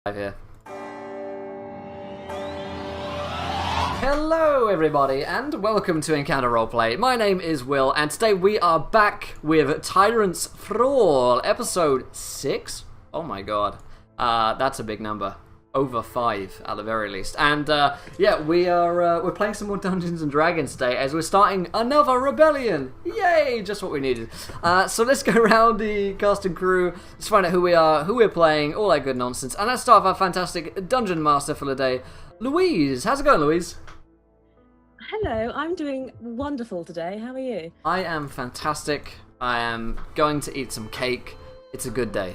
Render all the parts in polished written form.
Here. Hello everybody and welcome to Encounter Roleplay. My name is Will and today we are back with Tyrants Thrall, episode 6. Oh my god, that's a big number. Over 5 at the very least. And yeah, we're playing some more Dungeons and Dragons today as we're starting another rebellion. Yay! Just what we needed. So let's go around the cast and crew. Let's find out who we are, who we're playing, all that good nonsense. And let's start with our fantastic dungeon master for the day, Louise. How's it going, Louise? Hello, I'm doing wonderful today. How are you? I am fantastic. I am going to eat some cake. It's a good day.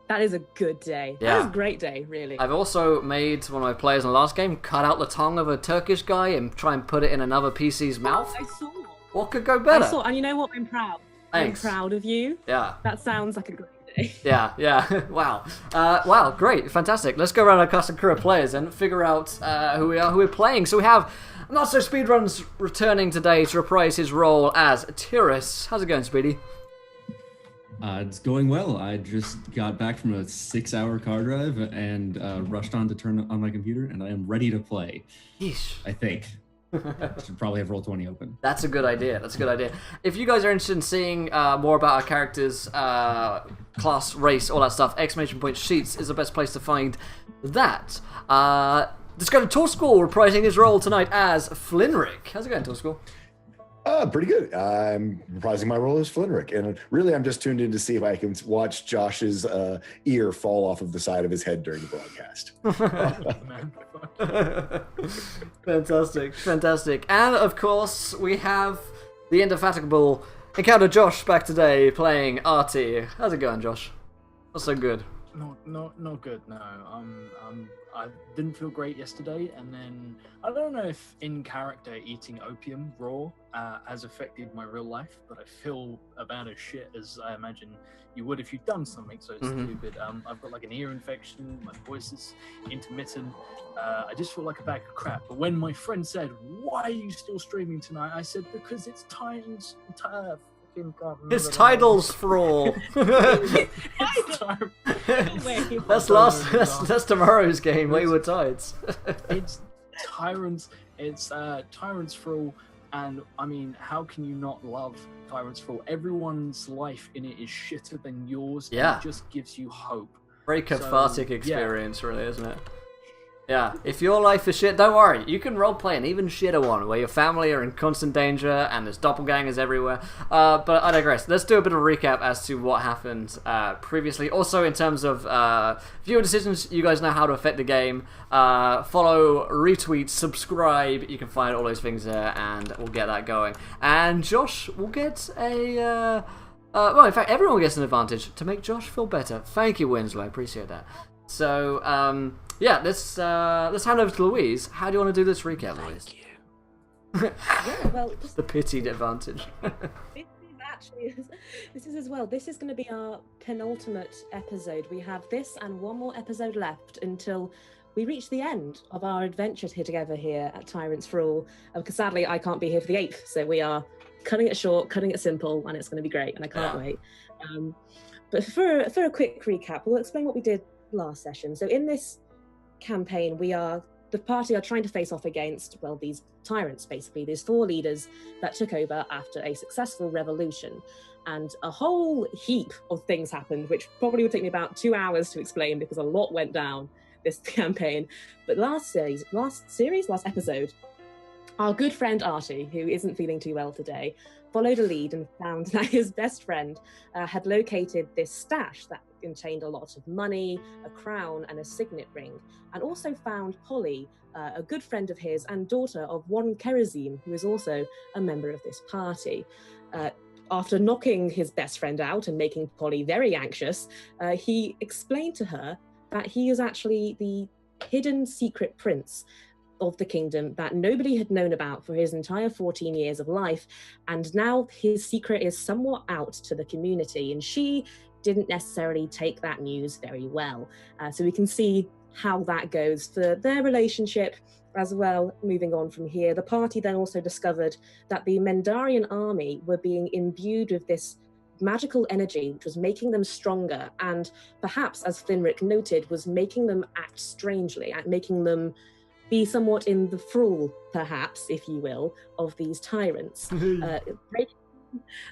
That is a good day. Yeah. That is a great day, really. I've also made one of my players in the last game cut out the tongue of a Turkish guy and try and put it in another PC's mouth. I saw. What could go better? I saw, and you know what? I'm proud. Thanks. I'm proud of you. Yeah. That sounds like a great day. Yeah. Wow. Wow, great. Fantastic. Let's go around our cast and crew of players and figure out who we are, who we're playing. So we have Not So Speedruns returning today to reprise his role as Tyrants. How's it going, Speedy? It's going well. I just got back from a 6-hour car drive and rushed on to turn on my computer, and I am ready to play. Yeesh. I think. Should probably have Roll20 open. That's a good idea. If you guys are interested in seeing more about our characters, class, race, all that stuff, !sheets is the best place to find that. Let's go to Torschool, reprising his role tonight as Flinrick. How's it going, Torschool? Pretty good. I'm reprising my role as Flinrick, and really I'm just tuned in to see if I can watch Josh's ear fall off of the side of his head during the broadcast. Fantastic. And of course, we have the indefatigable Encounter Josh back today playing Artie. How's it going, Josh? Not so good. Not good. No, I didn't feel great yesterday, and then I don't know if in character eating opium raw has affected my real life, but I feel about as shit as I imagine you would if you'd done something so stupid. I've got like an ear infection, my voice is intermittent. I just feel like a bag of crap. But when my friend said, "Why are you still streaming tonight?" I said, "Because it's Titans." It's Titles Thrall. That's tomorrow's game. Wayward Tides. It's Tyrants. It's Tyrants Thrall, and I mean, how can you not love Tyrants Thrall? Everyone's life in it is shitter than yours. Yeah, and it just gives you hope. Very cathartic experience, really, isn't it? Yeah, if your life is shit, don't worry. You can roleplay an even shitter one, where your family are in constant danger and there's doppelgangers everywhere. But I digress. Let's do a bit of a recap as to what happened previously. Also, in terms of viewer decisions, you guys know how to affect the game. Follow, retweet, subscribe. You can find all those things there, and we'll get that going. And Josh will get a... well, in fact, everyone gets an advantage to make Josh feel better. Thank you, Winslow. I appreciate that. So, yeah, let's hand over to Louise. How do you want to do this recap, Louise? Thank you. Yeah, well, just the pitied advantage. This is as well. This is going to be our penultimate episode. We have this and one more episode left until we reach the end of our adventure together here at Tyrants Thrall. Because sadly, I can't be here for the 8th, so we are cutting it short, cutting it simple, and it's going to be great, and I can't wait. But for a quick recap, we'll explain what we did last session. So in this campaign, the party are trying to face off against, well, these tyrants, basically, these 4 leaders that took over after a successful revolution. And a whole heap of things happened, which probably would take me about 2 hours to explain because a lot went down this campaign. But last episode, our good friend Artie, who isn't feeling too well today, followed a lead and found that his best friend had located this stash that contained a lot of money, a crown, and a signet ring, and also found Polly, a good friend of his and daughter of one Kerosene, who is also a member of this party. After knocking his best friend out and making Polly very anxious, he explained to her that he is actually the hidden secret prince of the kingdom that nobody had known about for his entire 14 years of life, and now his secret is somewhat out to the community, and she didn't necessarily take that news very well. So we can see how that goes for their relationship as well. Moving on from here, the party then also discovered that the Mendarian army were being imbued with this magical energy which was making them stronger, and perhaps, as Flinrick noted, was making them act strangely, making them be somewhat in the thrall, perhaps, if you will, of these tyrants.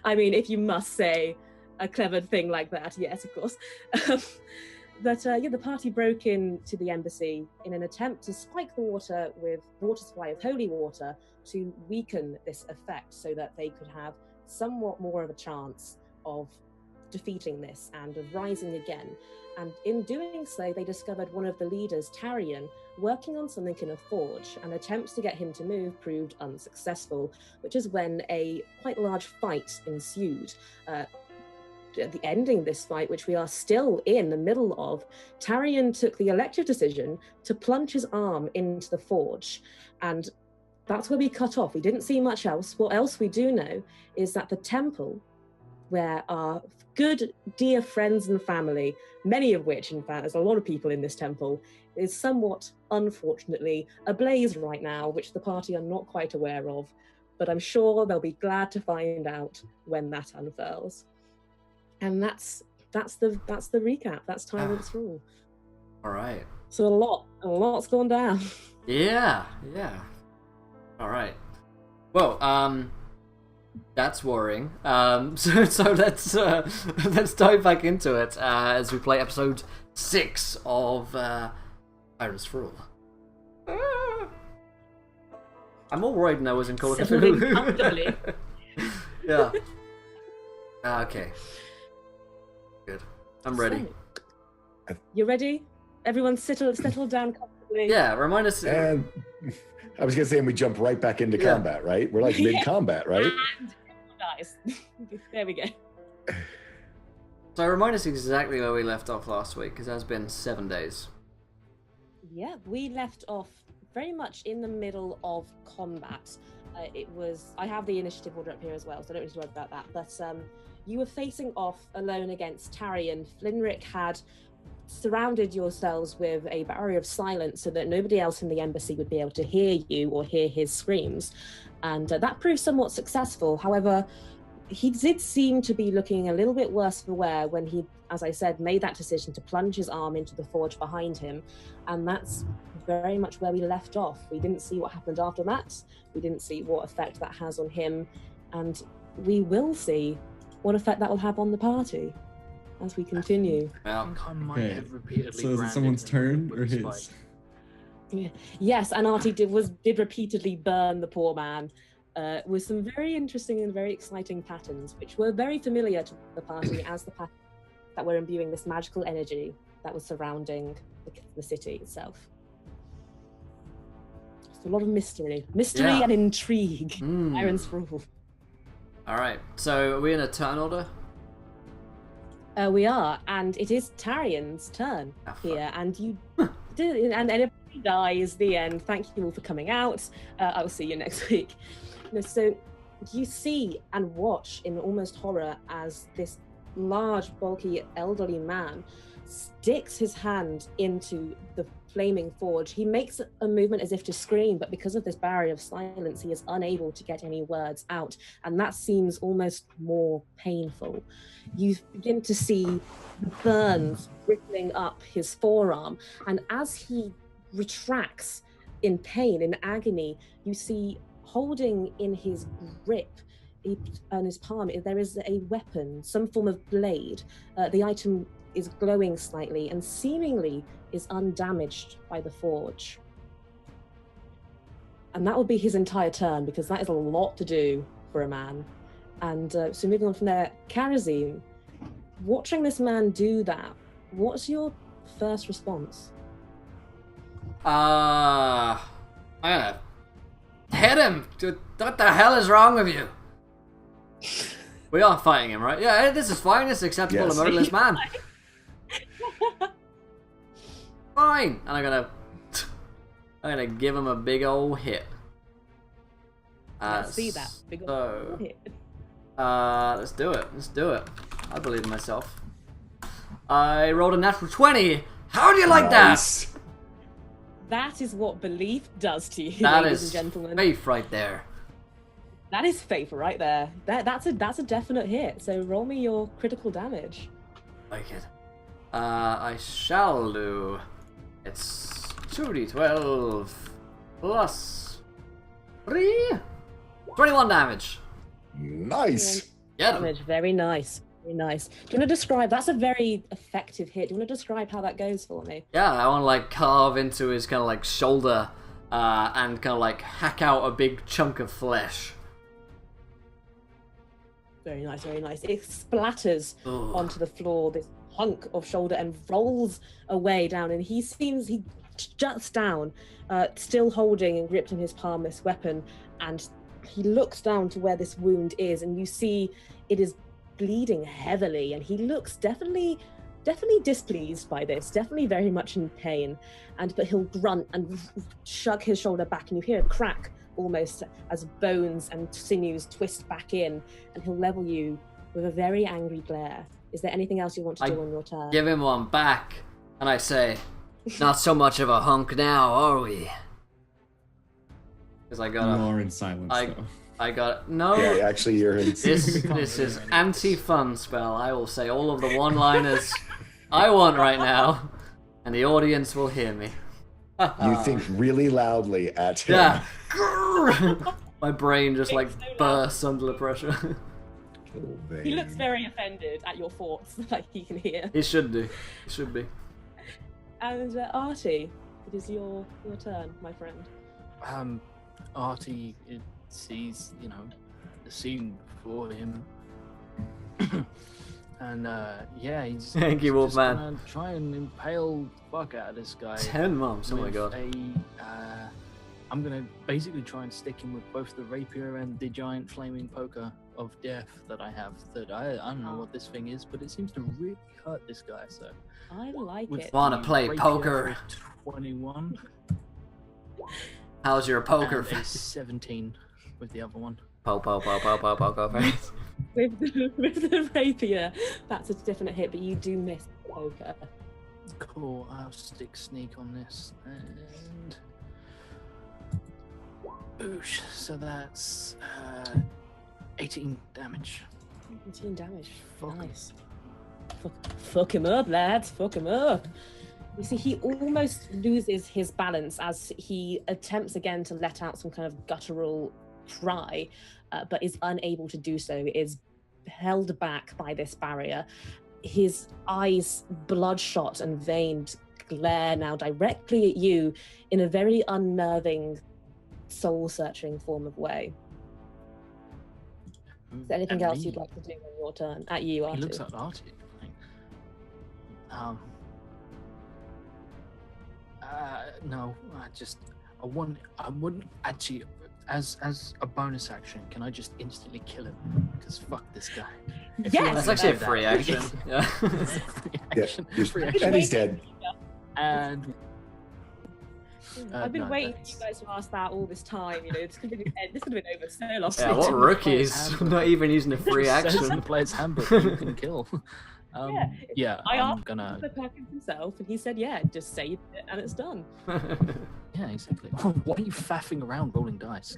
I mean, if you must say a clever thing like that, yes, of course. But the party broke into the embassy in an attempt to spike the water with water supply of holy water to weaken this effect so that they could have somewhat more of a chance of defeating this and of rising again. And in doing so, they discovered one of the leaders, Tarion, working on something in a forge, and attempts to get him to move proved unsuccessful, which is when a quite large fight ensued. At the ending this fight, which we are still in the middle of, Tarion took the elective decision to plunge his arm into the forge, and that's where we cut off. We didn't see much else. What else we do know is that the temple, where our good dear friends and family, many of which, in fact, there's a lot of people in this temple, is somewhat, unfortunately, ablaze right now, which the party are not quite aware of, but I'm sure they'll be glad to find out when that unfurls. And that's the recap. That's Tyrants Thrall. All right. So a lot's gone down. Yeah. All right. Well, that's worrying. So let's dive back into it as we play episode 6 of Tyrants Thrall. I'm all worried now as in Call of Cthulhu. Yeah. Okay. Good. I'm ready. So, you ready? Everyone settled down comfortably. Yeah, remind us. And I was going to say, and we jump right back into combat, right? We're like mid-combat, right? Nice. There we go. So remind us exactly where we left off last week, because it has been 7 days. Yeah, we left off very much in the middle of combat. I have the initiative order up here as well, so I don't need to worry about that. But you were facing off alone against Tarion. Flinrick had surrounded yourselves with a barrier of silence so that nobody else in the embassy would be able to hear you or hear his screams. And that proved somewhat successful. However, he did seem to be looking a little bit worse for wear when he, as I said, made that decision to plunge his arm into the forge behind him. And that's very much where we left off. We didn't see what happened after that. We didn't see what effect that has on him. And we will see what effect that will have on the party as we continue. Well, I might have repeatedly so is it someone's turn or his? Yeah. Yes, and Artie did repeatedly burn the poor man with some very interesting and very exciting patterns, which were very familiar to the party as the patterns that were imbuing this magical energy that was surrounding the city itself. Just a lot of mystery and intrigue. Tyrants Thrall. All right, so are we in a turn order? We are, and it is Tarion's turn here, and you did, and everybody dies. The end. Thank you all for coming out. I will see you next week. So you see and watch in almost horror as this large, bulky, elderly man sticks his hand into the flaming forge. He makes a movement as if to scream, but because of this barrier of silence, he is unable to get any words out, and that seems almost more painful. You begin to see the burns rippling up his forearm, and as he retracts in pain, in agony, you see holding in his grip on his palm, there is a weapon, some form of blade. The item is glowing slightly and seemingly is undamaged by the forge. And that would be his entire turn, because that is a lot to do for a man. And so moving on from there, Karazim, watching this man do that, what's your first response? I'm gonna hit him. Dude, what the hell is wrong with you? We are fighting him, right? Yeah, this is fine. This is acceptable. Yes. A murderless man. Fine. And I'm gonna give him a big old hit. Let's see that big old hit. Let's do it. I believe in myself. I rolled a natural 20. How do you like that? That is what belief does to you, That ladies is and gentlemen. faith right there. That is favor right there. That's a definite hit. So roll me your critical damage. Like it. I shall do. It's 2d12 plus 3. 21 damage. Nice. Yeah. Damage. Very nice. Very nice. Do you want to describe? That's a very effective hit. Do you want to describe how that goes for me? Yeah, I want to like carve into his kind of like shoulder and kind of like hack out a big chunk of flesh. Very nice, very nice. It splatters Ugh. onto the floor, this hunk of shoulder, and rolls away down. And he juts down, still holding and gripped in his palm this weapon. And he looks down to where this wound is, and you see it is bleeding heavily. And he looks definitely displeased by this, definitely very much in pain. But he'll grunt and shrug his shoulder back, and you hear a crack almost as bones and sinews twist back in, and he'll level you with a very angry glare. Is there anything else you want to do on your turn? Give him one back, and I say, not so much of a hunk now, are we? Because I You got are in silence, though. I got no. Yeah, actually, you're in. This is anti-fun spell. I will say all of the one-liners I want right now, and the audience will hear me. You think really loudly at him. Yeah. My brain just like bursts under the pressure. He looks very offended at your thoughts, like he can hear. He should do. He should be. And Artie, it is your turn, my friend. Artie sees, the scene before him. And he's Thank you, just Wolfman. gonna try and impale the fuck out of this guy. 10 months, oh my with god. I'm gonna basically try and stick him with both the rapier and the giant flaming poker of death that I have. That I don't know what this thing is, but it seems to really hurt this guy. So I like with it. Wanna the play rapier poker? for 21. How's your poker And a face? 17 with the other one. Poker face. With the rapier, that's a definite hit, but you do miss the poker. Cool. I'll stick sneak on this and. Oosh. So that's 18 damage. 18 damage. Fuck. Nice. Fuck him up, lads. Fuck him up. You see, he almost loses his balance as he attempts again to let out some kind of guttural cry, but is unable to do so, is held back by this barrier. His eyes, bloodshot and veined, glare now directly at you in a very unnerving, soul-searching form of way. Is there anything At else me? you'd like to do on your turn? At you, He Artie. looks at Artie. No, I wouldn't actually, as a bonus action, can I just instantly kill him? Because fuck this guy. If you Yes! want That's to actually a do that- free action. Yeah. Free Yeah, action. just- Free and action. he's dead. And I've been no, waiting for that's- you guys to ask that all this time. This could have been over so long. Yeah, what rookies? Not even using a free Says in the action. player's handbook you can kill. Yeah, I I'm asked gonna. the Perkins himself, and he said, "Yeah, just say it, and it's done." Yeah, exactly. Why are you faffing around rolling dice?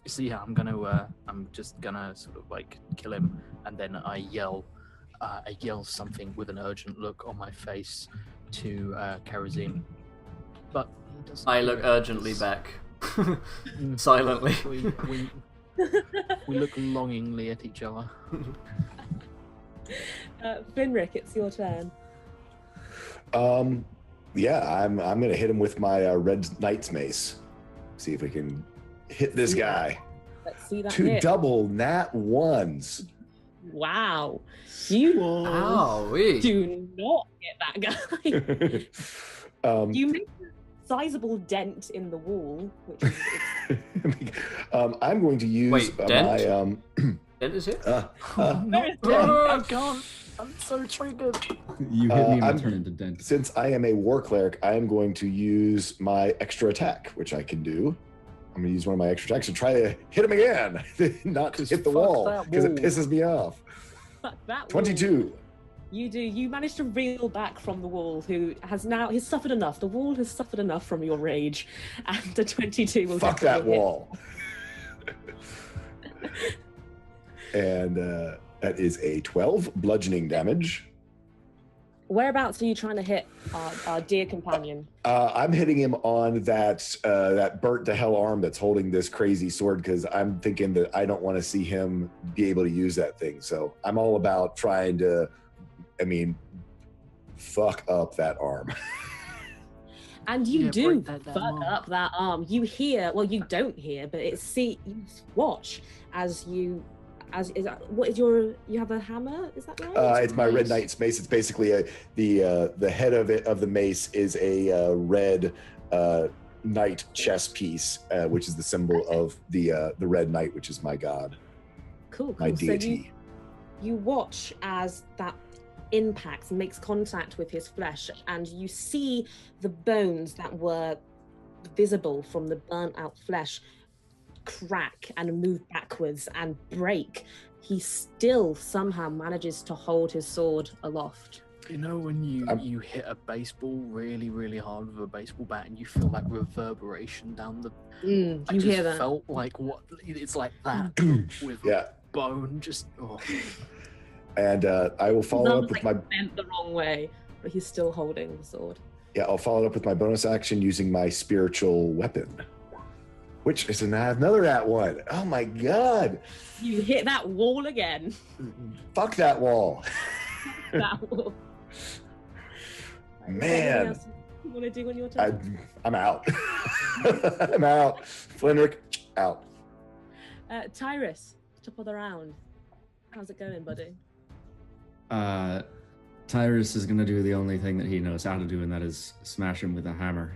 So yeah, I'm just gonna sort of like kill him, and then I yell something with an urgent look on my face to Karazim. But he doesn't. I do look it urgently because- back. Silently. We look longingly at each other. Finrick, it's your turn. Yeah, I'm gonna hit him with my red knight's mace. See if we can hit this guy. Let's see that 2 hit. double nat ones. Wow, you Owie. do not get that guy. You make a sizable dent in the wall, which is I'm going to use Wait, my dent? It is it? No, Oh. I can't. I'm so triggered. You hit me and I I'm- turn into dent. since I am a war cleric, I am going to use my extra attack, which I can do. I'm gonna use one of my extra attacks to try to hit him again, not 'Cause hit the fuck wall, that because it wall. pisses me off. that 22. You managed to reel back from the wall, who he's suffered enough. The wall has suffered enough from your rage, and the 22 will Fuck that definitely hit. wall. And that is a 12 bludgeoning damage. Whereabouts are you trying to hit our dear companion? I'm hitting him on that burnt to hell arm that's holding this crazy sword, because I'm thinking that I don't want to see him be able to use that thing. So I'm all about trying to, fuck up that arm. And you do break that fuck arm. up that arm. You hear, well, you don't hear, but you watch as you. You have a hammer? Is that right? It's my red knight's mace. It's basically the head of the mace is a red knight chess piece, which is the symbol of the red knight, which is my god, Cool. my deity. So you watch as that impacts, makes contact with his flesh, and you see the bones that were visible from the burnt out flesh crack and move backwards and break. He still somehow manages to hold his sword aloft. You know when you hit a baseball really, really hard with a baseball bat and you feel like reverberation down the... I You just hear that? felt like what... It's like that with bone, just... Oh. And I will follow up with my... bent the wrong way, but he's still holding the sword. Yeah, I'll follow it up with my bonus action using my spiritual weapon, which is another at one. Oh my god! You hit that wall again. Fuck that wall. That wall. Man. Anything else you want to do on your turn? I'm out. I'm out. Flynrick, out. Tyrus, top of the round. How's it going, buddy? Tyrus is gonna do the only thing that he knows how to do, and that is smash him with a hammer.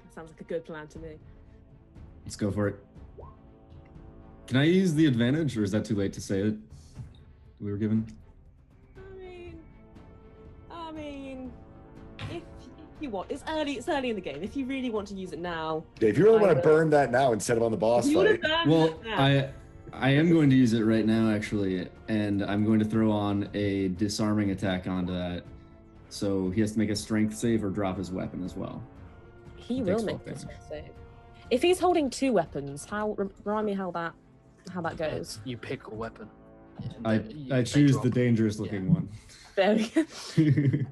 That sounds like a good plan to me. Let's go for it. Can I use the advantage, or is that too late to say it? We were given. I mean, if you want, it's early in the game. If you really want to use it now, If you really want to burn that now instead of on the boss fight. Well, I am going to use it right now, actually, and I'm going to throw on a disarming attack onto that. So he has to make a strength save or drop his weapon as well. he It will takes make 12 this damage. save. If he's holding two weapons, remind me how that goes. You pick a weapon. I They choose drop. the dangerous looking one. There we go.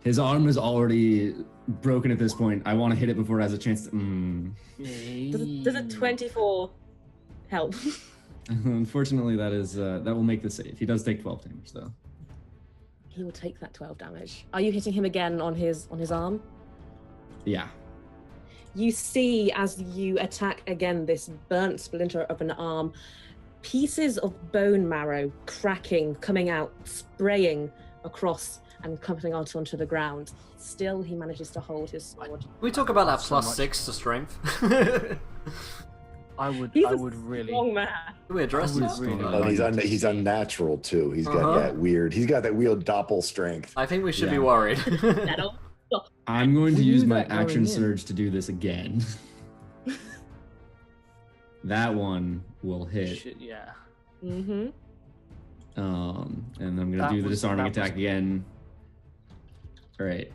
His arm is already broken at this point. I want to hit it before it has a chance to. Does a 24 help? Unfortunately, that will make the save. He does take 12 damage though. He will take that 12 damage. Are you hitting him again on his arm? Yeah. You see, as you attack again this burnt splinter of an arm, pieces of bone marrow cracking, coming out, spraying across and coming out onto the ground. Still, he manages to hold his sword. We talk about that So plus much. 6 to strength. I would He's a really... strong man. Do we address I would this? really Oh, like he's unnatural too. He's got Uh-huh. that weird. He's got that weird doppel strength. I think we should be Yeah. worried. That'll- I'm going to We use knew my that going action in. surge to do this again. That one will hit. Shit, yeah. Mhm. And I'm gonna That do the was- disarming that was- attack again. All right,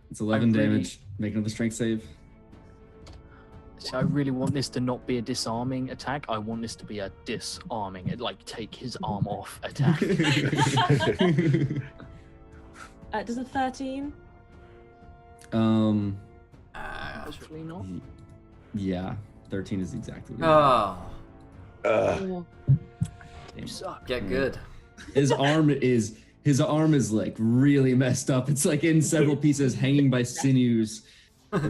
it's 11 really- damage. Make another strength save. So I really want this to not be a disarming attack. I want this to be a disarming, like take his arm off attack. Does a 13? Actually not. Yeah, 13 is exactly. Right. Oh, Oh. You suck. get good. His arm is like really messed up. It's like in several pieces, hanging by sinews.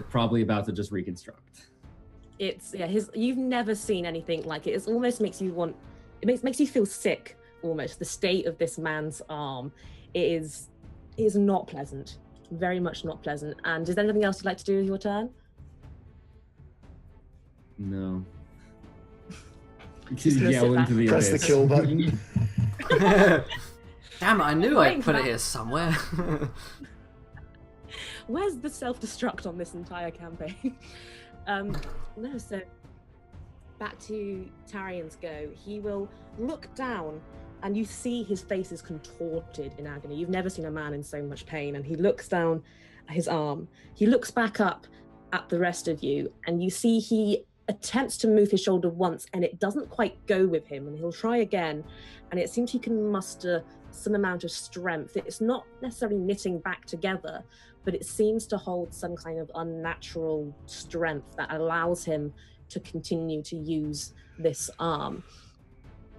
Probably about to just reconstruct. It's you've never seen anything like it. It almost makes you want. It makes you feel sick. Almost the state of this man's arm is not pleasant. Very much not pleasant. And is there anything else you'd like to do with your turn? No. Just gonna Yell sit back. into the Press the abyss. kill button. Damn it, I knew Waiting I'd for put it that. here somewhere. Where's the self-destruct on this entire campaign? No, so back to Tarian's go. He will look down and you see his face is contorted in agony. You've never seen a man in so much pain. And he looks down at his arm. He looks back up at the rest of you and you see he attempts to move his shoulder once, and it doesn't quite go with him, and he'll try again, and it seems he can muster some amount of strength. It's not necessarily knitting back together, but it seems to hold some kind of unnatural strength that allows him to continue to use this arm.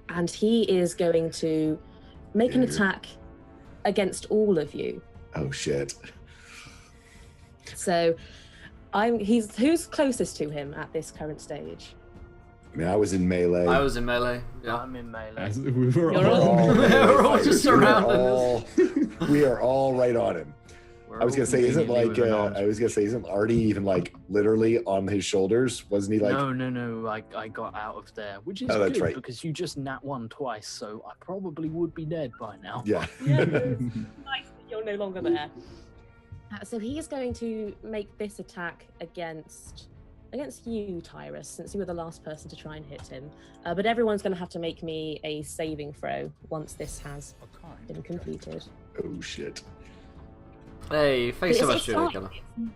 And he is going to make an attack against all of you. Oh shit. So who's closest to him at this current stage? I mean, I was in melee. I was in melee. Yeah. I'm in melee. As we were You're all. all- We're all just surrounded. We are all right on him. I was gonna say, isn't Artie even like literally on his shoulders? Wasn't he like? No. I got out of there, which is that's good right. because you just nat one twice, so I probably would be dead by now. Yeah. Yeah, it's nice that you're no longer there. So he is going to make this attack against you, Tyrus, since you were the last person to try and hit him. But everyone's going to have to make me a saving throw once this has been completed. Oh shit. Hey, thanks so much, It's Julie. fine.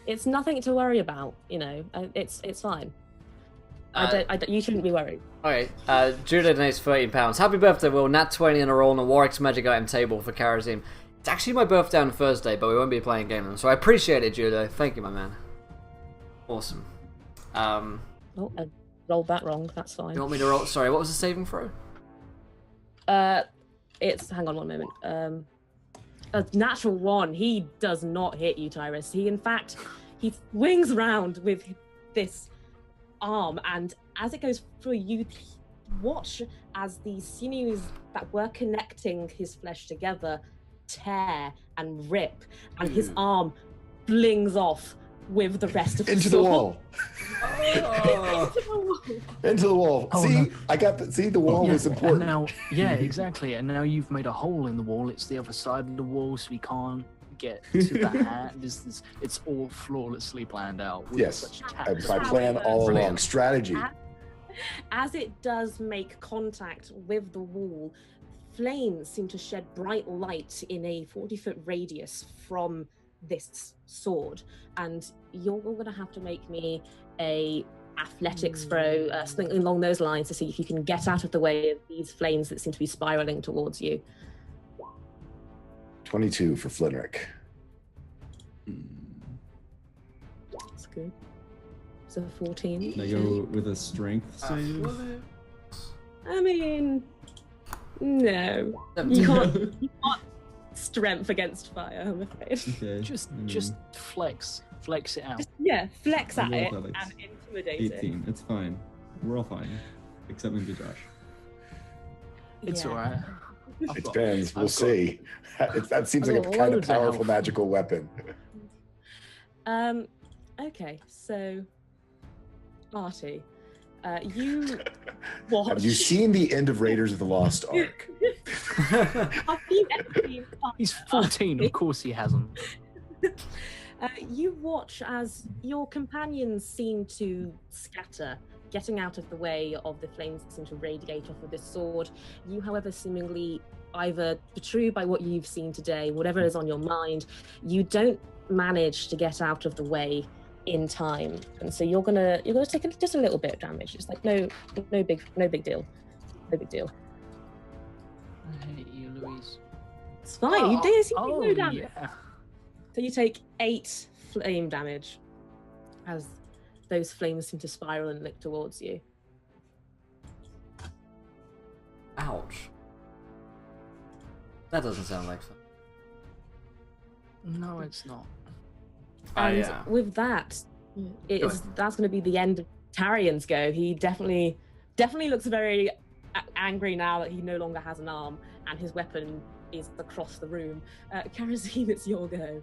It's nothing to worry about, you know. It's fine. You shouldn't be worried. Okay, Judah donates £13. Happy birthday, Will. Nat 20 in a roll on the Warwick's Magic Item table for Karazim. It's actually my birthday on Thursday, but we won't be playing Game, so I appreciate it, Judah. Thank you, my man. Awesome. Oh, I rolled that wrong. That's fine. You want me to roll? Sorry, what was the saving throw? It's hang on one moment. A natural one. He does not hit you, Tyrus. He swings round with this arm, and as it goes through, you watch as the sinews that were connecting his flesh together tear and rip, and his arm flings off with the rest of Into the the sword. wall. Into the wall. Oh, See, no. I got the. See, the wall was important. And now, yeah, exactly. And now you've made a hole in the wall. It's the other side of the wall, so we can't get to the hat. It's all flawlessly planned out. With Yes, such it was my tact. plan all along. Brilliant. Strategy. As it does make contact with the wall, flames seem to shed bright light in a 40-foot radius from this sword, and you're going to have to make me a athletics throw, something along those lines, to see if you can get out of the way of these flames that seem to be spiraling towards you. 22 for Flinrick. That's good. So 14. Can I go with a strength save? I mean, no. You can't strength against fire, I'm afraid. Okay. Just flex it out. Yeah, flex at Roll it athletics. and intimidate 18. It's fine. We're all fine. Except maybe Josh. it. It's Yeah. all right. It depends. We'll see. That seems like a I've got kind of loads of powerful health. magical weapon. Okay, so Artie, you watch. Have you seen the end of Raiders of the Lost Ark? Have you ever seen He's 14, of course he hasn't. You watch as your companions seem to scatter, getting out of the way of the flames that seem to radiate off of this sword. You, however, seemingly either true by what you've seen today, whatever is on your mind, you don't manage to get out of the way in time, and so you're gonna take just a little bit of damage. It's like no big deal. I hate you, Louise. It's fine. You did Oh, no damage. yeah. So you take 8 flame damage as those flames seem to spiral and lick towards you. Ouch. That doesn't sound like fun. No, it's not. And with that, that's going to be the end of Tarian's go. He definitely looks very angry now that he no longer has an arm and his weapon is across the room. Karazim, it's your go.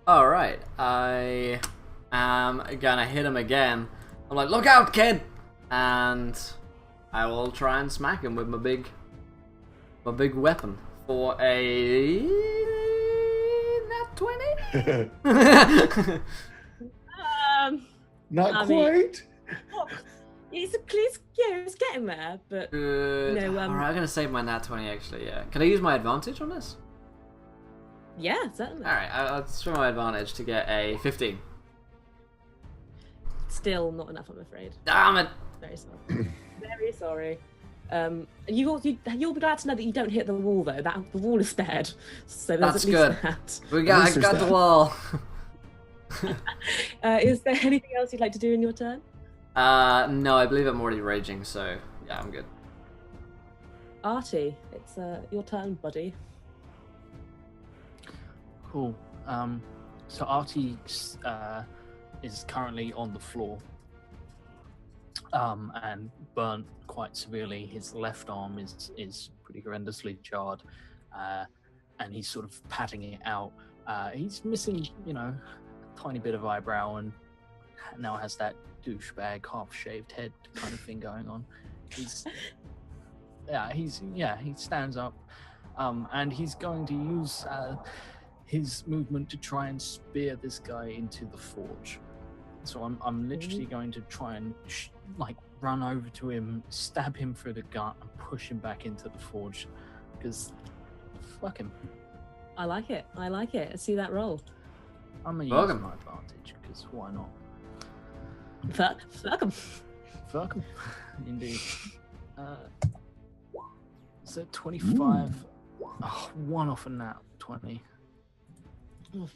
Alright, I am gonna hit him again. I'm like, look out, kid! And I will try and smack him with my big weapon for a nat 20? Not I mean- quite. It's getting there, but Good. No, Alright, I'm gonna save my nat 20 actually, yeah. Can I use my advantage on this? yeah, certainly. Alright, I'll throw my advantage to get a 15. Still not enough, I'm afraid. Damn it! Very sorry. Very sorry. You'll be glad to know that you don't hit the wall though. That the wall is spared. So there's That's at good. least that. I got the wall. Is there anything else you'd like to do in your turn? No, I believe I'm already raging, so yeah, I'm good. Artie, it's your turn, buddy. Cool. So Artie is currently on the floor, and burnt quite severely. His left arm is pretty horrendously charred, and he's sort of patting it out. He's missing, a tiny bit of eyebrow, and now has that douchebag half-shaved head kind of thing going on. He stands up, and he's going to use his movement to try and spear this guy into the forge. So I'm literally going to try and run over to him, stab him through the gut, and push him back into the forge. Because fuck him. I like it. I see that roll. I'm gonna use my advantage because why not? Fuck him. Fuck him. Indeed. So 25. Oh, one off a nat 20.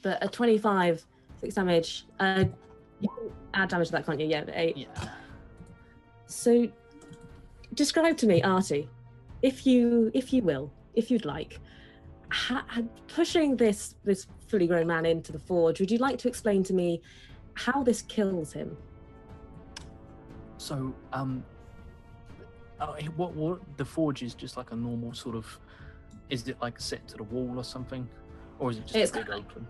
But a 25, 6 damage. You can add damage to that, can't you? Yeah, 8. Yeah. So, describe to me, Artie, if you will, if you'd like, pushing this fully grown man into the forge. Would you like to explain to me how this kills him? So, what the forge is just like a normal sort of. Is it like set to the wall or something, or is it just a big open?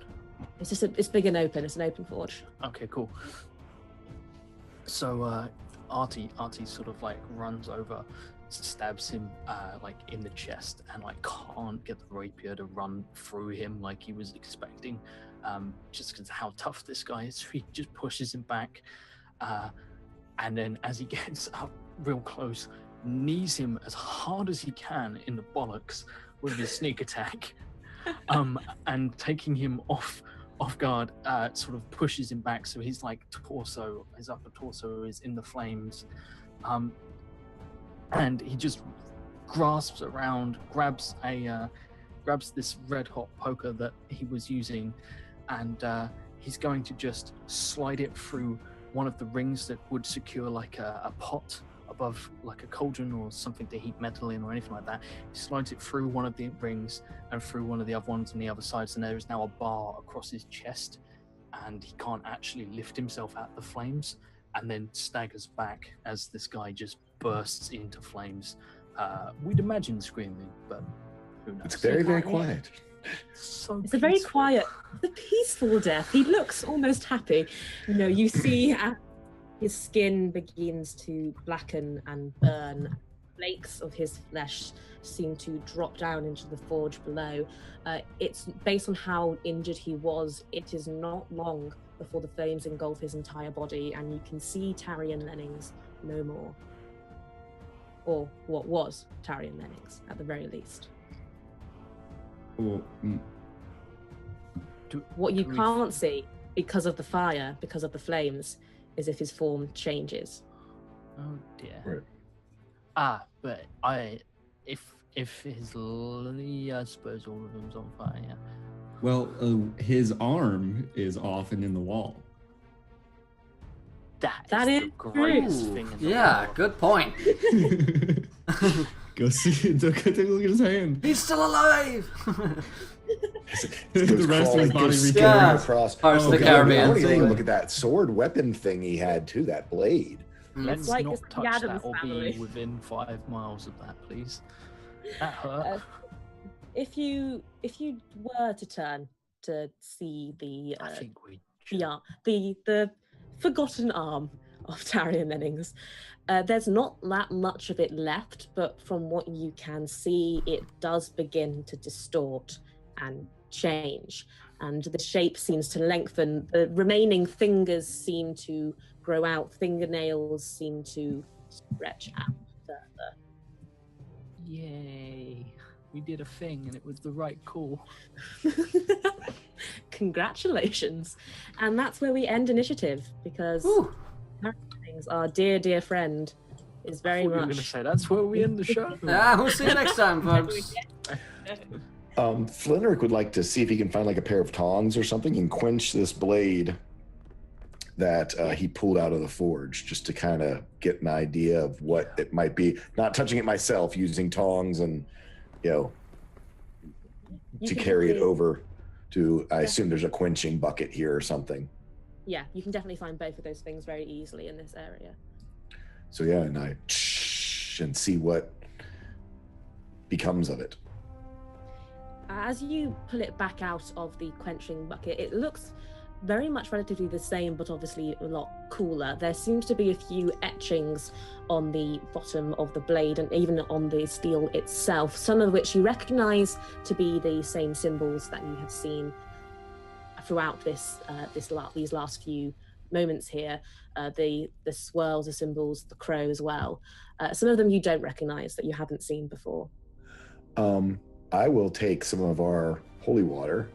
It's just it's big and open. It's an open forge. Okay, cool. So Artie sort of runs over, stabs him in the chest, and can't get the rapier to run through him like he was expecting, just because of how tough this guy is. He just pushes him back, and then as he gets up real close, knees him as hard as he can in the bollocks with his sneak attack, and taking him off guard, sort of pushes him back, so his upper torso is in the flames, and he just grasps around, grabs this red hot poker that he was using, and he's going to just slide it through one of the rings that would secure a pot above a cauldron or something to heat metal in or anything like that. He slides it through one of the rings and through one of the other ones on the other side, so there is now a bar across his chest, and he can't actually lift himself out the flames, and then staggers back as this guy just bursts into flames. We'd imagine screaming, but who knows? It's very, very quiet. It's a very quiet, the peaceful death. He looks almost happy. You see his skin begins to blacken and burn. Flakes of his flesh seem to drop down into the forge below. It's based on how injured he was. It is not long before the flames engulf his entire body, and you can see Tarian Lennings no more. Or what was Tarian Lennings, at the very least. What you can't see, because of the fire, because of the flames, is if his form changes. Oh dear. Right. But if his I suppose all of him's on fire. Yeah. Well, his arm is off and in the wall. That is the greatest thing in the world. Good point. Go see it. Go take a look at his hand. He's still alive. The rest of his body Yeah. across. Parts of the God, Caribbean. I want to even look at that sword weapon thing he had too. That blade. Let's like not it's the touch Addams that or family. be within 5 miles of that, please. That hurt. If you were to turn to see the I think we should. the forgotten arm of Tarian Lennings, there's not that much of it left, but from what you can see, it does begin to distort and change, and the shape seems to lengthen. The remaining fingers seem to grow out, fingernails seem to stretch out further. Yay. We did a thing and it was the right call. Congratulations. And that's where we end initiative, because things, our dear friend is very You were going to much. say that's where we end the show. Yeah, we'll see you next time, folks. Flinerick would like to see if he can find like a pair of tongs or something and quench this blade that he pulled out of the forge, just to kind of get an idea of what it might be. Not touching it myself, using tongs and, to carry it over to, I assume there's a quenching bucket here or something. Yeah, you can definitely find both of those things very easily in this area. So yeah, and I and see what becomes of it. As you pull it back out of the quenching bucket, it looks very much relatively the same, but obviously a lot cooler. There seems to be a few etchings on the bottom of the blade and even on the steel itself, some of which you recognize to be the same symbols that you have seen throughout these last few moments here. The swirls, the symbols, the crow as well. Some of them you don't recognize, that you haven't seen before. I will take some of our holy water,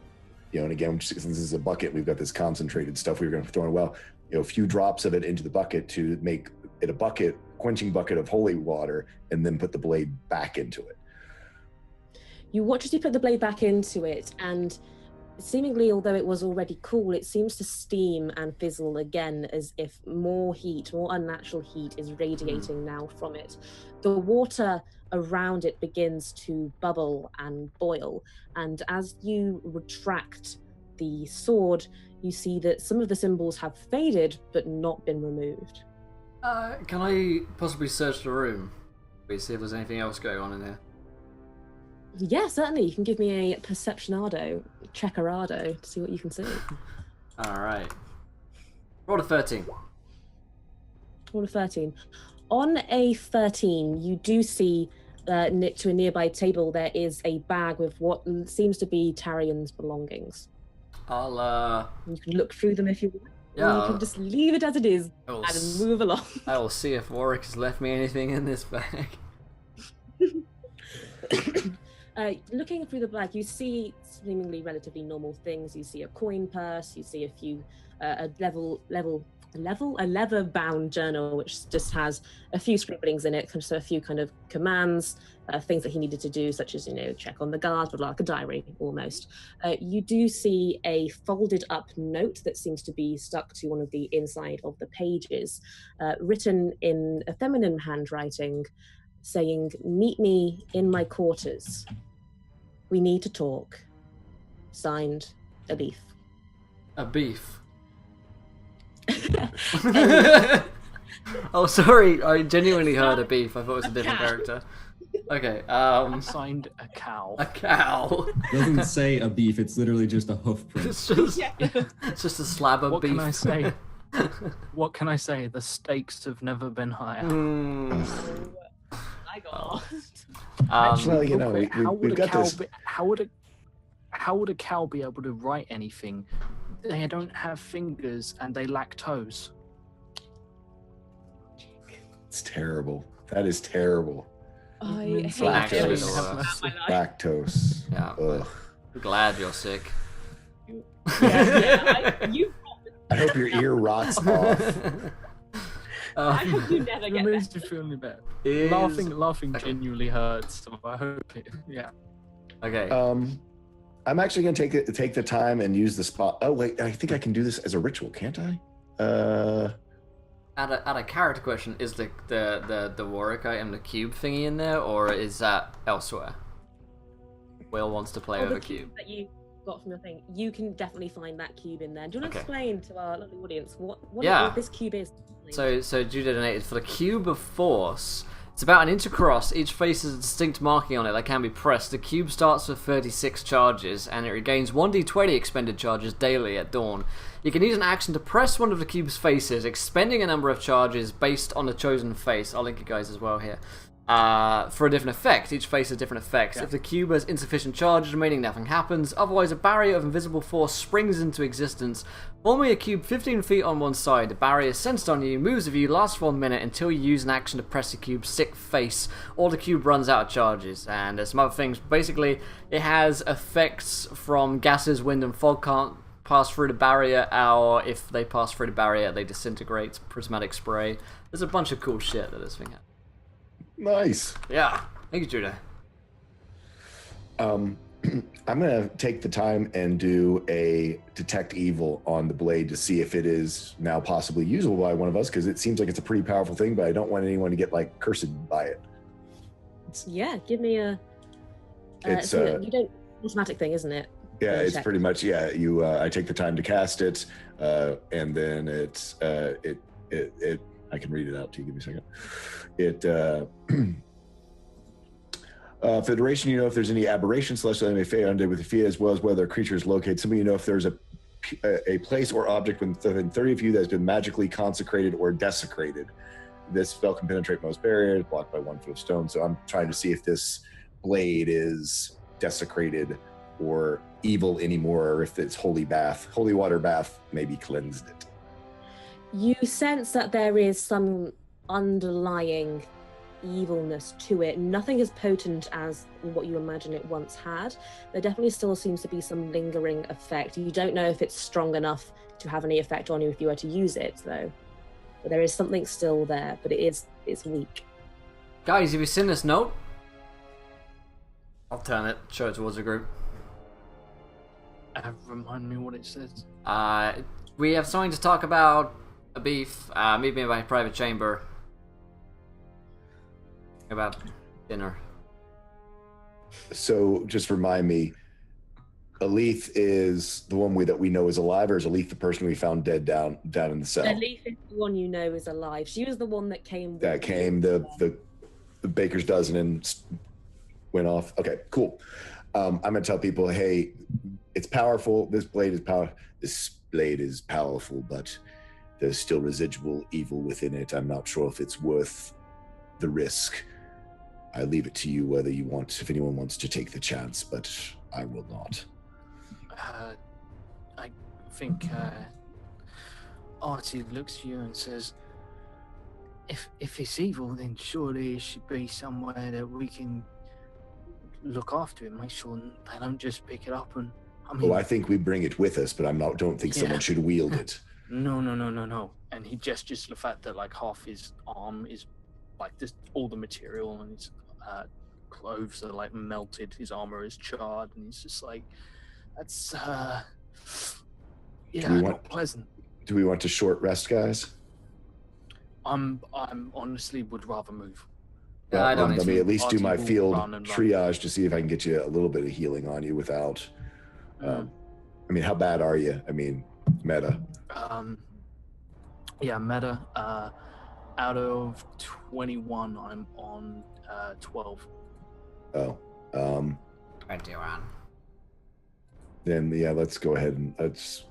and again, since this is a bucket, we've got this concentrated stuff we were going to throw in a well, a few drops of it into the bucket to make it a quenching bucket of holy water, and then put the blade back into it. You watch as you put the blade back into it, and seemingly, although it was already cool, it seems to steam and fizzle again, as if more unnatural heat is radiating now from it. The water around it begins to bubble and boil, and as you retract the sword, you see that some of the symbols have faded but not been removed. Can I possibly search the room? See if there's anything else going on in here. Yeah, certainly. You can give me a checkerado to see what you can see. Alright. Roll a 13. Roll a 13. On a 13, you do see to a nearby table there is a bag with what seems to be Tarian's belongings. You can look through them if you want. Yeah, or you can just leave it as it is and move along. I will see if Warwick has left me anything in this bag. Looking through the bag, you see seemingly relatively normal things. You see a coin purse. You see a few a leather-bound journal, which just has a few scribblings in it, so a few kind of commands, things that he needed to do, such as check on the guards, but like a diary almost. You do see a folded-up note that seems to be stuck to one of the inside of the pages, written in a feminine handwriting, saying, "Meet me in my quarters. We need to talk. Signed, a beef." A beef? Oh, sorry. I genuinely heard a beef. I thought it was a different character. Okay, Signed a cow. A cow. It doesn't say a beef, it's literally just a hoof print. It's just a slab of beef. What can I say? What can I say? The stakes have never been higher. My God. Actually, we've got this. How would a cow be able to write anything? They don't have fingers and they lack toes. It's terrible. That is terrible. I hate lactose. Lactose. Yeah. Ugh. I'm glad you're sick. I hope your ear rots off. I hope you never It get makes that. you feel any better. Is- Laughing genuinely hurts. So I hope it. Yeah. Okay. I'm actually going to take the time and use the spot. Oh wait, I think I can do this as a ritual, can't I? Add a character question: is the Warwick item the cube thingy in there, or is that elsewhere? Will wants to play with The a cube. that you got from your thing, you can definitely find that cube in there. Do you want to Okay. explain to our lovely audience what this cube is? So Judah donated for the cube of force. It's about an inch across. Each face has a distinct marking on it that can be pressed. The cube starts with 36 charges, and it regains 1d20 expended charges daily at dawn. You can use an action to press one of the cube's faces, expending a number of charges based on the chosen face. I'll link you guys as well here. For a different effect. Each face has different effects. If the cube has insufficient charges remaining, nothing happens. Otherwise, a barrier of invisible force springs into existence, forming a cube 15 feet on one side. The barrier is sensed on you, moves with you, lasts for 1 minute until you use an action to press the cube's sick face, or the cube runs out of charges. And there's some other things. Basically, it has effects from gases, wind, and fog pass through the barrier, or if they pass through the barrier, they disintegrate. Prismatic spray. There's a bunch of cool shit that this thing has. Nice. Yeah. Thank you, Judah. I'm going to take the time and do a detect evil on the blade to see if it is now possibly usable by one of us, because it seems like it's a pretty powerful thing, but I don't want anyone to get like cursed by it. Yeah, give me a. It's you don't automatic thing, isn't it? yeah, it's check. pretty much you. I take the time to cast it, and then it's it. I can read it out to you. Give me a second. For the duration, you know if there's any aberration, celestial, enemy, fey, undead with the fee, as well as whether a creature is located. Some of you know if there's a place or object within 30 of you that has been magically consecrated or desecrated. This spell can penetrate most barriers, blocked by 1 foot of stone. So I'm trying to see if this blade is desecrated or evil anymore, or if it's holy water bath, maybe cleansed it. You sense that there is some underlying evilness to it. Nothing as potent as what you imagine it once had. There definitely still seems to be some lingering effect. You don't know if it's strong enough to have any effect on you if you were to use it, though. But there is something still there, but it's weak. Guys, have you seen this note? I'll turn it, show it towards the group. Remind me what it says. We have something to talk about. A beef. Meet me in my private chamber. About dinner. So just remind me, Aleth is the one that we know is alive, or is Aleth the person we found dead down in the cell? Aleth is the one you know is alive. She was the one that came. The baker's dozen and went off. Okay, cool. I'm gonna tell people, hey, it's powerful. This blade is powerful, but there's still residual evil within it. I'm not sure if it's worth the risk. I leave it to you if anyone wants to take the chance, but I will not. I think Artie looks at you and says, if it's evil, then surely it should be somewhere that we can look after it, make sure they don't just pick it up and... I think we bring it with us, but don't think someone should wield it. No. And he gestures to the fact that like half his arm is like just all the material, and his clothes are like melted, his armor is charred, and he's just like, that's not pleasant. Do we want to short rest, guys? I'm honestly would rather move. Yeah, I don't let me at least do my field triage to see if I can get you a little bit of healing on you without how bad are you? Meta. Meta. Out of 21, I'm on 12. Oh. 21. Then let's go ahead and let's.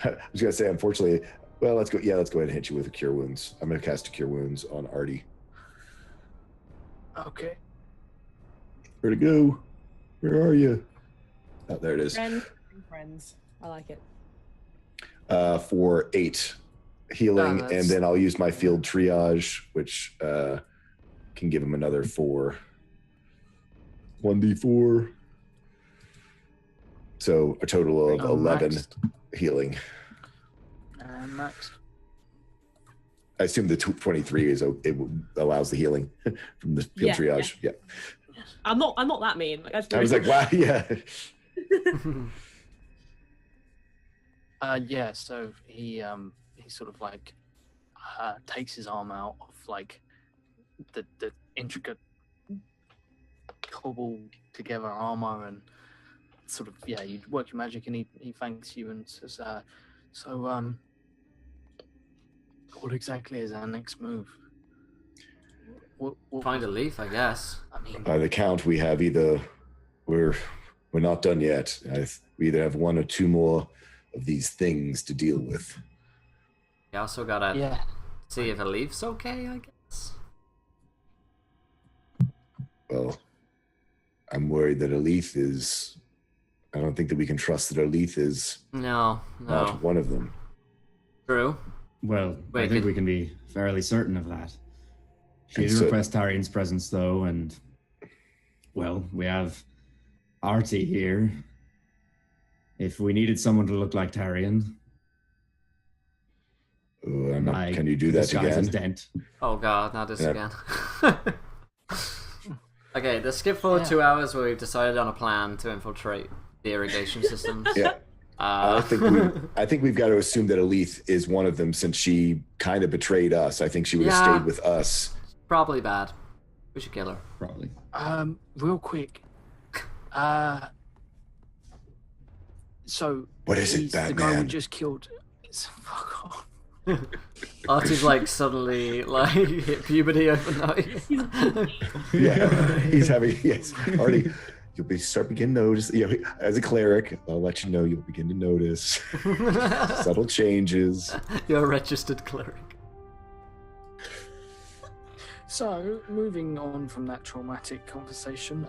I was gonna say, unfortunately, let's go ahead and hit you with a cure wounds. I'm gonna cast a cure wounds on Artie. Okay. Where'd it go? Where are you? Oh, there it is. Friends. I like it. For 8 healing, and then I'll use my field triage, which can give him another 4. 1d4. So a total of 11 maxed. Healing. And maxed. I assume the 23 it allows the healing from the field triage. Yeah. I'm not that mean. I was like, wow, yeah. So he sort of like takes his arm out of like the intricate cobbled together armor, and sort of you work your magic, and he thanks you and says, what exactly is our next move? What Find a leaf, I guess. By the count, we have we're not done yet. We either have 1 or 2 more of these things to deal with. You also gotta see if a leaf's okay, I guess. Well, I'm worried that Aleth is... I don't think that we can trust that Aleth is not one of them. True. Well, I think we can be fairly certain of that. She did request Tarian's presence, though, and... Well, we have Artie here. If we needed someone to look like Tyrion, can you do that disguise as again? Dent. Oh god, not this Yeah. again. Okay, let's skip forward 2 hours where we've decided on a plan to infiltrate the irrigation systems. Yeah. I think we've got to assume that Aleth is one of them since she kind of betrayed us. I think she would have Yeah. stayed with us. Probably bad. We should kill her. Probably. Real quick. So What is it, he's the guy we Batman? just killed. Fuck off. Artie's like suddenly like hit puberty overnight. Yeah, he's having already. You'll start beginning to notice. As a cleric, I'll let you know you'll begin to notice subtle changes. You're a registered cleric. So, moving on from that traumatic conversation,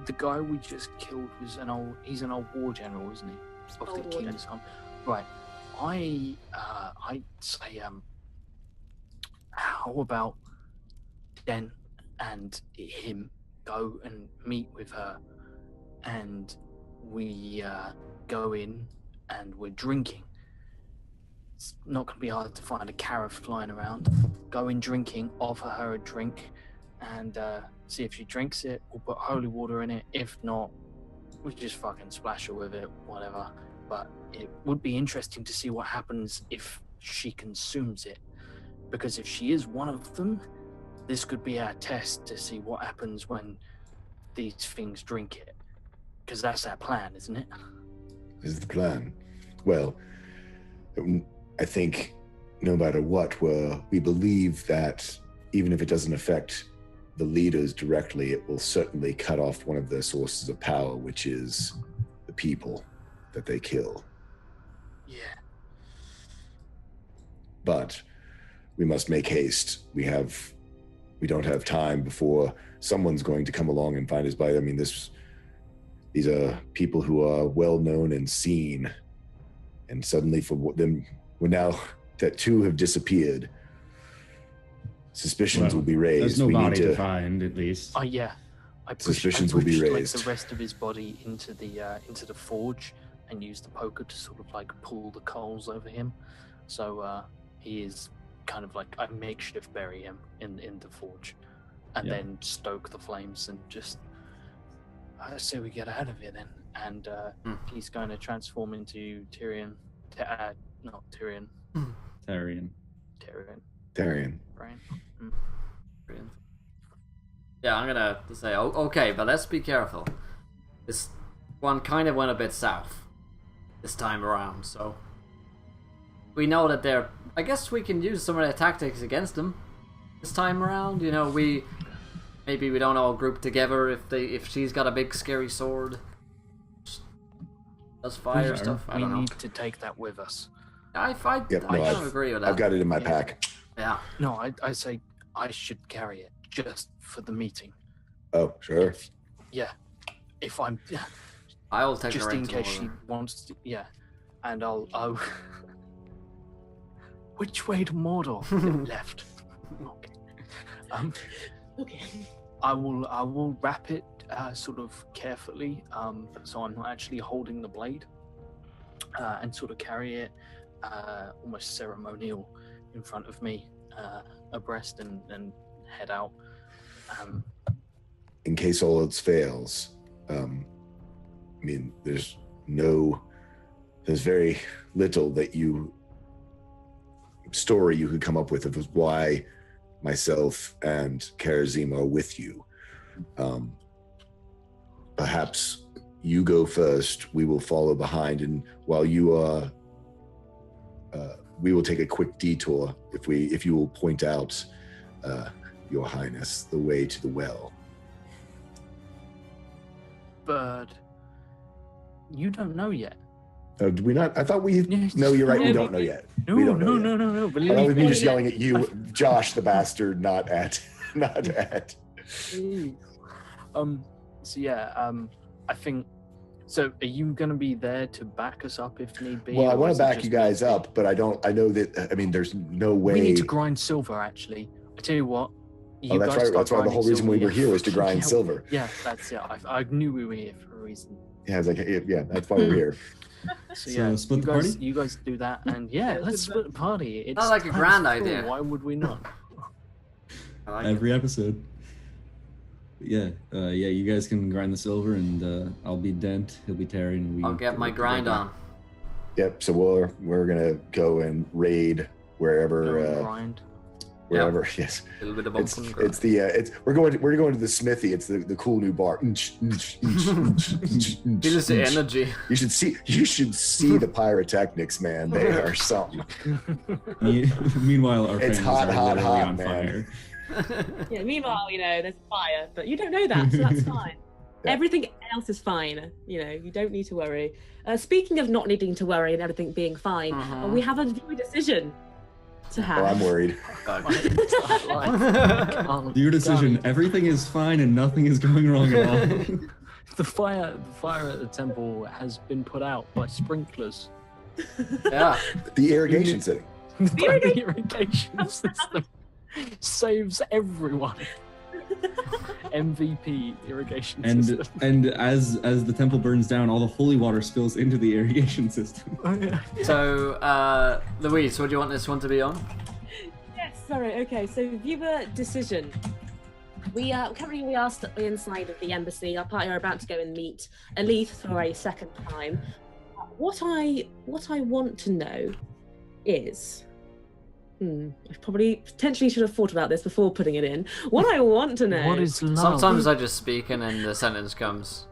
the guy we just killed was he's an old war general, isn't he? Of the Old war King's Army. Right. I'd say, how about Den and him go and meet with her, and we go in and we're drinking. It's not going to be hard to find a carrot flying around. Go in drinking, offer her a drink, and see if she drinks it. We'll put holy water in it. If not, we just fucking splash her with it, whatever. But it would be interesting to see what happens if she consumes it. Because if she is one of them, this could be our test to see what happens when these things drink it. Because that's our plan, isn't it? This is the plan. Well, I think no matter what, we believe that even if it doesn't affect the leaders directly, it will certainly cut off one of their sources of power, which is the people that they kill. Yeah. But we must make haste. We don't have time before someone's going to come along and find his body. I mean, these are people who are well known and seen, and suddenly for them, now that two have disappeared, suspicions will be raised. There's no We body need to find, at least. Oh yeah. I pushed Suspicions will be like raised. the rest of his body into the forge and used the poker to sort of like pull the coals over him. So he is kind of like, I makeshift bury him in the forge and then stoke the flames and just I say we get out of here then. And he's going to transform into Tyrion. Not Tyrion. Tyrion. Tyrion. Right? Yeah, I'm gonna say, okay, but let's be careful. This one kind of went a bit south this time around, so we know that they're. I guess we can use some of their tactics against them this time around. You know, maybe we don't all group together if she's got a big scary sword. Does fire stuff. I We don't know. need to take that with us. I kind of agree with that. I've got it in my pack. Yeah. No, I say I should carry it just for the meeting. Oh, sure. If I'm I'll take just her in into case she order. wants to, and I'll which way to Mordor? Left. Okay. Okay. I will wrap it sort of carefully, so I'm not actually holding the blade, and sort of carry it almost ceremonial in front of me, abreast and head out. In case all else fails, I mean, there's very little that story you could come up with of why myself and Karazim are with you. Perhaps you go first, we will follow behind, and while you are, we will take a quick detour if you will point out, Your Highness, the way to the well. But you don't know yet. Did we not? I thought we. Yes. No, you're right. We No, don't know yet. No, We don't know no, yet. no, no, no. That Believe was me me. just yelling at you, Josh, the bastard, not at. So yeah, I think. So, are you going to be there to back us up if need be? Well, I or want is to it back just you guys me? up, but I know that. I mean, there's no way. We need to grind silver. Actually, I tell you what. You that's guys right. start That's why the grinding whole reason we silver, were here was to grind Yeah, silver. Yeah, that's it. I knew we were here for a reason. Yeah, I was like, yeah, that's why we're here. So yeah, split the party? you guys do that, and let's split the party. It's Not like a grand idea. Why would we not? I like Every episode. Yeah, you guys can grind the silver, and I'll be Dent, he'll be Terry, and I'll get my grind on. Yep. So we're gonna go and raid wherever. Grind. Wherever, Yep. yes. A little bit of we're going to the smithy. It's the cool new bar. Feel the energy. You should see the pyrotechnics, man. They are something. Meanwhile, our It's families hot, are literally hot, on man. fire. Yeah, meanwhile, there's fire, but you don't know that, so that's fine. Yeah. Everything else is fine. You don't need to worry. Speaking of not needing to worry and everything being fine, we have a viewer decision to have. Oh, I'm worried. Your decision. Everything is fine and nothing is going wrong at all. The fire at the temple has been put out by sprinklers. Yeah. The irrigation city. The irrigation system saves everyone. MVP irrigation system. And as the temple burns down, all the holy water spills into the irrigation system. Oh, yeah. So, Louise, what do you want this one to be on? Yes, sorry. Okay, so viewer decision. We currently are inside of the embassy. Our party are about to go and meet Elith for a second time. What I want to know is. I probably potentially should have thought about this before putting it in. What I want to know. What is love? Sometimes I just speak and then the sentence comes.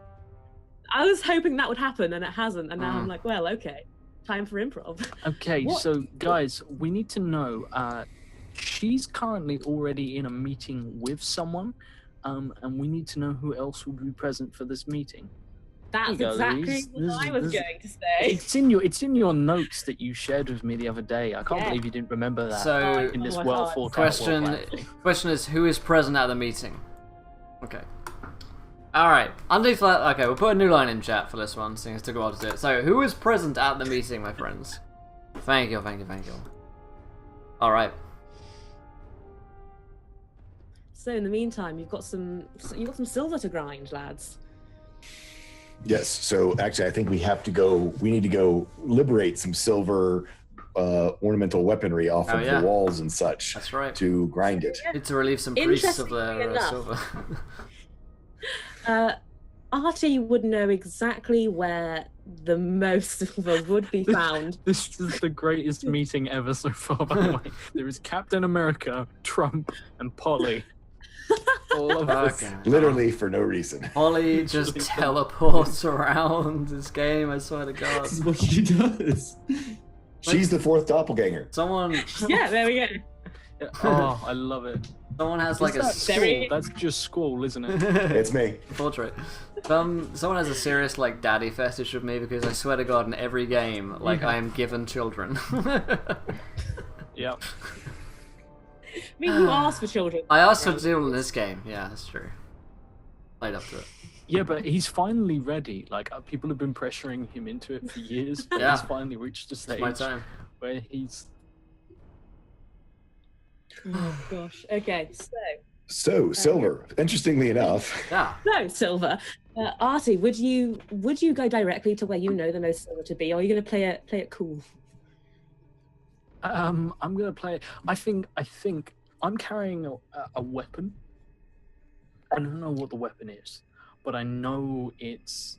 I was hoping that would happen and it hasn't, and now I'm like, well, okay, time for improv. Okay, so guys, we need to know. She's currently already in a meeting with someone, and we need to know who else will be present for this meeting. That's There you go, exactly Louise. what I was going to say. It's in your notes that you shared with me the other day. I can't believe you didn't remember that. So, in this Oh, well thought out question is, who is present at the meeting? Okay. Alright, underneath that, okay, we'll put a new line in chat for this one, seeing it took a while to do it. So, who is present at the meeting, my friends? Thank you. Alright. So in the meantime, you've got some silver to grind, lads. Yes. So actually, I think we need to go liberate some silver ornamental weaponry off of the walls and such. That's right. To grind it. Need to relieve some priests of their silver. Artie would know exactly where the most silver would be found. This is the greatest meeting ever so far, by the way. There is Captain America, Trump, and Polly. All of us. Literally for no reason. Polly just teleports around this game, I swear to God. This is what she does. She's the fourth doppelganger. Someone... Yeah, there we go. Oh, I love it. Someone has like a Squall. That's just Squall, isn't it? It's me. Portrait. Someone has a serious like daddy fetish with me because I swear to God, in every game, like I am given children. Yep. I mean, who asked for children? I asked for children in this game. Yeah, that's true. Played up to it. Yeah, but he's finally ready. Like people have been pressuring him into it for years, but he's finally reached a stage where he's. Oh gosh. Okay, So silver. Interestingly enough. Yeah. So silver. Artie, would you go directly to where you know the most silver to be, or are you going to play it cool? I'm gonna play. I think I'm carrying a weapon. I don't know what the weapon is, but I know it's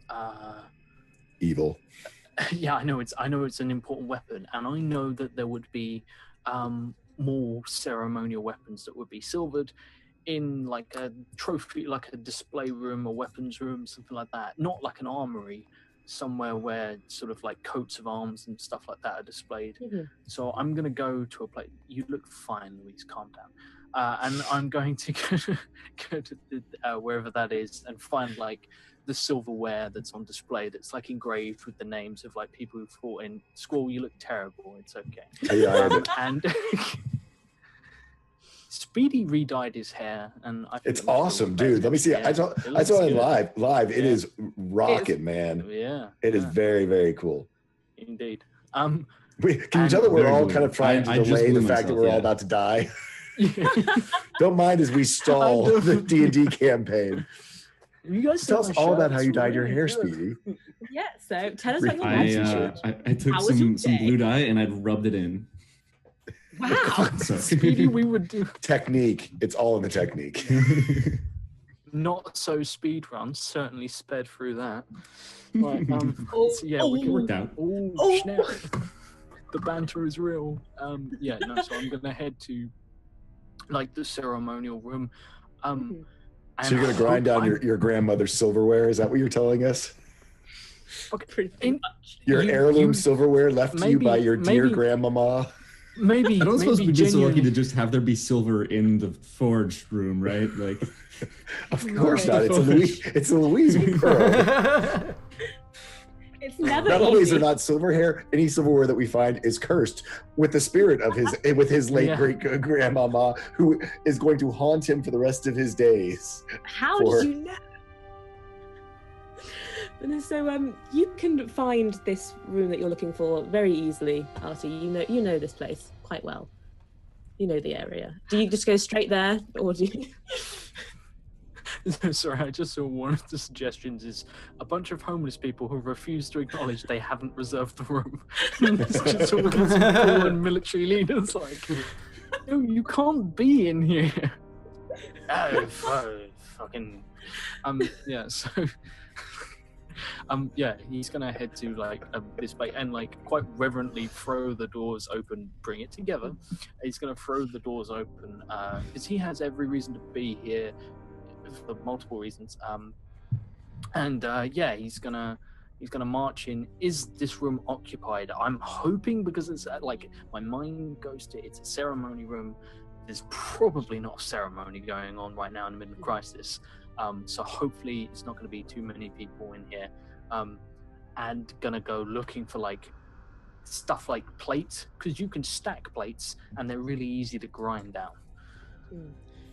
evil. Yeah, I know it's an important weapon, and I know that there would be more ceremonial weapons that would be silvered in like a trophy, like a display room, a weapons room, something like that. Not like an armory, somewhere where sort of like coats of arms and stuff like that are displayed. Mm-hmm. So I'm going to go to a place. You look fine, Louise, calm down. And I'm going to go to wherever that is and find like the silverware that's on display that's like engraved with the names of like people who fought in. Squall, you look terrible. It's okay. Yeah, and Speedy re-dyed his hair, and I think it's awesome, dude. Let me see. I saw it live. Live, it is rocket, man. Yeah, it is very, very cool. Indeed. Can you tell that we're all kind of trying to delay the fact that we're all about to die? Don't mind as we stall the D&D campaign. You guys Tell us see my all about shirt? how you It's dyed your really hair, good. Speedy. Yeah, so tell us about your magic. I took How was your some day? blue dye and I'd rubbed it in. Wow. Sorry. Speedy, we would do Technique. It's all in the technique. not so speed runs. Certainly sped through that. Right, Oh, so yeah, we It can. worked out. Oh, snap! The banter is real. Yeah, no. So I'm gonna head to like the ceremonial room. Mhm. So you're gonna grind down your grandmother's silverware? Is that what you're telling us? Pretty Your heirloom silverware left to you by your dear maybe- grandmama? Maybe I don't suppose we'd be so lucky to genuinely- just have there be silver in the forged room, right? Like, Of course not. It's a Louise pearl. It's never Not only is easy. there not silver hair, any silverware that we find is cursed with the spirit of his late Yeah. great grandmama, who is going to haunt him for the rest of his days. How for- did you know? And so you can find this room that you're looking for very easily, Artie. You know this place quite well. You know the area. Do you just go straight there, or do you? Sorry, I just saw one of the suggestions is a bunch of homeless people who refuse to acknowledge they haven't reserved the room. It's just all these foreign military leaders like, no, you can't be in here. Oh, fucking. Yeah, so. Yeah, he's gonna head to like this place and like quite reverently throw the doors open, bring it together. He's gonna throw the doors open because he has every reason to be here for multiple reasons. Yeah, he's gonna march in. Is this room occupied? I'm hoping, because it's like my mind goes to it's a ceremony room. There's probably not a ceremony going on right now in the middle of crisis. So hopefully it's not going to be too many people in here. And gonna go looking for like stuff like plates, because you can stack plates and they're really easy to grind down.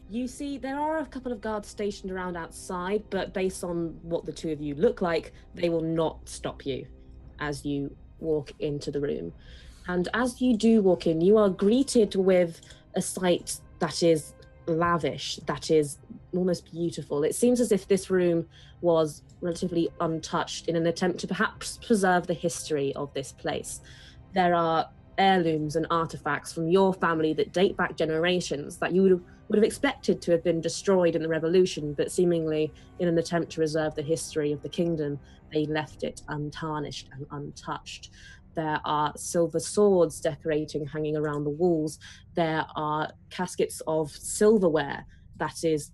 You see, there are a couple of guards stationed around outside, but based on what the two of you look like, they will not stop you as you walk into the room. And as you do walk in, you are greeted with a sight that is lavish, that is almost beautiful. It seems as if this room was relatively untouched in an attempt to perhaps preserve the history of this place. There are heirlooms and artifacts from your family that date back generations that you would have expected to have been destroyed in the revolution, but seemingly in an attempt to reserve the history of the kingdom, they left it untarnished and untouched. There are silver swords decorating, hanging around the walls. There are caskets of silverware that is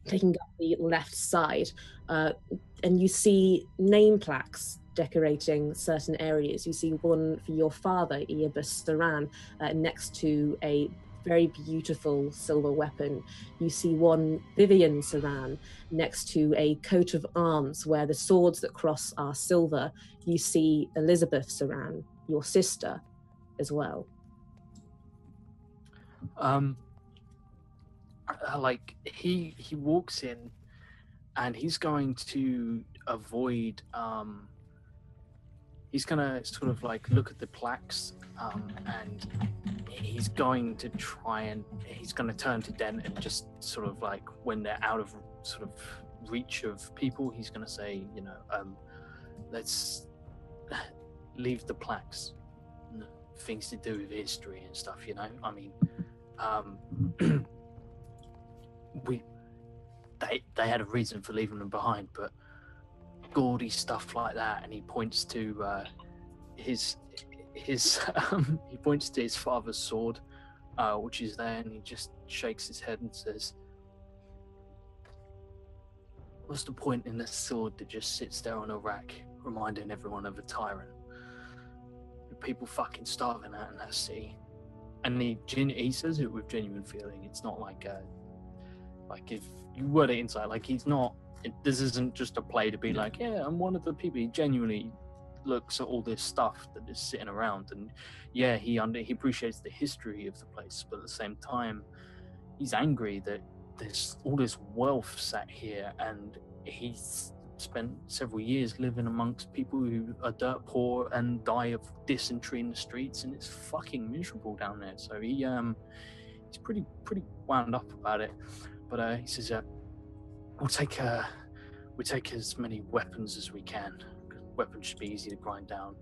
taking up the left side. And you see name plaques decorating certain areas. You see one for your father, Eobus Saran, next to a very beautiful silver weapon. You see one Vivian Saran next to a coat of arms where the swords that cross are silver. You see Elizabeth Saran, your sister, as well. Like he walks in and he's going to avoid he's gonna sort of like look at the plaques and he's going to try and he's going to turn to Den and just sort of like when they're out of sort of reach of people, he's going to say, you know, let's leave the plaques, things to do with history and stuff, you know. I mean, they had a reason for leaving them behind, but gaudy stuff like that, and he points to his he points to his father's sword, which is there, and he just shakes his head and says, "What's the point in this sword that just sits there on a rack, reminding everyone of a tyrant? People fucking starving out in that city." And he says it with genuine feeling. It's not like if you word it inside, like he's not. This isn't just a play to be like, yeah, I'm one of the people. He genuinely looks at all this stuff that is sitting around, and yeah, he appreciates the history of the place, but at the same time, he's angry that there's all this wealth sat here, and he's spent several years living amongst people who are dirt poor and die of dysentery in the streets, and it's fucking miserable down there. So he's pretty wound up about it. But he says, we'll take we take as many weapons as we can. Weapons should be easy to grind down.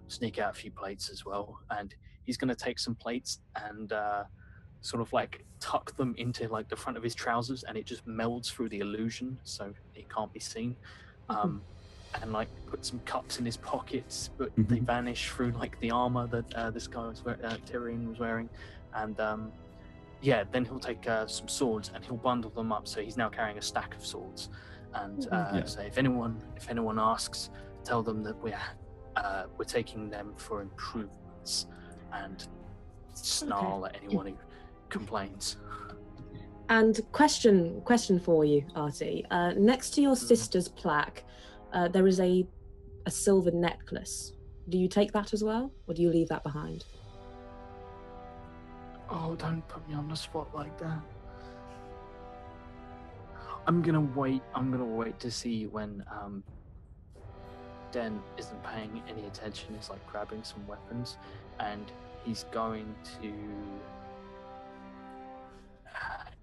Sneak out a few plates as well, and he's going to take some plates and sort of like tuck them into like the front of his trousers, and it just melds through the illusion, so it can't be seen. And like put some cups in his pockets, but they vanish through like the armor that this guy was Tyrion was wearing, and then he'll take some swords and he'll bundle them up, so he's now carrying a stack of swords, and say if anyone asks, tell them that we're taking them for improvements, and snarl at anyone who complains. And question for you, Artie. Next to your sister's plaque, there is a silver necklace. Do you take that as well, or do you leave that behind? Oh, don't put me on the spot like that. I'm gonna wait to see when Den isn't paying any attention. He's like grabbing some weapons, and he's going to.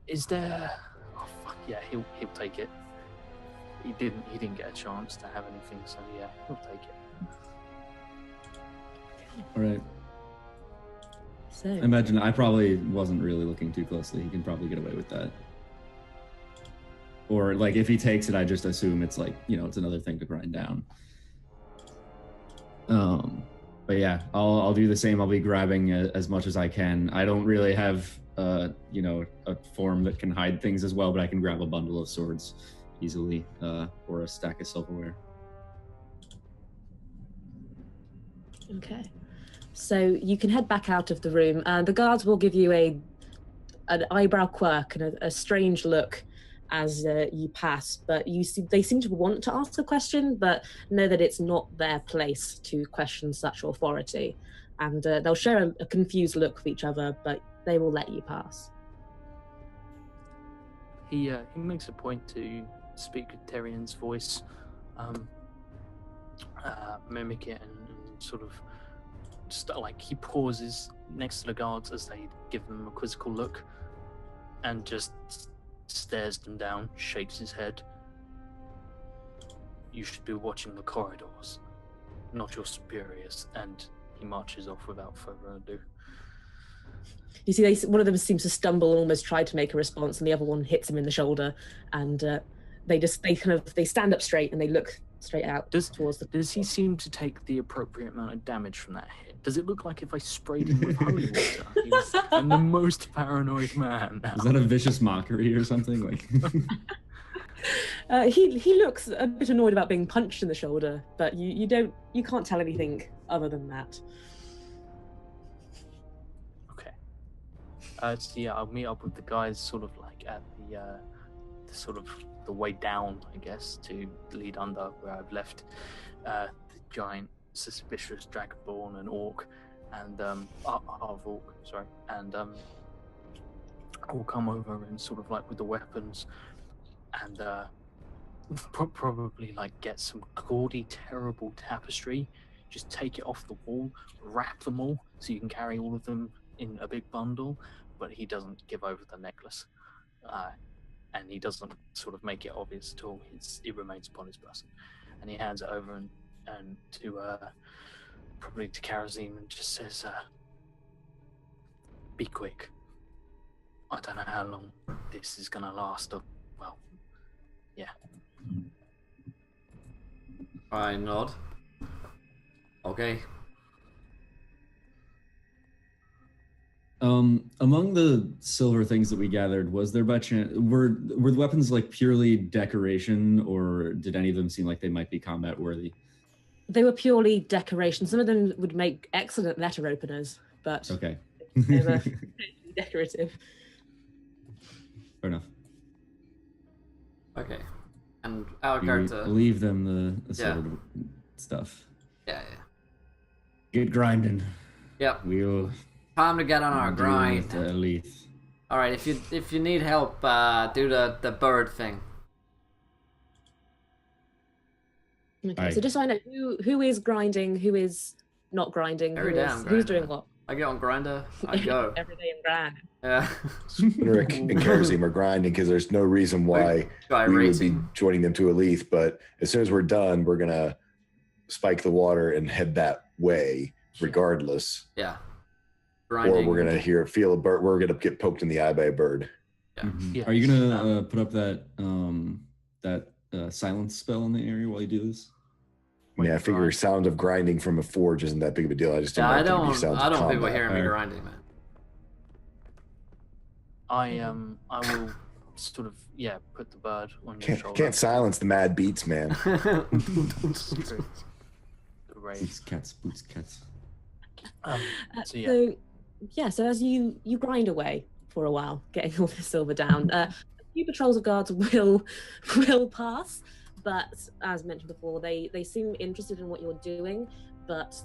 Is there? Oh fuck yeah! He'll take it. He didn't get a chance to have anything, so yeah, he'll take it. All right. So I imagine I probably wasn't really looking too closely. He can probably get away with that. Or like if he takes it, I just assume it's like, it's another thing to grind down. But yeah, I'll do the same. I'll be grabbing as much as I can. I don't really have a form that can hide things as well, but I can grab a bundle of swords easily, or a stack of silverware. okay. So you can head back out of the room. The guards will give you an eyebrow quirk and a strange look as you pass, but they seem to want to ask a question, but know that it's not their place to question such authority. And they'll share a confused look with each other, but they will let you pass. He makes a point to speak with Tyrion's voice, mimic it, and sort of like he pauses next to the guards as they give them a quizzical look, and just stares them down, shakes his head. You should be watching the corridors, not your superiors, and he marches off without further ado. You see, one of them seems to stumble and almost try to make a response, and the other one hits him in the shoulder, and they stand up straight and they look straight out towards the. Does he seem to take the appropriate amount of damage from that hit? Does it look like if I sprayed him with holy water? I'm the most paranoid man now. Is that a vicious mockery or something? Like. He looks a bit annoyed about being punched in the shoulder, but you can't tell anything other than that. Okay. So yeah, I'll meet up with the guys sort of like at the sort of the way down, I guess, to lead under where I've left the giant suspicious dragonborn and orc and half-orc, sorry, and I'll come over and sort of like with the weapons and probably like get some gaudy, terrible tapestry, just take it off the wall, wrap them all so you can carry all of them in a big bundle, but he doesn't give over the necklace. And he doesn't sort of make it obvious at all. It remains upon his person, and he hands it over and to probably to Karazim and just says, "Be quick. I don't know how long this is gonna last. Or, well, yeah." I nod. Okay. Among the silver things that we gathered, was there by chance were the weapons like purely decoration, or did any of them seem like they might be combat worthy? They were purely decoration. Some of them would make excellent letter openers, but okay, they were decorative. Fair enough. Okay. And our You character. leave them the silver stuff. Yeah. Get grinding. Yep. We'll Time to get on our deal grind. with the elite. All right. If you need help, do the bird thing. Okay, Aye. so just so I know, who is grinding, who is not grinding, Very damn who's grinding. doing what? I get on Grinder. I go. Every day in grind. Yeah. Rick and Karazim are grinding because there's no reason why we would be joining them to Elith. But as soon as we're done, we're gonna spike the water and head that way, regardless. Yeah. Grinding. Or we're gonna feel a bird. We're gonna get poked in the eye by a bird. Yeah. Mm-hmm. Yes. Are you gonna put up that silence spell in the area while you do this? I figure sound of grinding from a forge isn't that big of a deal. I just I don't want people hearing me grinding, man. I will sort of put the bird on your shoulder. Can't silence the mad beats, man. Boots cats. So as you grind away for a while, getting all the silver down, a few patrols of guards will pass. But as mentioned before, they seem interested in what you're doing, but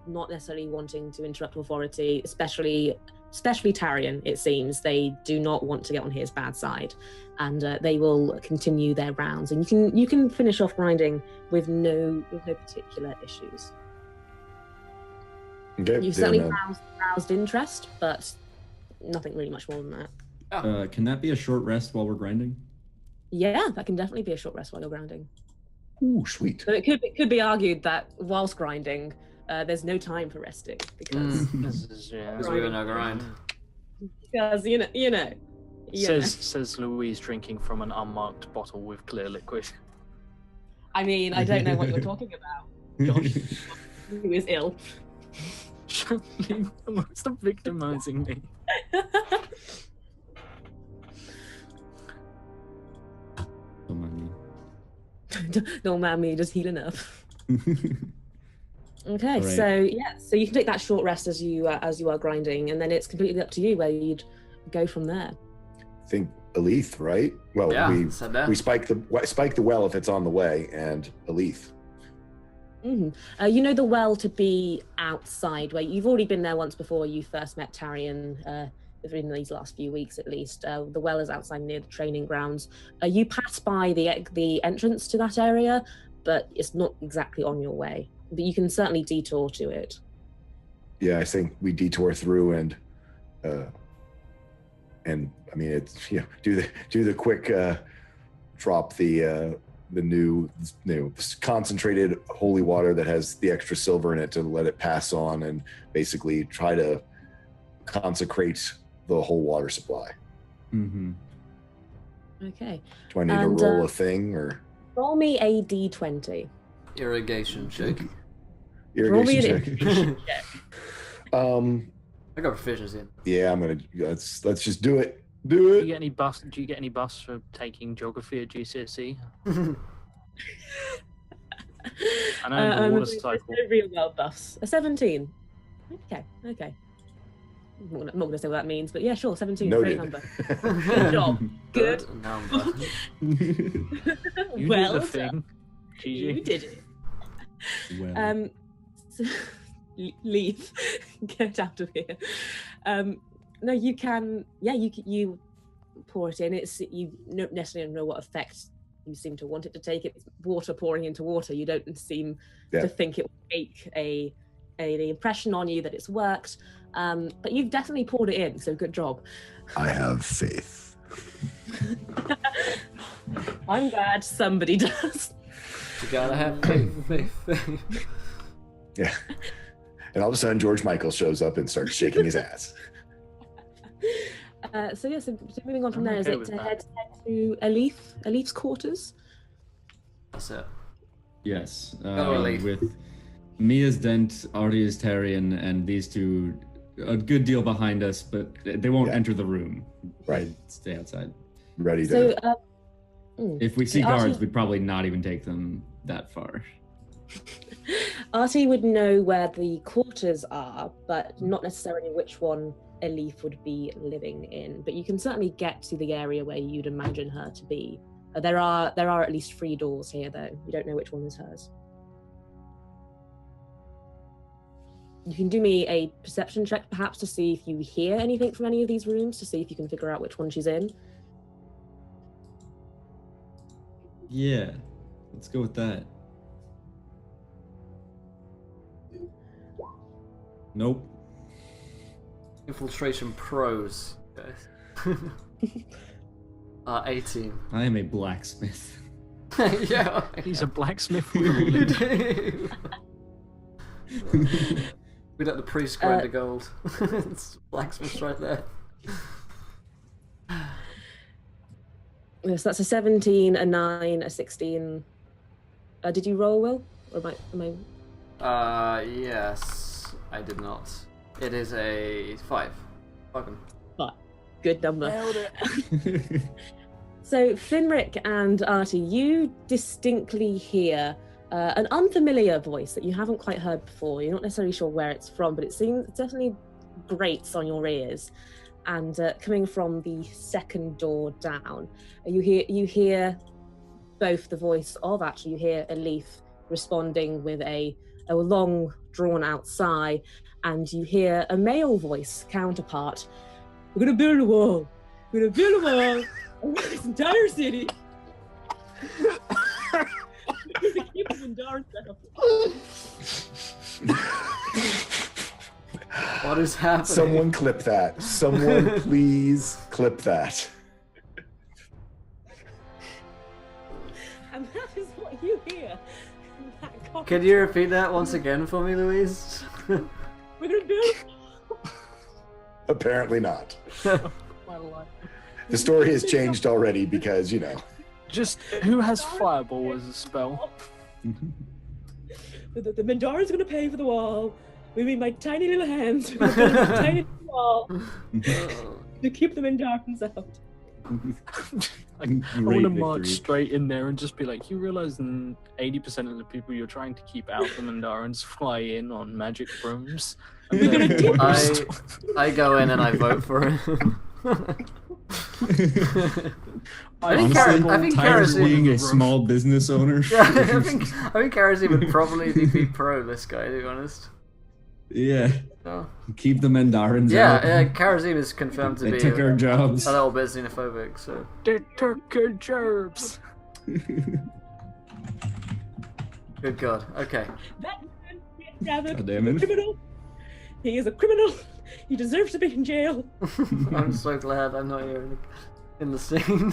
not necessarily wanting to interrupt authority, especially Tarion, it seems. They do not want to get on his bad side, and they will continue their rounds. And you can finish off grinding with no particular issues. Okay, You've certainly roused interest, but nothing really much more than that. Can that be a short rest while we're grinding? Yeah, that can definitely be a short rest while you're grinding. Ooh, sweet. So it could be argued that whilst grinding, there's no time for resting because we're gonna grind. Because you know. Says Louise, drinking from an unmarked bottle with clear liquid. I mean, I don't know what you're talking about, Josh. Who is ill? Stop victimizing me. Don't mind me. Don't mind me, just healing up. Okay, right. so you can take that short rest as you are grinding, and then it's completely up to you where you'd go from there. I think Elith, right? Well, we spike the well if it's on the way, and Elith. Mm-hmm. You know the well to be outside, where you've already been there once before. You first met Tarion in these last few weeks, at least. The well is outside near the training grounds. You pass by the entrance to that area, but it's not exactly on your way. But you can certainly detour to it. Yeah, I think we detour through and I mean it's do the quick drop the new concentrated holy water that has the extra silver in it to let it pass on and basically try to consecrate the whole water supply. Mm-hmm. Okay. Do I need to roll a thing or? Roll me a d20. Irrigation check. Irrigation check. I got proficiency. Yeah, I'm gonna. Let's just do it. Do you get any buffs? Do you get any buffs for taking geography at GCSE? I know the water cycle. No real well buffs. A 17. Okay. I'm not going to say what that means, but yeah, sure, 17. Noted. Great number. Good job. Good number. You well did the thing. You did it. Well. So, leave. Get out of here. No, you can. Yeah, you pour it in. You don't necessarily know what effect you seem to want it to take. It's water pouring into water. You don't seem to think it will make an impression on you that it's worked. But you've definitely poured it in. So good job. I have faith. I'm glad somebody does. You gotta have faith. Yeah. And all of a sudden, George Michael shows up and starts shaking his ass. So moving on from there, is it to head to Elif's quarters? That's it. Yes. Elif. With me as Dent, Artie as Tarion, and these two a good deal behind us, but they won't enter the room. Right. They stay outside. Ready to... If we see guards, we'd probably not even take them that far. Artie would know where the quarters are, but not necessarily which one Elif would be living in. But you can certainly get to the area where you'd imagine her to be. There are at least 3 doors here, though. You don't know which one is hers. You can do me a perception check, perhaps, to see if you hear anything from any of these rooms, to see if you can figure out which one she's in. Yeah, let's go with that. Nope. Infiltration pros. Okay. 18. I am a blacksmith. Yeah. He's a blacksmith with a living. We let the priest grind the gold. It's blacksmith right there. Yes, that's a 17, a 9, a 16. Did you roll, Will? Or am I... Yes, I did not. It is a 5. Fucking. But good number. Nailed it. So, Finric and Artie, you distinctly hear an unfamiliar voice that you haven't quite heard before. You're not necessarily sure where it's from, but it definitely grates on your ears. And coming from the second door down, you hear both the voice of, actually, you hear Elif responding with a long, drawn-out sigh, and you hear a male voice counterpart. We're gonna build a wall. We're gonna build a wall around this entire city. To keep them in dark now. What is happening? Someone clip that. Someone please clip that. And that is what you hear. Can you repeat that once again for me, Louise? We're gonna do. Apparently not. My life. The story has changed already because, Just who has fireball as a spell? The Mindarin's gonna pay for the wall. We mean my tiny little hands. We're gonna build a tiny little wall to keep the Mindarins out. I want to march straight in there and just be like, you realize 80% of the people you're trying to keep out the Mandarins fly in on magic brooms? And We're gonna do I go in and I vote for him. I think Tyrants Kerosene being a small business owner. Yeah, I think Kerosene would probably be pro this guy, to be honest. Yeah. Oh. Keep the Mandarins out. Yeah, Kerosene is confirmed to They be took our jobs. a little bit xenophobic, so. They took our jobs. Good God. Okay. that man is God damn a it. criminal. He is a criminal. He deserves to be in jail. I'm so glad I'm not here in the scene.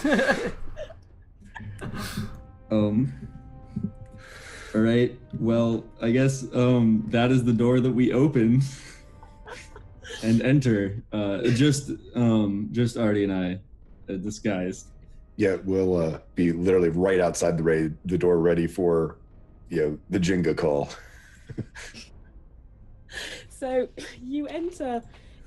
All right. Well, I guess that is the door that we open and enter. Just Artie and I, disguised. Yeah, we'll be literally right outside the door ready for, the Jenga call. So you enter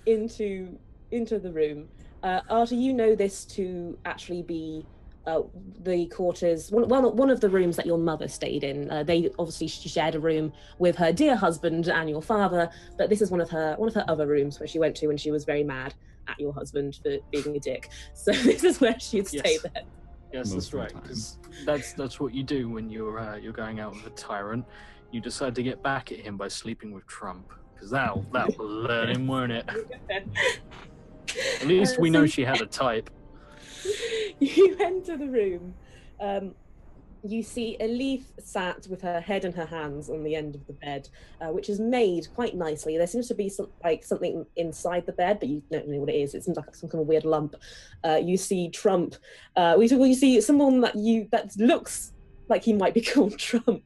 into the room. Artie, you know this to actually be the quarters, one of the rooms that your mother stayed in. They obviously shared a room with her dear husband and your father, but this is one of her other rooms where she went to when she was very mad at your husband for being a dick. So this is where she'd stay there. Yes, that's right. Because that's what you do when you're going out with a tyrant. You decide to get back at him by sleeping with Trump, because that'll learn him, won't it? At least we know she had a type. You enter the room. You see Elif sat with her head in her hands on the end of the bed, which is made quite nicely. There seems to be something inside the bed, but you don't know what it is. It seems like some kind of weird lump. You see Trump. You see someone that looks like he might be called Trump,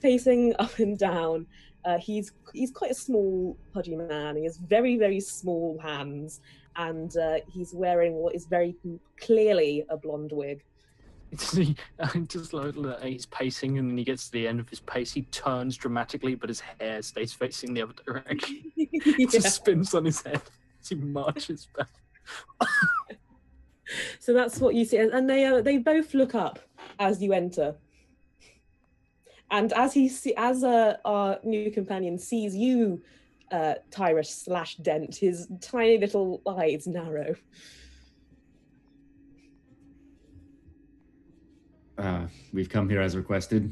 pacing up and down. He's quite a small, pudgy man. He has very, very small hands, and he's wearing what is very clearly a blonde wig. Just like he's pacing, and then he gets to the end of his pace, he turns dramatically, but his hair stays facing the other direction. It just spins on his head as he marches back. So that's what you see, and they both look up as you enter. And as our new companion sees you, Tyrus/Dent, his tiny little eyes narrow. We've come here as requested.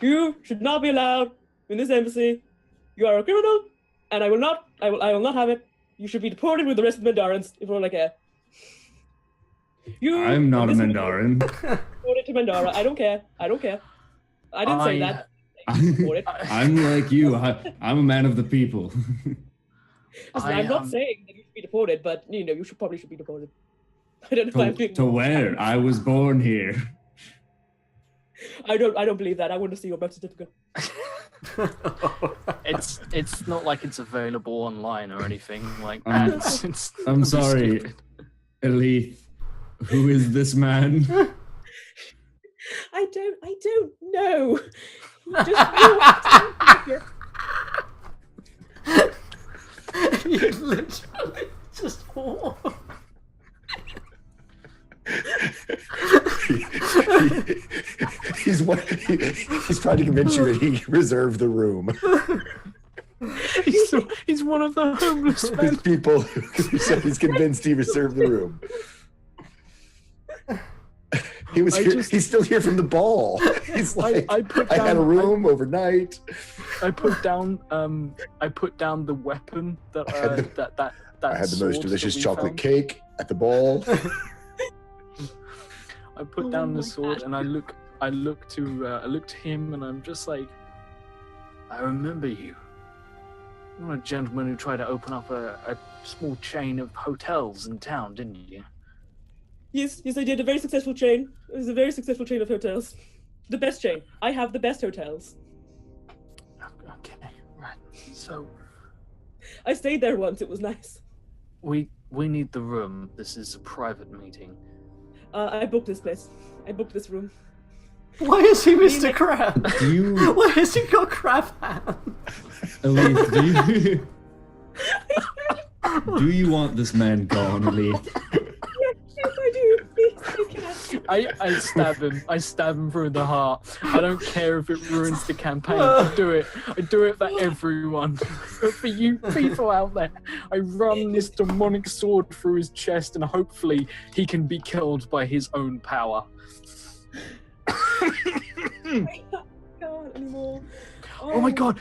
You should not be allowed in this embassy. You are a criminal, and I will not have it. You should be deported with the rest of the Mandarins, if all I care. I'm not a Mandarin. Deported to Mandara. I don't care. I didn't say that. I'm like you. I'm a man of the people. Listen, I'm not saying that you should be deported, but you probably should be deported. I don't know. To where? I was born here. I don't believe that. I want to see your birth certificate. It's not like it's available online or anything like that. I'm sorry, Elith. Who is this man? I don't know. Just You literally just walk. He's trying to convince you that he reserved the room. He's one of the homeless men. There's people who said he's convinced he reserved the room. He was here. He's still here from the ball. He's like, I had a room overnight. I put down the weapon that I had the most delicious chocolate cake at the ball. I put down the sword and I look to him and I'm just like, I remember you. You're a gentleman who tried to open up a small chain of hotels in town, didn't you? Yes, I did. A very successful chain. It was a very successful chain of hotels. The best chain. I have the best hotels. Okay, right. So I stayed there once. It was nice. We need the room. This is a private meeting. I booked this place. I booked this room. Why is he Mr. Crab? You... Why has he got crab hands? Elith, do you want this man gone, Elith? Yes, I do. Please, you can. I stab him through the heart. I don't care if it ruins the campaign. I do it for everyone. But for you people out there, I run this demonic sword through his chest and hopefully he can be killed by his own power. I can't anymore. Oh my god!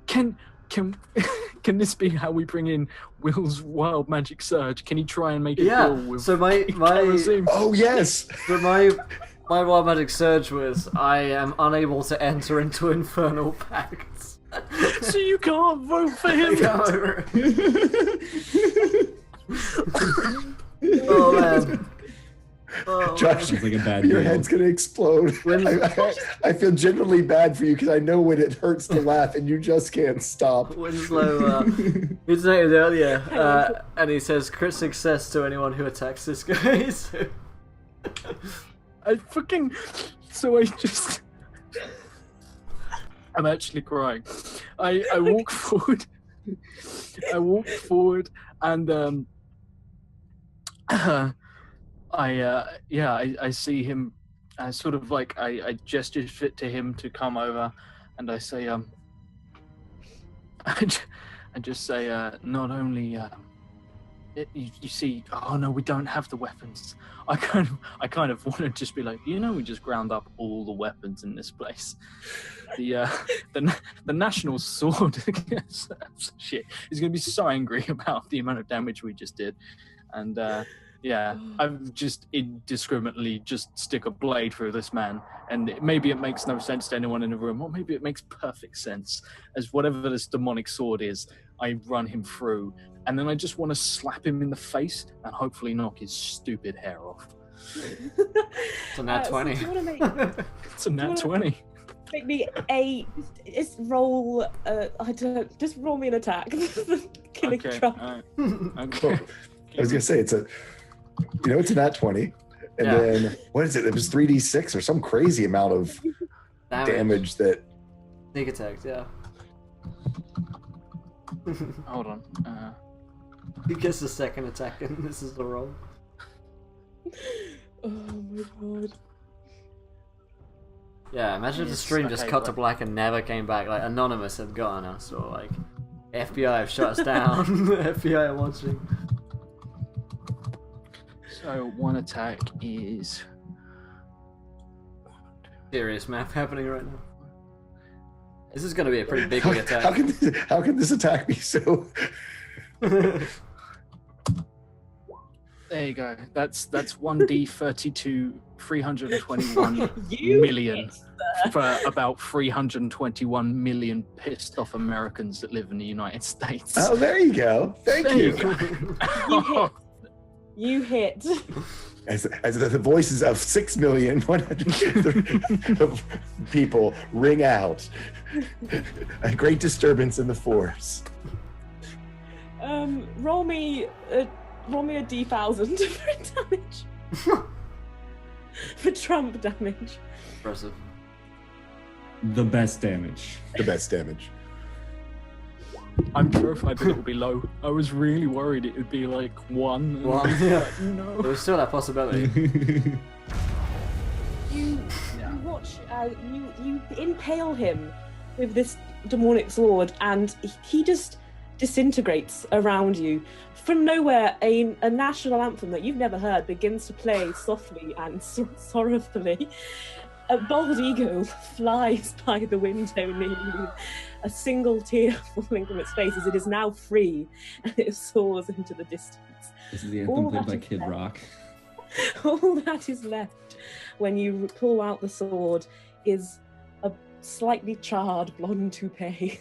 Can this be how we bring in Will's wild magic surge? Can he try and make it deal with? So my oh yes. But my wild magic surge was I am unable to enter into infernal pacts. So you can't vote for him. Oh man. Oh, Josh, like a bad your deal. head's gonna explode. I feel genuinely bad for you because I know when it hurts to laugh and you just can't stop. Winslow, we noted earlier, and he says crit success to anyone who attacks this guy. So... I'm actually crying. I walk forward. I walk forward and I see him. I sort of like I gesture fit to him to come over, and I say I just say not only you see, oh no, we don't have the weapons. I kind of want to just be like, we just ground up all the weapons in this place. The national sword shit is going to be so angry about the amount of damage we just did, and I've just indiscriminately just stick a blade through this man, and maybe it makes no sense to anyone in the room, or maybe it makes perfect sense. As whatever this demonic sword is, I run him through, and then I just want to slap him in the face and hopefully knock his stupid hair off. It's a nat 20. So It's a nat 20. make me just roll. Just roll me an attack. Killing trap. All right. Okay. I was gonna say it's a nat 20, and then what is it? It was 3d6 or some crazy amount of damage that. Sneak attack, yeah. Hold on. He gets the second attack, and this is the roll. Oh my god. Yeah, imagine if the stream just cut to black and never came back. Like Anonymous had gotten us, or like FBI have shut us down. FBI are watching. So one attack is serious math happening right now. This is going to be a pretty big attack. How can this attack be so? There you go. That's 1d32, 321 You million hit, for about 321 million pissed off Americans that live in the United States. Oh, there you go. Thank There you. go. You hit. As the voices of 6,100,000 people ring out, a great disturbance in the force. Roll me a D1000 for damage. For Trump damage. Impressive. The best damage. The best damage. I'm terrified that it will be low. I was really worried it would be like 1. One, yeah. No. There was still that possibility. You watch, you impale him with this demonic sword, and he just disintegrates around you. From nowhere, a national anthem that you've never heard begins to play softly and sorrowfully. A bald eagle flies by the window near you, a single tear falling from its face as it is now free, and it soars into the distance. This is the anthem played by Kid Rock. All that is left when you pull out the sword is a slightly charred blonde toupee.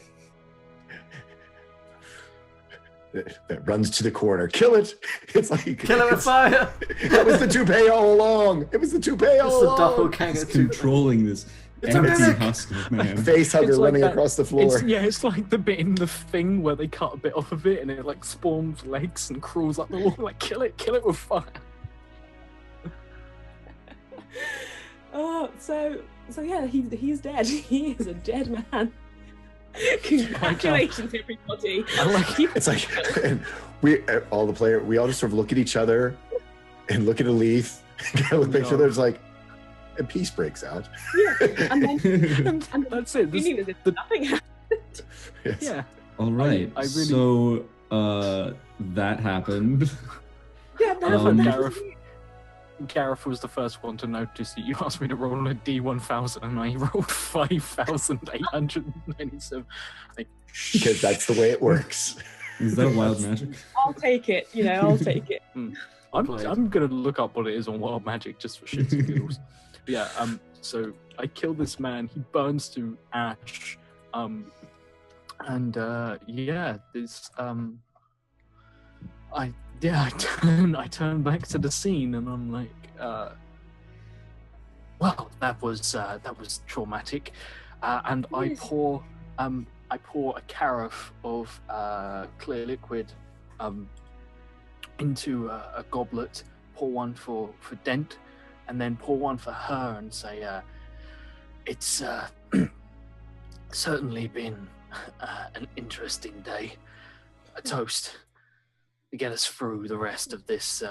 That runs to the corner. Kill it! It's like Kill it with fire! It was the toupee all along. It was the toupee all It's the along. doppelganger He's toupee. controlling this It's a empty mimic. husk of man. Face hugger It's like running that- across the floor. It's like the bit in the Thing where they cut a bit off of it and it like spawns legs and crawls up the wall. Like kill it with fire. Oh, so yeah, he's dead. He is a dead man. Congratulations, everybody. I like It's like and we all just sort of look at each other and look at Elise and make sure there's like and peace breaks out. Yeah, and then and That's it. we knew as if nothing happened. Yes. Yeah. All right. I really- So that happened. Yeah, Gareth was the first one to notice that you asked me to roll a D1000 and I rolled 5,897. Because that's the way it works. Is that wild magic? I'll take it. I'll take it. I'm gonna look up what it is on Wild Magic just for shits and giggles. But yeah, so I kill this man, he burns to ash, I turn back to the scene and I'm like, well, that was traumatic, and I pour a carafe of clear liquid into a goblet, pour one for Dent, and then pour one for her and say, it's certainly been an interesting day. A toast to get us through the rest of this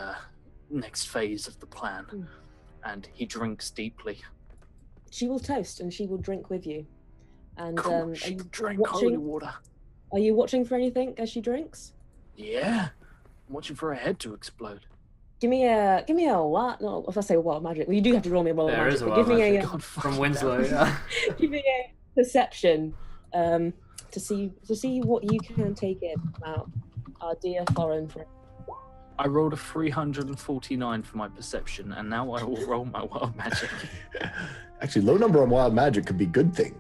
next phase of the plan. And he drinks deeply. She will toast and she will drink with you. And Cool. are She you drank holy watching? water. Are you watching for anything as she drinks? Yeah. I'm watching for her head to explode. Give me a what? No, if I say wild magic, well, you do have to roll me a wild There magic. is a but wild give me magic. a God, From fucking Winslow, hell. yeah. give me a perception to see what you can take in about our dear foreign friend. I rolled a 349 for my perception, and now I will roll my wild magic. Actually, low number on wild magic could be a good thing.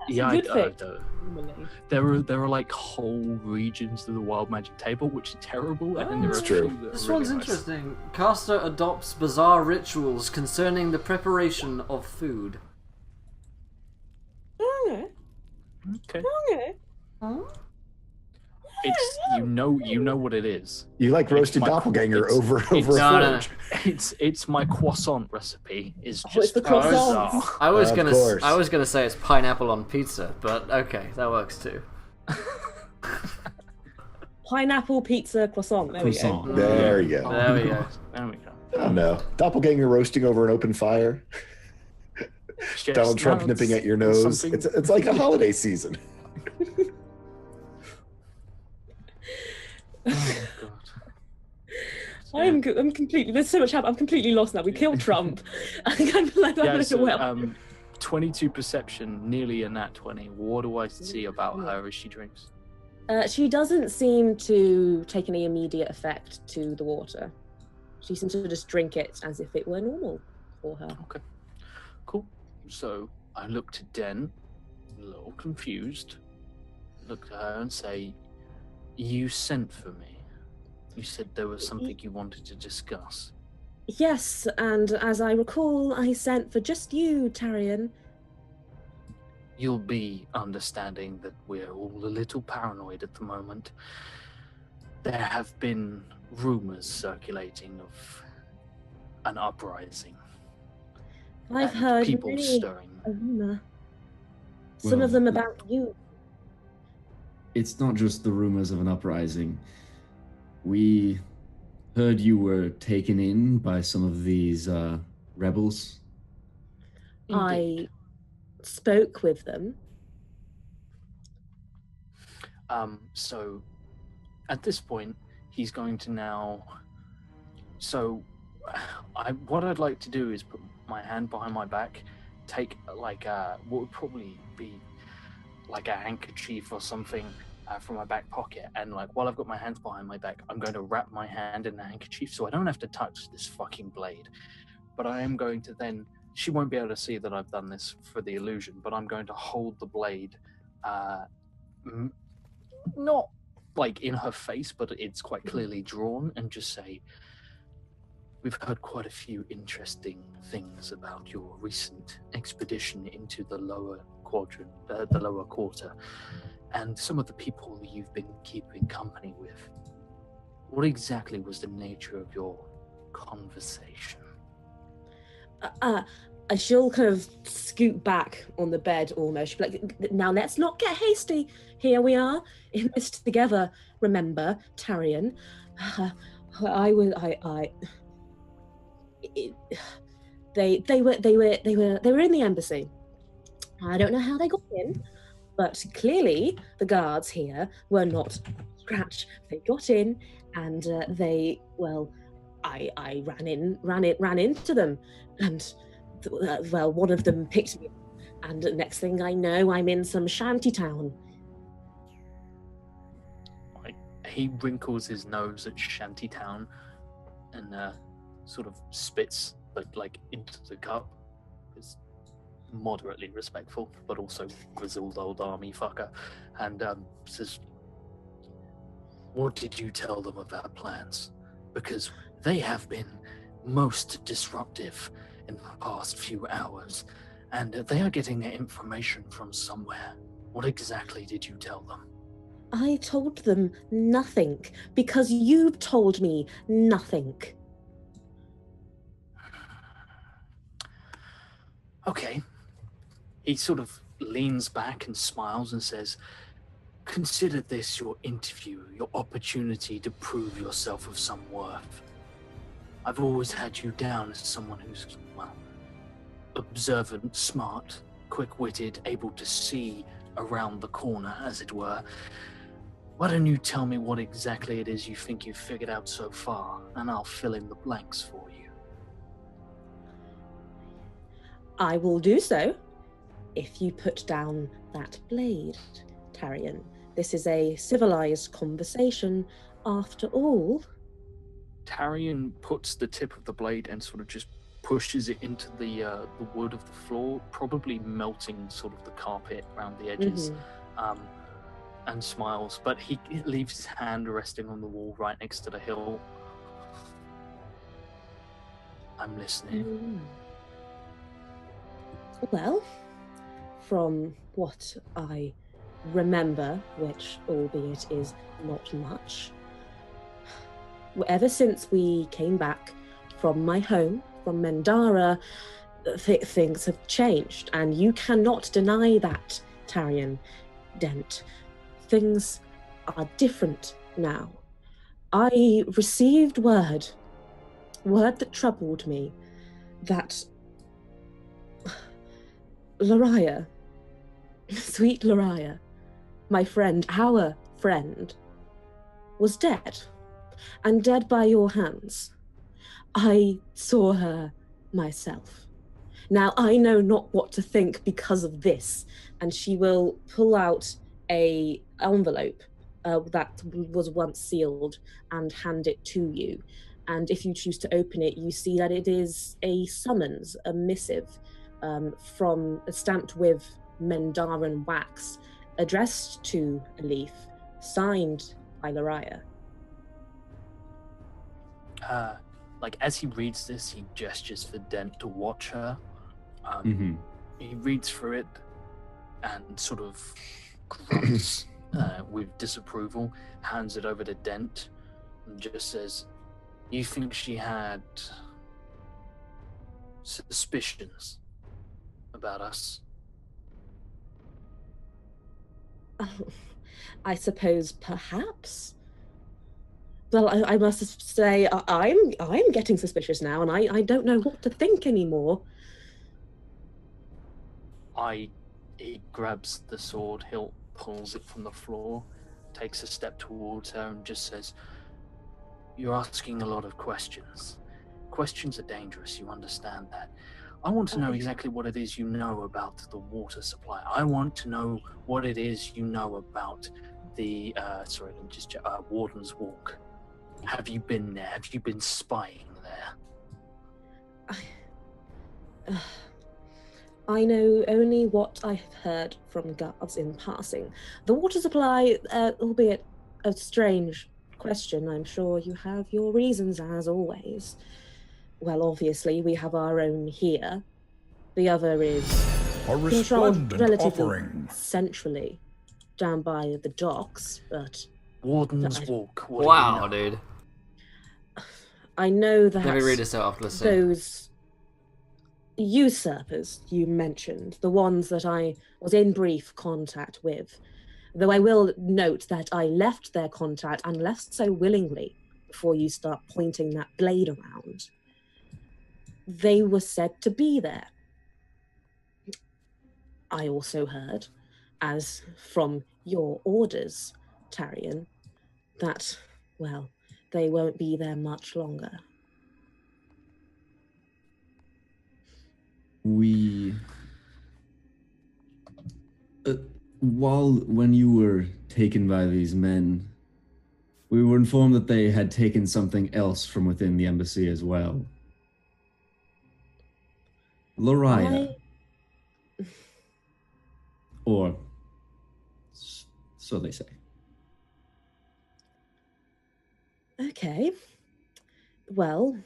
It's a good thing. Normally. There are like whole regions of the wild magic table which are terrible, and then there That's are true. a few that are This really one's nice. interesting. Caster adopts bizarre rituals concerning the preparation of food. Okay. Okay. Okay. It's you know what it is. You like roasted my- doppelganger it's- over it's- a No. forge. It's my croissant recipe. Is Oh, just it's the croissants. bizarre. I was Of gonna course. say it's pineapple on pizza, but okay, that works too. Pineapple pizza croissant. There Croissant. we There you go. There we go. There we go. I don't know. Doppelganger roasting over an open fire. Yes, Donald Trump now nipping it's at your nose. something- It's like a holiday season. Oh, God. go. I'm completely. There's so much happening. I'm completely lost now. We killed Trump. I think I'm like I Yeah, don't so, know well. 22 perception, nearly a nat 20. What do I see about her as she drinks? She doesn't seem to take any immediate effect to the water. She seems to just drink it as if it were normal for her. Okay. Cool. So I look to Den, a little confused. Look at her and say, "You sent for me. You said there was something you wanted to discuss." Yes, and as I recall, I sent for just you, Tarian. You'll be understanding that we're all a little paranoid at the moment. There have been rumors circulating of an uprising. I've and heard people many stirring. a rumor. Some Well, of them about you. It's not just the rumors of an uprising. We heard you were taken in by some of these rebels. Indeed. I spoke with them. So at this point, he's going to now. So, what I'd like to do is put my hand behind my back, take like what would probably be like a handkerchief or something from my back pocket, and like while I've got my hands behind my back, I'm going to wrap my hand in the handkerchief so I don't have to touch this fucking blade. But I am going to then. She won't be able to see that I've done this for the illusion, but I'm going to hold the blade, not like in her face, but it's quite clearly drawn, and just say, "We've heard quite a few interesting things about your recent expedition into the lower quadrant, the lower quarter, and some of the people you've been keeping company with. What exactly was the nature of your conversation?" She'll kind of scoot back on the bed almost. She'll be like, now let's not get hasty. Here we are in this together. Remember, Tarian. They were in the embassy. I don't know how they got in, but clearly the guards here were not scratch. They got in, and I ran into them, and one of them picked me up, and next thing I know, I'm in some shanty town. He wrinkles his nose at Shantytown and sort of spits like into the cup. It's moderately respectful, but also grizzled old army fucker, and says, "What did you tell them of our plans? Because they have been most disruptive in the past few hours, and they are getting their information from somewhere. What exactly did you tell them?" I told them nothing, because you told me nothing. Okay. He sort of leans back and smiles and says, "Consider this your interview, your opportunity to prove yourself of some worth. I've always had you down as someone who's, well, observant, smart, quick-witted, able to see around the corner, as it were. Why don't you tell me what exactly it is you think you've figured out so far, and I'll fill in the blanks for you." I will do so if you put down that blade, Tarian. This is a civilized conversation, after all. Tarian puts the tip of the blade and sort of just pushes it into the wood of the floor, probably melting sort of the carpet around the edges, and smiles. But he leaves his hand resting on the wall right next to the hill. "I'm listening." Well, from what I remember, which albeit is not much, ever since we came back from my home, from Mendara, things have changed, and you cannot deny that, Tarian Dent. Things are different now. I received word that troubled me, that Lariah, sweet Lariah, my friend, our friend, was dead, and dead by your hands. I saw her myself. Now I know not what to think because of this, and she will pull out a envelope that was once sealed and hand it to you. And if you choose to open it, you see that it is a summons, a missive, stamped with Mendaran wax, addressed to Elif, signed by Lariah. Like as he reads this, he gestures for Dent to watch her. He reads through it and sort of grunts with disapproval, hands it over to Dent, and just says, "You think she had suspicions about us?" I suppose perhaps. Well, I must say I'm getting suspicious now, and I don't know what to think anymore. He grabs the sword hilt, pulls it from the floor, takes a step towards her, and just says, "You're asking a lot of questions. Questions are dangerous, you understand that. I want to know exactly what it is you know about the water supply. I want to know what it is you know about the Warden's Walk. Have you been there? Have you been spying there?" I know only what I have heard from guards in passing. The water supply, albeit a strange question, I'm sure you have your reasons, as always. Well, obviously, we have our own here. The other is A controlled resplendent relatively offering. centrally down by the docks, but Warden's Walk. What Wow, do you know? dude. I know that Let me read this out after listening. those usurpers you mentioned, the ones that I was in brief contact with, though I will note that I left their contact and left so willingly before you start pointing that blade around. They were said to be there. I also heard, as from your orders, Tarian, that, well, they won't be there much longer. When you were taken by these men, we were informed that they had taken something else from within the embassy as well. Lariah. Or so they say. Okay. Well,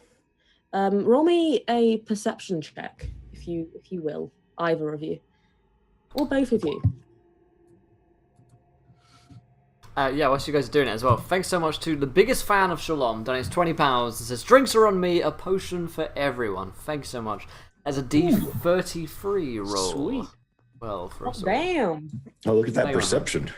roll me a perception check, if you will, either of you, or both of you. Yeah, whilst you guys are doing it as well, thanks so much to the biggest fan of Shalom, donates £20 and says, "Drinks are on me, a potion for everyone." Thanks so much. As a D33 roll. Sweet. Well, for us all. Damn. Oh, look at that Hang on. perception.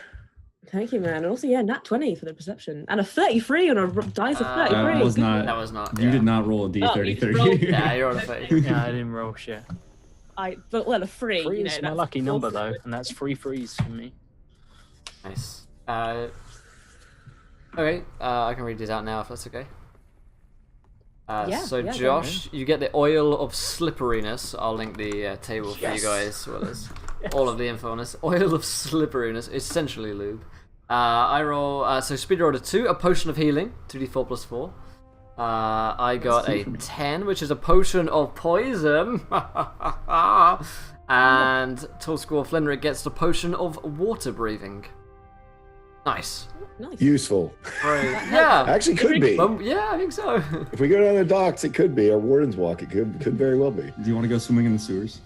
Thank you, man. And also, yeah, nat 20 for the perception. And a 33 on a dice of 33. That was Good not. one. That was not. You yeah. did not roll a Oh, you just rolled- D30. Yeah, you're on a 30. Yeah, I didn't roll shit. But a 3. Three you know, is my that's lucky number, awesome. though, and that's 3 threes for me. Nice. Okay, I can read these out now if that's okay. So yeah, go Josh, you get the oil of slipperiness. I'll link the table for you guys, as well as all of the info on this. Oil of slipperiness, essentially lube. I roll, so speed roll to 2, a potion of healing, 2d4 plus 4. I got a 10, which is a potion of poison. And Tall Squaw Flinrick gets the potion of water breathing. Nice. Nice. Useful. Right. Yeah. Actually, could be. Yeah, I think so. If we go down the docks, it could be. Or Warden's Walk, it could very well be. Do you want to go swimming in the sewers?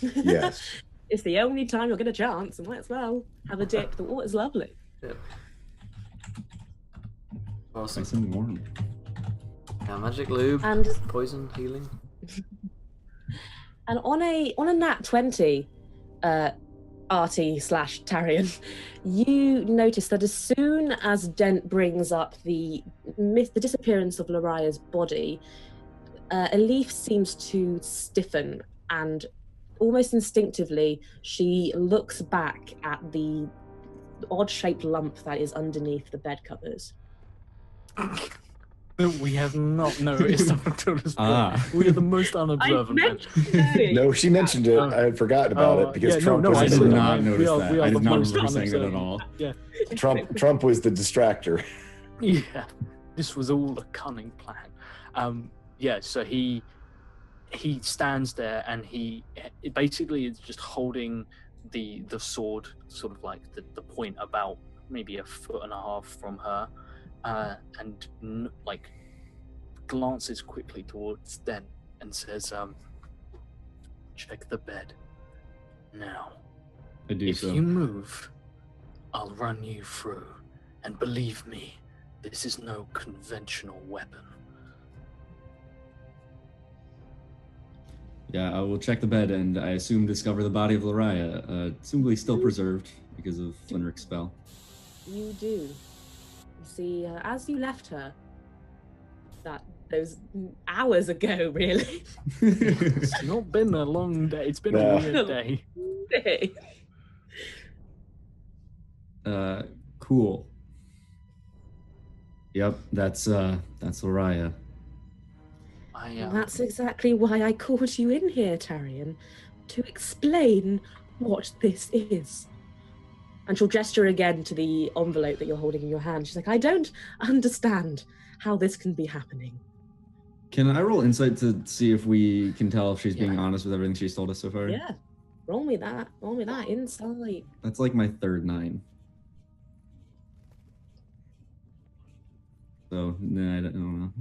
Yes. It's the only time you'll get a chance, and might as well have a dip. The water's lovely. Yep. Awesome. Nice and warm. Yeah, magic lube, And poison, healing. And on a nat 20, Artie/Tarian, you notice that as soon as Dent brings up the disappearance of Lariah's body, Elif seems to stiffen, and almost instinctively she looks back at the odd-shaped lump that is underneath the bed covers. We have not noticed up until this point. We are the most unobservant. No, she mentioned it. I had forgotten about it because Trump was I in did the not room. notice are- that. we are I the did not most remember saying that at unobservant. all. Yeah. Trump was the distractor. Yeah. This was all a cunning plan. Yeah, so he stands there and he basically is just holding the sword, sort of like the point about maybe 1.5 feet from her, and like glances quickly towards Den and says, "Check the bed now. I do If so. you move, I'll run you through. And believe me, this is no conventional weapon." Yeah, I will check the bed and I assume discover the body of Lariah, assumably still preserved because of Flinrick's spell. You do. You see, as you left her, those hours ago, really. It's not been a long day. It's been No. a weird day. Cool. Yep, that's Lariah. That's exactly why I called you in here, Tarian, to explain what this is. And she'll gesture again to the envelope that you're holding in your hand. She's like, I don't understand how this can be happening. Can I roll insight to see if we can tell if she's being honest with everything she's told us so far? Yeah. Roll me that. Insight. That's like my third 9. So, no, I don't know.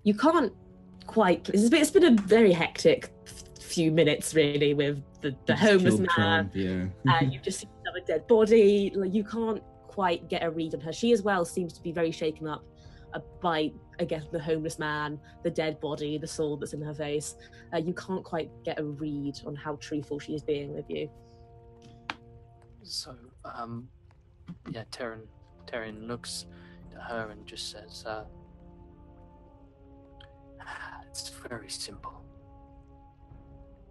You can't quite. It's been a very hectic few minutes, really, with the homeless man. Trump, yeah. You've just seen another dead body. Like, you can't quite get a read on her. She as well seems to be very shaken up by, I guess, the homeless man, the dead body, the sword that's in her face. You can't quite get a read on how truthful she is being with you. So, yeah, Tyrion looks at her and just says, "It's very simple.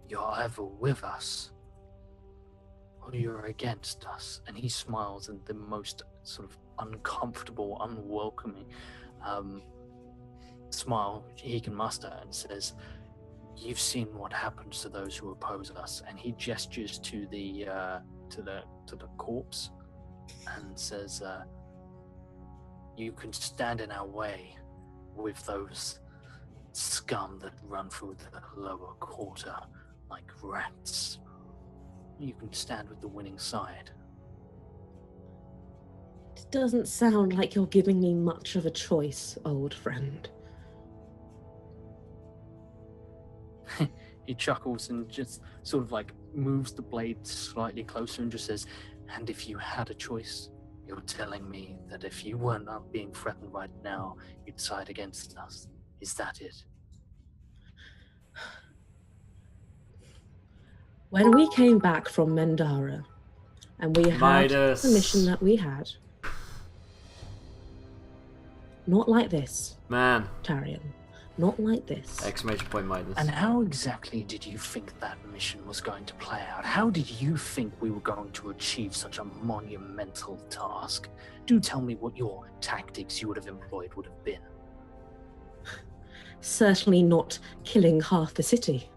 You're either with us or you're against us." And he smiles in the most sort of uncomfortable, unwelcoming smile he can muster and says, "You've seen what happens to those who oppose us." And he gestures to the corpse and says, "You can stand in our way with those scum that run through the lower quarter like rats. You can stand with the winning side." It doesn't sound like you're giving me much of a choice, old friend. He chuckles and just sort of like moves the blade slightly closer and just says, "And if you had a choice, you're telling me that if you were not being threatened right now, you'd side against us. Is that it?" When we came back from Mendara, and we had Midas. the mission that we had, not like this, Man. Tarian. Not like this. Exclamation point Midas. And how exactly did you think that mission was going to play out? How did you think we were going to achieve such a monumental task? Do tell me what your tactics you would have employed would have been. Certainly not killing half the city.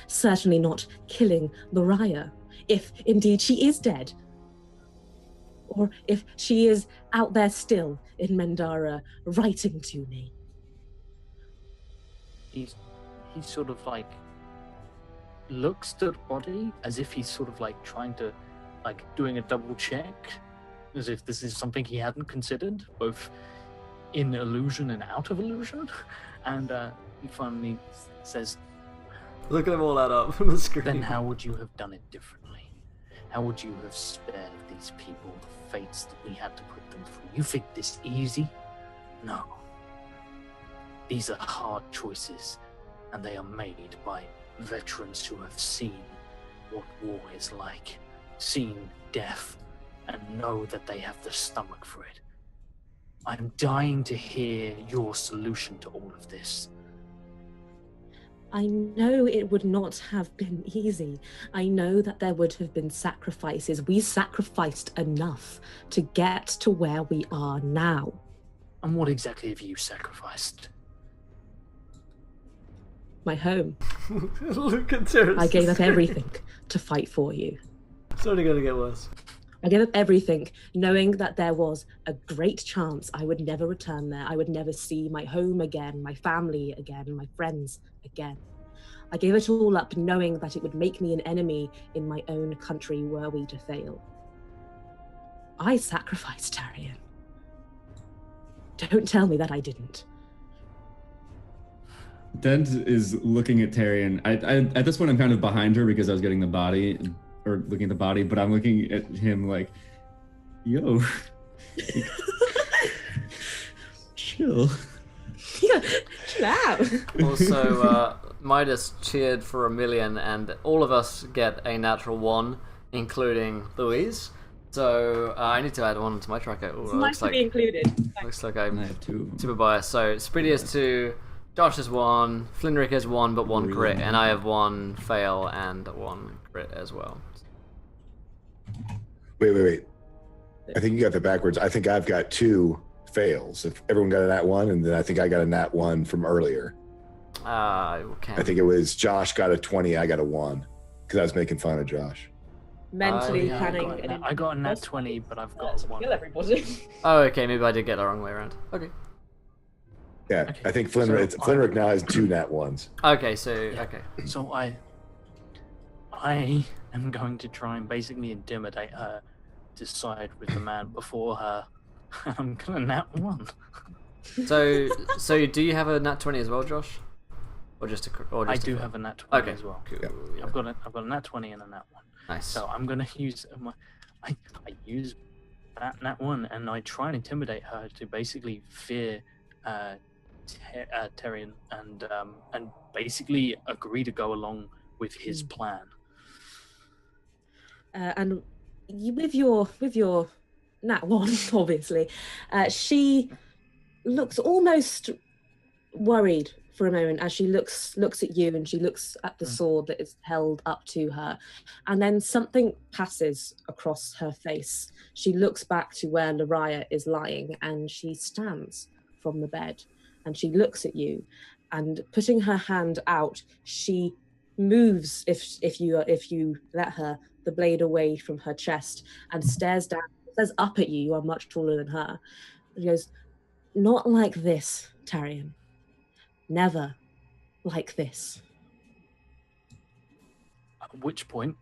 Certainly not killing Lariah, if indeed she is dead. Or if she is out there still in Mendara writing to me. He sort of like looks at the body as if he's sort of like trying to, like doing a double check, as if this is something he hadn't considered, both in illusion and out of illusion. And he finally says, Look at them all add up on the screen. "Then how would you have done it differently? How would you have spared these people the fates that we had to put them through? You think this easy? No. These are hard choices, and they are made by veterans who have seen what war is like, seen death, and know that they have the stomach for it. I'm dying to hear your solution to all of this." I know it would not have been easy. I know that there would have been sacrifices. We sacrificed enough to get to where we are now. And what exactly have you sacrificed? My home. Look at Tyrants. I gave up everything to fight for you. It's only going to get worse. I gave up everything, knowing that there was a great chance I would never return there. I would never see my home again, my family again, my friends again. I gave it all up, knowing that it would make me an enemy in my own country were we to fail. I sacrificed, Tarion. Don't tell me that I didn't. Dent is looking at Tarion. I at this point I'm kind of behind her because I was getting the body, or looking at the body, but I'm looking at him like, yo, chill. Yeah, chill out. Also, Midas cheered for 1,000,000, and all of us get a natural 1, including Louise. So I need to add 1 to my tracker. Ooh, It's nice to be included. Looks like I I'm have 2. super biased. So Speedy has 2, Josh has 1, Flinrick has 1 but 1 crit, and I have 1 fail and 1 crit as well. Wait. I think you got that backwards. I think I've got 2 fails. If everyone got a nat 1, and then I think I got a nat 1 from earlier. Okay. I think it was Josh got a 20, I got a 1. Because I was making fun of Josh. Mentally Yeah, planning. I got a nat 20, but I've got to 1. kill everybody. Oh, okay, maybe I did get the wrong way around. Okay. Yeah, Okay. I think Flinrick now has 2 nat 1s. Okay, so, Yeah. okay. So I am going to try and basically intimidate her to side with the man before her. I'm gonna nat 1. So do you have a nat 20 as well, Josh? Or just a or I just do a, have a nat 20 Okay, as well. cool. Yeah. I've got a nat 20 and a nat 1. Nice. So I'm gonna use I use that nat 1 and I try and intimidate her to basically fear Tarion and basically agree to go along with his plan. And with your nat 1, obviously, she looks almost worried for a moment as she looks at you, and she looks at the sword that is held up to her, and then something passes across her face. She looks back to where Lariah is lying, and she stands from the bed, and she looks at you, and putting her hand out, she moves, if you let her, the blade away from her chest and stares down, stares up at you. You are much taller than her. She goes, "Not like this, Tarion. Never like this." At which point,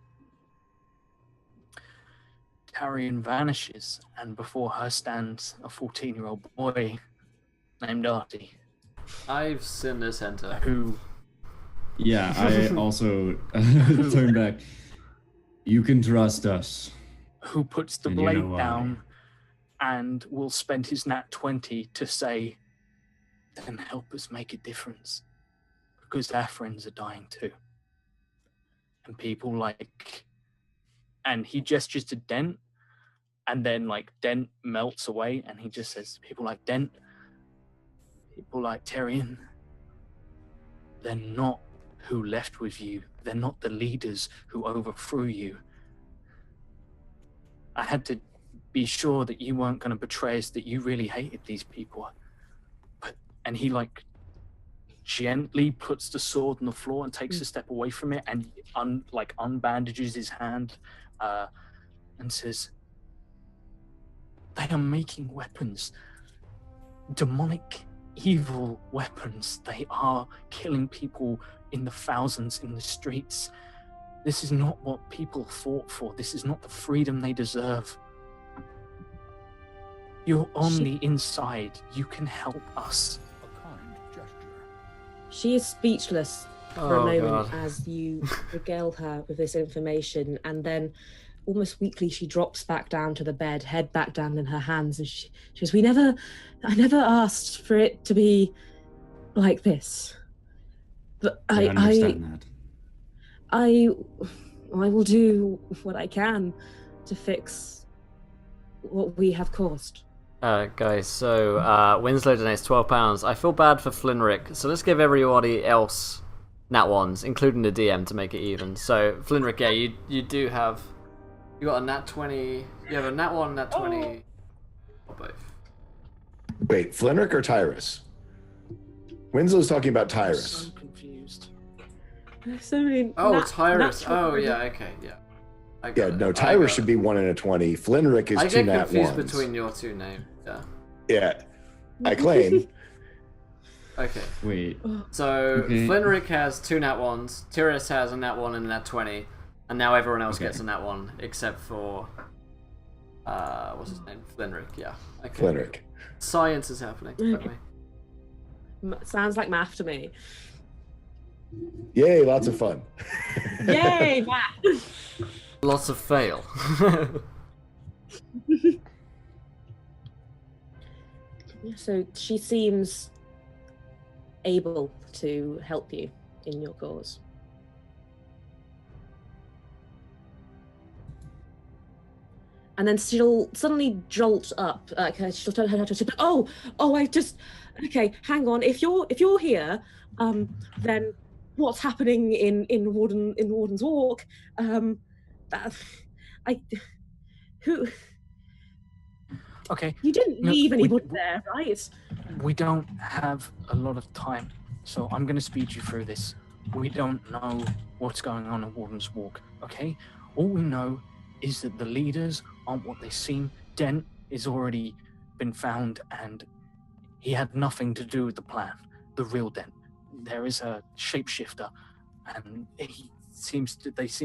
Tarion vanishes, and before her stands a 14-year-old boy named Artie, I've seen this enter. who Yeah, I also turn back. You can trust us. who puts the And you know blade why. down and will spend his nat 20 to say, "Then help us make a difference, because our friends are dying too." And people like, and he gestures to Dent, and then like Dent melts away, and he just says, "People like Dent, people like Tarion, they're not who left with you. They're not the leaders who overthrew you. I had to be sure that you weren't going to betray us, that you really hated these people." And he like gently puts the sword on the floor and takes a step away from it and unbandages his hand and says, "They are making weapons, demonic, evil weapons. They are killing people in the thousands in the streets. This is not what people fought for. This is not the freedom they deserve. You're on the inside. You can help us." She is speechless for a Oh, moment God. as you regale her with this information, and then almost weakly she drops back down to the bed, head back down in her hands, and she goes, I never asked for it to be like this. But I understand that. I will do what I can to fix what we have caused." Guys, so Winslow donates £12. I feel bad for Flinrick, so let's give everybody else nat 1s, including the DM, to make it even. So, Flinrick, yeah, you do have... You got a nat 20... You have a nat 1, nat 20... Or both. Wait, Flinrick or Tyrus? Winslow's talking about Tyrus. I'm confused. So many Oh, nat- Tyrus. natural- Oh, yeah, okay, yeah. Yeah, no, Tyra should be 1 in a 20. Flinrick is I 2 get nat confused 1s. between your two names. Yeah. Yeah, I claim. Okay. Wait. So Okay. Flinrick has 2 nat 1s, Tyrus has a nat 1 and a nat 20, and now everyone else Okay. gets a nat 1 except for what's his name? Flinrick, yeah. Okay. Flinrick. Science is happening. Okay. Okay. Sounds like math to me. Yay, lots of fun. Yay, math! Lots of fail. So she seems able to help you in your cause. And then she'll suddenly jolt up. She'll turn her head to okay, hang on. If you're here, then what's happening in Warden's Walk? Who? Okay. You didn't leave anybody there, right? We don't have a lot of time, so I'm going to speed you through this. We don't know what's going on in Warden's Walk, okay? All we know is that the leaders aren't what they seem. Dent has already been found, and he had nothing to do with the plan, the real Dent. There is a shapeshifter, and they seem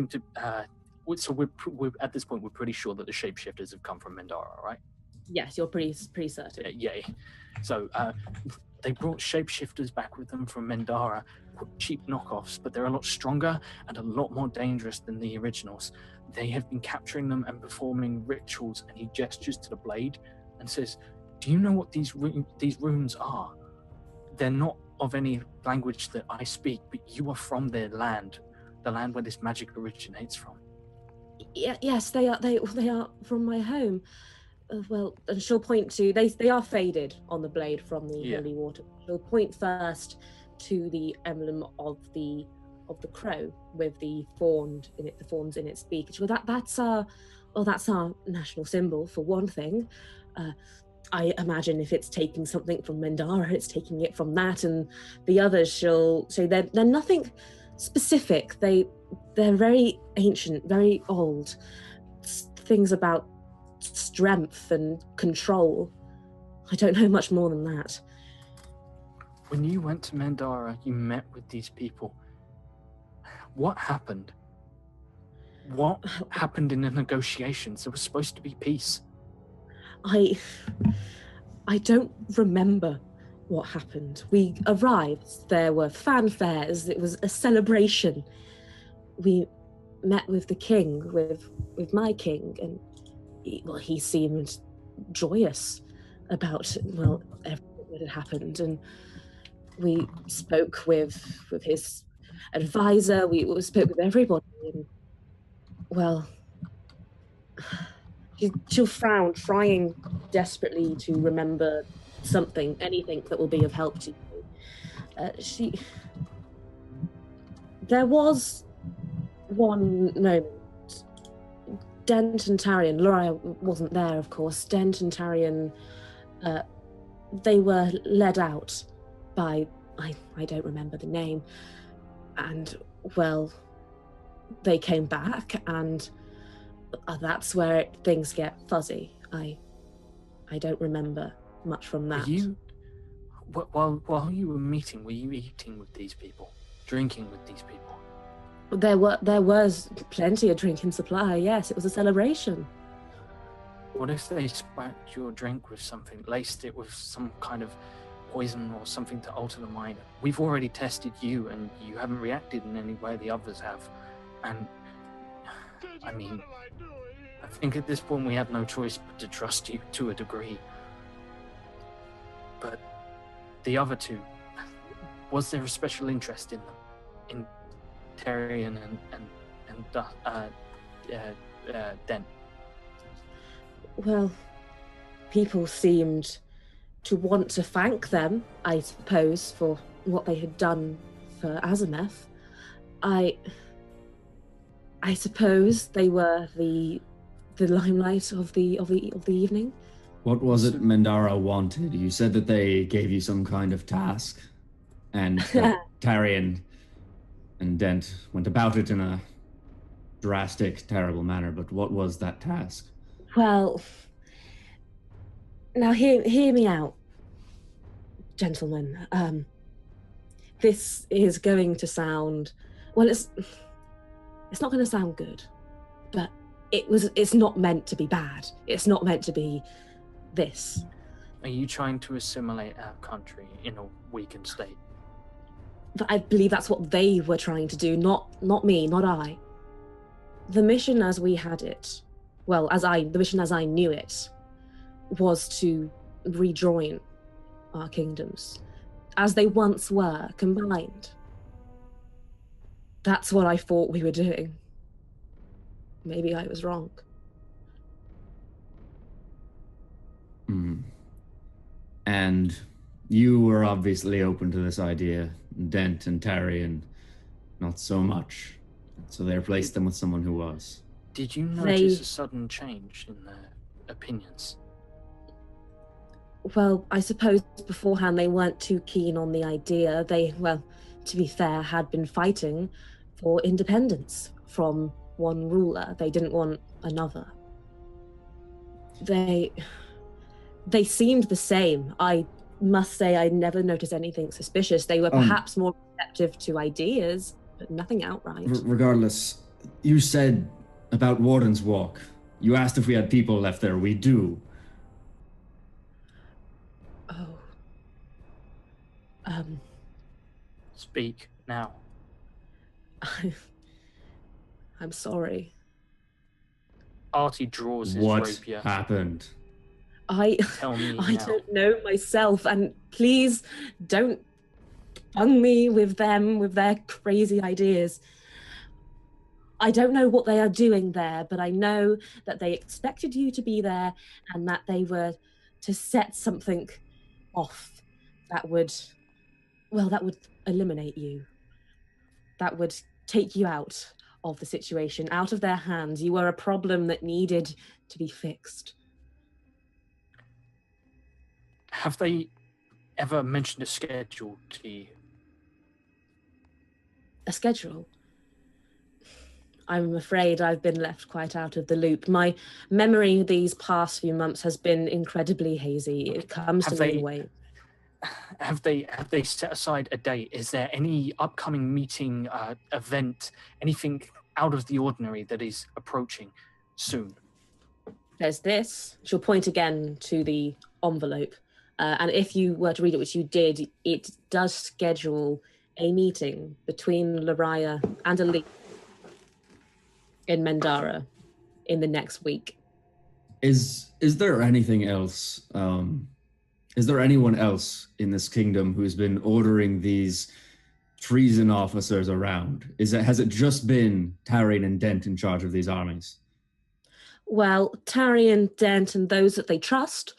to, so we're at this point, we're pretty sure that the shapeshifters have come from Mendara, right? Yes, you're pretty certain. Yay. So they brought shapeshifters back with them from Mendara, cheap knockoffs, but they're a lot stronger and a lot more dangerous than the originals. They have been capturing them and performing rituals, and he gestures to the blade and says, "Do you know what these runes are? They're not of any language that I speak, but you are from their land, the land where this magic originates from." Yes, they are. They are from my home. Well, and she'll point to they are faded on the blade from the holy water. She'll point first to the emblem of the crow with the thorns in its beak. She'll go, that's our national symbol for one thing. I imagine if it's taking something from Mendara, it's taking it from that, and the others she'll say they're nothing specific. They're very ancient, very old. Things about strength and control. I don't know much more than that. When you went to Mendara, you met with these people. What happened? What happened in the negotiations? There was supposed to be peace. I don't remember what happened. We arrived, there were fanfares, it was a celebration. We met with the king, with my king, and he seemed joyous about everything that had happened, and we spoke with his advisor. We spoke with everybody, and she'll frown, trying desperately to remember anything that will be of help to you. There was one moment. Dent and Tarian, Laura wasn't there, of course. Dent and Tarian, they were led out by, I don't remember the name, and, they came back, and that's where things get fuzzy. I don't remember much from that. While you were meeting, were you eating with these people, drinking with these people? There was plenty of drinking supply, yes. It was a celebration. What if they spiked your drink with something, laced it with some kind of poison or something to alter the mind? We've already tested you, and you haven't reacted in any way the others have. And, I mean, I think at this point we have no choice but to trust you to a degree. But the other two, was there a special interest in them? In Tyrion and Dent? Well, people seemed to want to thank them, I suppose, for what they had done for Azameth. I suppose they were the limelight of the evening. What was it Mendara wanted? You said that they gave you some kind of task, and Tarian and Dent went about it in a drastic, terrible manner, but what was that task? Well, now hear me out, gentlemen. This is going to sound, well, it's not going to sound good, but it's not meant to be bad. It's not meant to be this. Are you trying to assimilate our country in a weakened state? I believe that's what they were trying to do, not me, not I. The mission as we had it, well, the mission as I knew it, was to rejoin our kingdoms as they once were, combined. That's what I thought we were doing. Maybe I was wrong. And you were obviously open to this idea. Dent and Tarian, not so much. So they replaced them with someone who was. Did you notice a sudden change in their opinions? Well, I suppose beforehand they weren't too keen on the idea. They, well, to be fair, had been fighting for independence from one ruler. They didn't want another. They seemed the same. I must say I never noticed anything suspicious. They were perhaps more receptive to ideas, but nothing outright. Regardless, you said about Warden's Walk. You asked if we had people left there. We do. Speak now. I'm sorry. Artie draws his rapier. What happened? Tell me I now. don't know myself, and please don't bung me with them, with their crazy ideas. I don't know what they are doing there, but I know that they expected you to be there and that they were to set something off that would eliminate you. That would take you out of the situation, out of their hands. You were a problem that needed to be fixed. Have they ever mentioned a schedule to you? A schedule? I'm afraid I've been left quite out of the loop. My memory these past few months has been incredibly hazy. It comes to me in waves. Have they set aside a date? Is there any upcoming meeting, event, anything out of the ordinary that is approaching soon? There's this. She'll point again to the envelope. And if you were to read it, which you did, it does schedule a meeting between Lariah and Elite in Mendara in the next week. Is there anything else? Is there anyone else in this kingdom who's been ordering these treason officers around? Has it just been Tarian and Dent in charge of these armies? Well, Tarian, Dent, and those that they trust,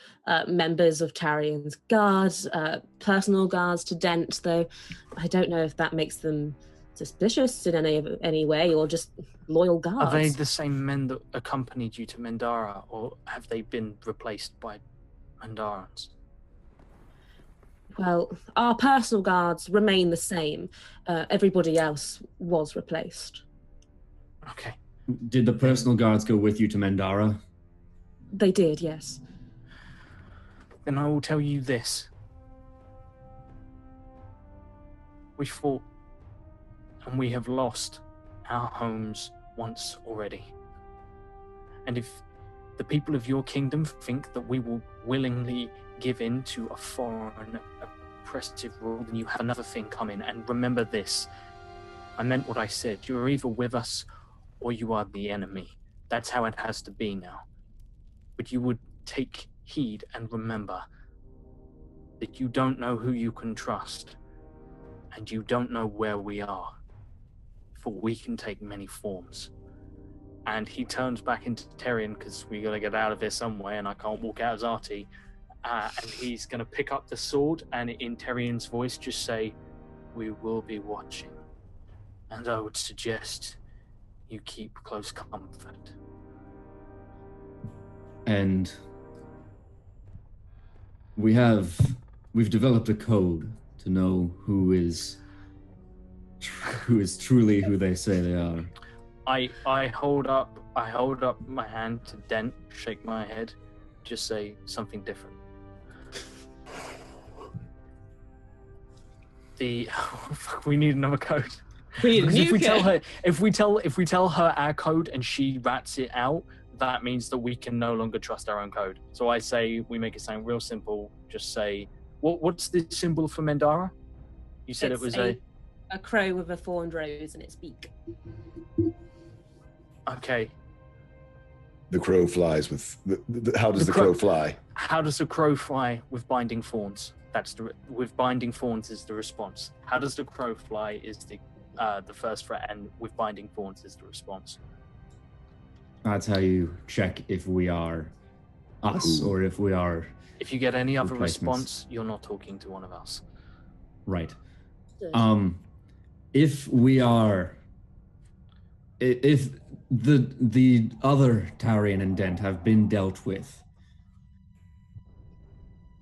members of Tarian's guards, personal guards to Dent, though I don't know if that makes them suspicious in any way, or just loyal guards. Are they the same men that accompanied you to Mendara, or have they been replaced by Mendarans? Well, our personal guards remain the same. Everybody else was replaced. Okay. Did the personal guards go with you to Mendara? They did, yes. Then I will tell you this. We fought, and we have lost our homes once already. And if the people of your kingdom think that we will willingly give in to a foreign oppressive rule, then you have another thing coming. And remember this, I meant what I said. You are either with us or you are the enemy. That's how it has to be now. But you would take heed and remember that you don't know who you can trust, and you don't know where we are, for we can take many forms. And he turns back into Tyrion, because we gotta get out of here some way, and I can't walk out as Artie. And he's gonna pick up the sword, and in Tyrion's voice just say, "We will be watching. And I would suggest you keep close comfort." And we've developed a code to know who is truly who they say they are. I hold up my hand to Dent, shake my head, just say something different. We need another code. We need a Because new if we tell her our code and she rats it out, that means that we can no longer trust our own code. So I say we make it sound real simple. Just say, what's the symbol for Mendara? You said It's it was a crow with a thorned rose in its beak. Okay. The crow flies with. How does the crow fly? How does the crow fly with binding thorns? With binding thorns is the response. How does the crow fly is the first threat, and with binding thorns is the response. That's how you check if we are us or if we are. If you get any other replacements. response, you're not talking to one of us. Right. Good. If we are, if the other Taurian and Dent have been dealt with,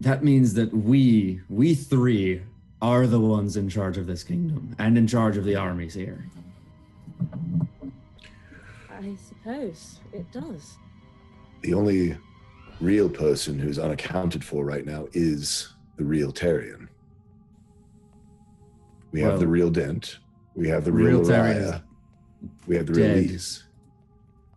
that means that we three are the ones in charge of this kingdom and in charge of the armies here. I suppose it does. The only real person who's unaccounted for right now is the real Tarian. We have the real Dent. We have the real Araya. We have the real Lees.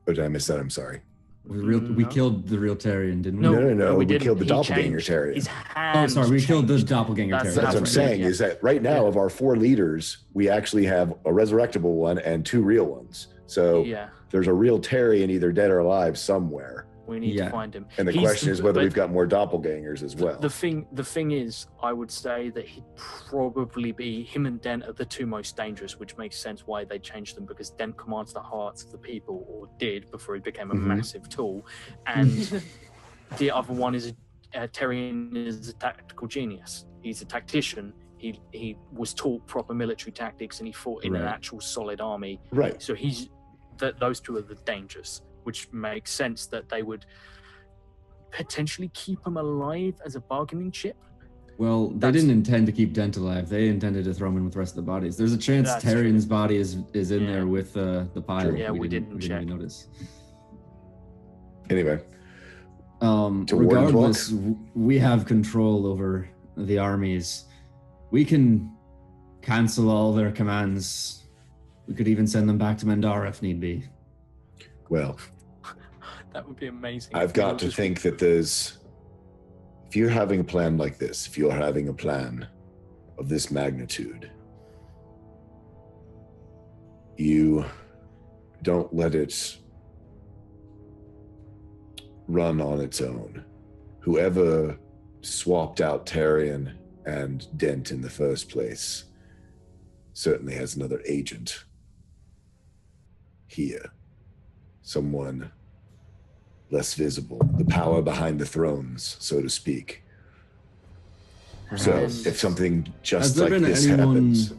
Oh, did I miss that? I'm sorry. We killed the real Tarian, didn't we? No. We didn't. killed the He doppelganger changed. Tarian. His hands We killed the changed. doppelganger That's Tarian. That's what I'm right. saying, Yeah. is that right now of our 4 leaders, we actually have a resurrectable one and 2 real ones. So there's a real Tarian either dead or alive somewhere. We need to find him. And the question is whether we've got more doppelgangers as well. The thing is, I would say that he'd probably be, him and Dent are the 2 most dangerous, which makes sense why they changed them, because Dent commands the hearts of the people, or did before he became a massive tool, and the other one is Tyrion is a tactical genius. He's a tactician. He was taught proper military tactics, and he fought in an actual solid army. Right. So those 2 are the dangers, which makes sense that they would potentially keep him alive as a bargaining chip. Well, they didn't intend to keep Dent alive. They intended to throw him in with the rest of the bodies. There's a chance Tarian's body is in there with the pile. Yeah, we didn't check. Even notice. Anyway. Regardless, we have control over the armies. We can cancel all their commands. We could even send them back to Mendara if need be. Well, that would be amazing. I've got to think that if you're having a plan like this, if you're having a plan of this magnitude, you don't let it run on its own. Whoever swapped out Tarian and Dent in the first place certainly has another agent here. Someone less visible, the power behind the thrones, so to speak. So if something just like this happens,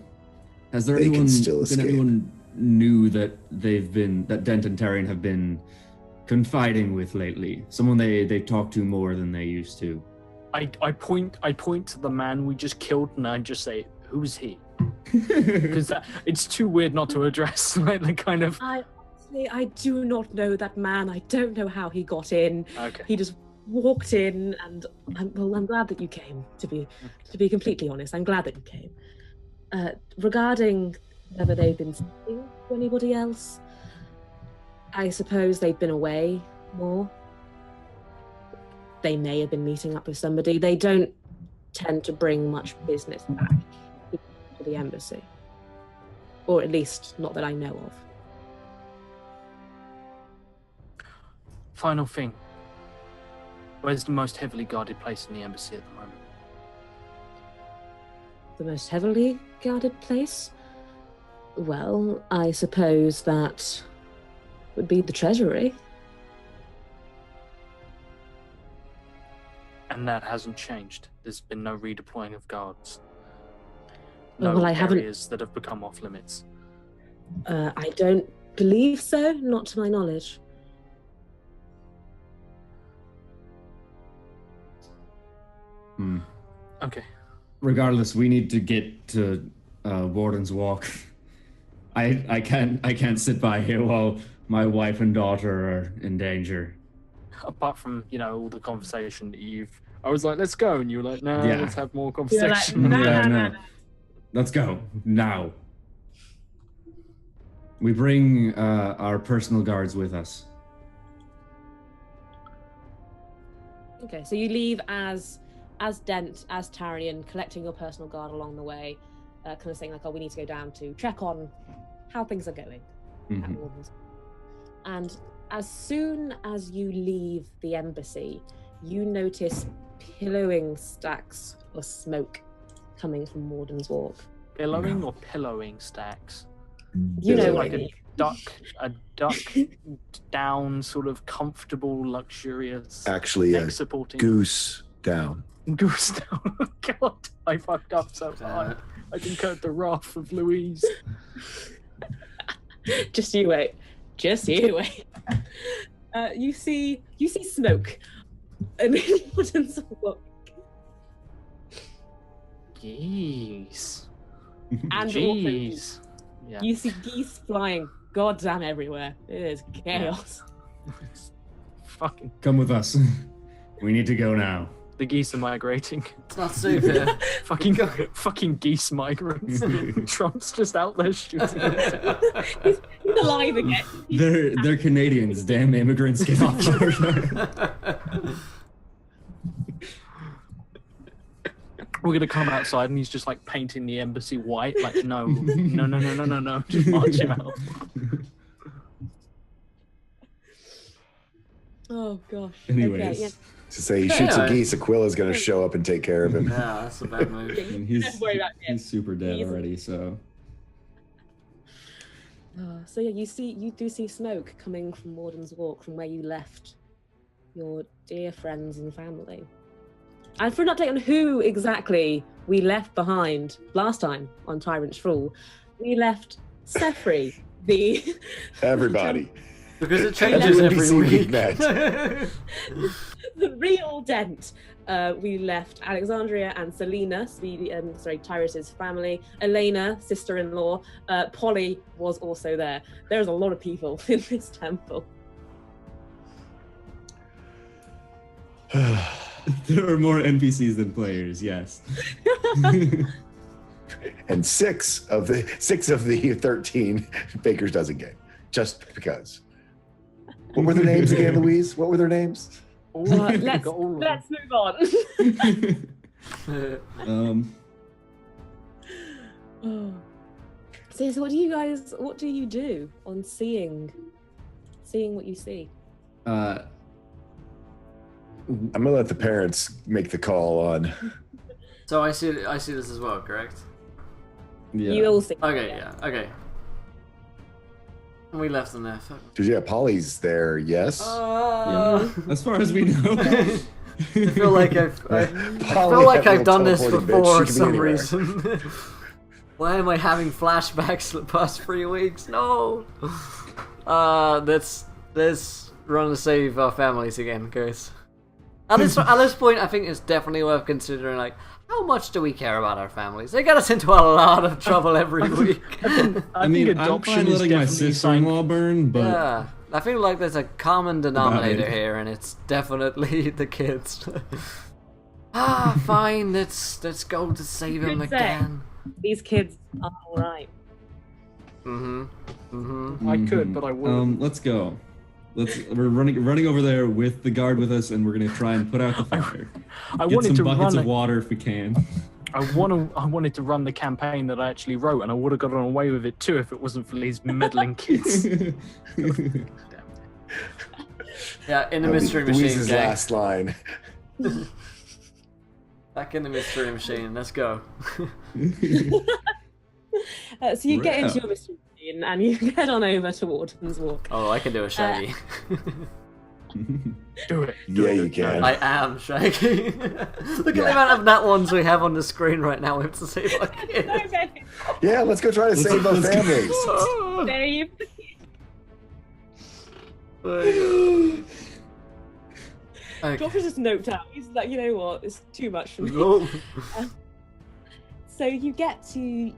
has there they anyone can still escape. Anyone knew that that Dent and Tarian have been confiding with lately? Someone they talk to more than they used to. I point to the man we just killed, and I just say, "Who's he?" Because it's too weird not to address like the kind of. I do not know that man. I don't know how he got in. Okay. He just walked in, and I'm glad that you came. To be completely honest, I'm glad that you came. Regarding whether they've been speaking to anybody else, I suppose they've been away more. They may have been meeting up with somebody. They don't tend to bring much business back to the embassy, or at least not that I know of. Final thing. Where's the most heavily guarded place in the embassy at the moment? The most heavily guarded place? Well, I suppose that would be the treasury. And that hasn't changed. There's been no redeploying of guards. Well, I haven't. Areas that have become off limits. I don't believe so, not to my knowledge. Okay. Regardless, we need to get to Warden's Walk. I can't sit by here while my wife and daughter are in danger. Apart from, all the conversation that I was like, let's go, and you were like, no, Yeah. let's have more You're conversation. like, Yeah, no. no. Let's go now. We bring our personal guards with us. Okay, so you leave as Dent, as Tarian, collecting your personal guard along the way, kind of saying like, oh, we need to go down to check on how things are going at Warden's. And as soon as you leave the embassy, you notice pillowing stacks of smoke coming from Warden's Walk. Billowing or pillowing stacks? You know Like what I a mean. duck down, sort of comfortable, luxurious. Actually, neck supporting goose down. goose down. God, I fucked up so hard. I incurred the wrath of Louise. Just you wait. You see smoke and Warden's Walk. Geese. And Jeez. Yeah. You see geese flying goddamn everywhere. It is chaos. Fucking. Come with us. We need to go now. The geese are migrating. It's not safe here. fucking geese migrants. Trump's just out there shooting. He's alive again. They're Canadians. Damn immigrants, get off our We're gonna come outside and he's just like painting the embassy white. Like, no. Just march him out. Oh gosh. Anyways. Okay, yeah. To say he shoots a geese, Aquila's going to show up and take care of him. Yeah, that's a bad move. And he's Don't super dead He's- already, so. So yeah, you do see smoke coming from Warden's Walk, from where you left your dear friends and family. And for an update on who exactly we left behind last time on Tyrants Thrall, we left Sefri, the Everybody. Because it changes Every every NPC we've week. met. the real Dent. We left Alexandria and Selena, Tyrus's family. Elena, sister-in-law. Polly was also there. There's a lot of people in this temple. There are more NPCs than players, yes. And six of the 13 Baker's Dozen game. Just because. What were their names again, Louise? What were their names? Let's move on. So what do you do on seeing what you see? I'm gonna let the parents make the call on. So I see this as well, correct? Yeah. You all see. Okay, yeah, okay. We left them there. Fuck. Because yeah, Polly's there. Yes. Yeah. As far as we know. I feel like I've done this before for some reason. Why am I having flashbacks the past 3 weeks? No. Let's run to save our families again, guys. At this point, I think it's definitely worth considering, like, how much do we care about our families? They get us into a lot of trouble every week. I mean, I'm fine letting my sister-in-law burn, but Yeah, I feel like there's a common denominator here, and it's definitely the kids. Fine, let's go to save him Good say. again. These kids are all right. I could, but I wouldn't. let's go. We're running over there with the guard with us, and we're gonna try and put out the fire. I Get wanted some to buckets run. of water if we can. I wanted to run the campaign that I actually wrote, and I would have gotten away with it too if it wasn't for these meddling kids. Yeah, in the mystery machine, Louise's gang. last line. Back in the mystery machine. Let's go. So you get into your mystery machine and you head on over to Warden's Walk. Oh, I can do a Shaggy. Do it. Yeah, you can. I am Shaggy. Look at the amount of nat ones we have on the screen right now. We have to save our kids. Okay. Yeah, let's go try to save our let's go. families. There you Okay. Joffrey's just noped out. He's like, you know what? It's too much for me. Oh. So you get to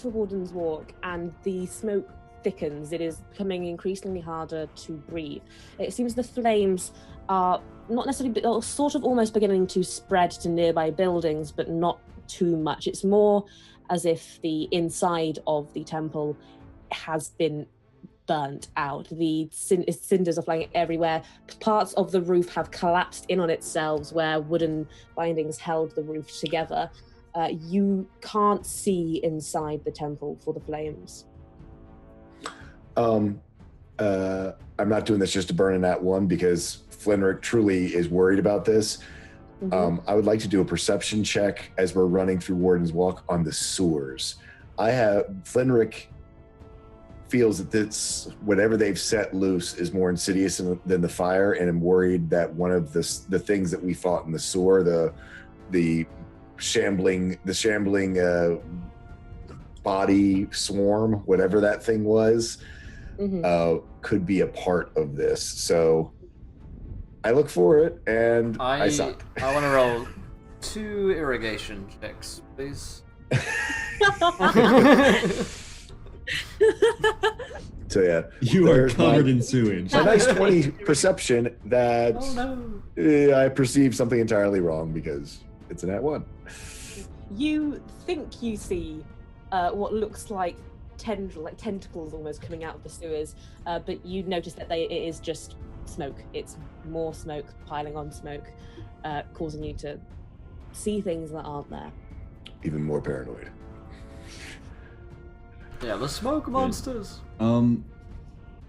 Warden's Walk, and the smoke thickens. It is becoming increasingly harder to breathe. It seems the flames are not necessarily, but sort of almost beginning to spread to nearby buildings, but not too much. It's more as if the inside of the temple has been burnt out. The cinders are flying everywhere. Parts of the roof have collapsed in on itself where wooden bindings held the roof together. You can't see inside the temple for the flames. I'm not doing this just to burn in that one because Flenric truly is worried about this. I would like to do a perception check as we're running through Warden's Walk on the sewers. Flenric feels that this, whatever they've set loose is more insidious than the fire, and I'm worried that one of the things that we fought in the sewer, the shambling body swarm, whatever that thing was, could be a part of this. So I look for it, and I suck. I want to roll 2 irrigation checks, please. So yeah, you are covered in sewage. A nice 20 perception that I perceive something entirely wrong because it's an @1. You think you see what looks like tentacles almost coming out of the sewers, but you notice that it is just smoke. It's more smoke piling on smoke, causing you to see things that aren't there. Even more paranoid. Yeah, the smoke monsters.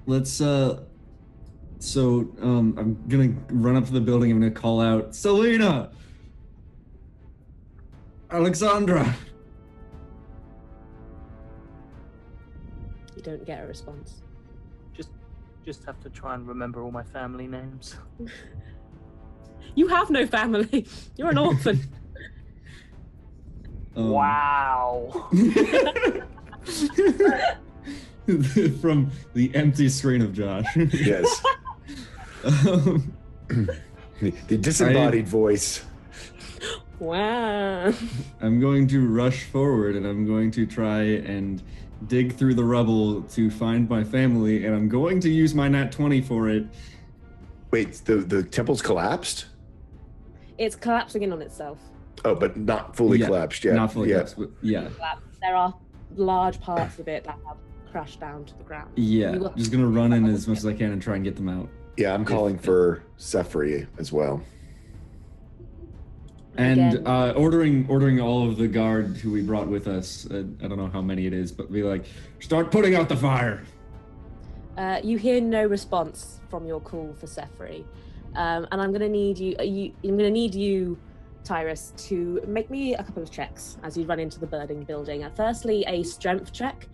Let's I'm gonna run up to the building. I'm gonna call out, Selena, Alexandra. You don't get a response. Just have to try and remember all my family names. You have no family. You're an orphan. Wow. From the empty screen of Josh. Yes. The disembodied voice. Wow. I'm going to rush forward and I'm going to try and dig through the rubble to find my family, and I'm going to use my nat 20 for it. Wait, the temple's collapsed? It's collapsing in on itself. Oh, but not fully collapsed yet. Not fully collapsed, but yeah. There are large parts of it that have crashed down to the ground. Yeah, just gonna run in as much as I can and try and get them out. Yeah, I'm calling for Sefri as well. And ordering all of the guard who we brought with us, I don't know how many it is, but be like, start putting out the fire. You hear no response from your call for Sefri. And I'm gonna need you, Tyrus, to make me a couple of checks as you run into the burning building. Firstly, a strength check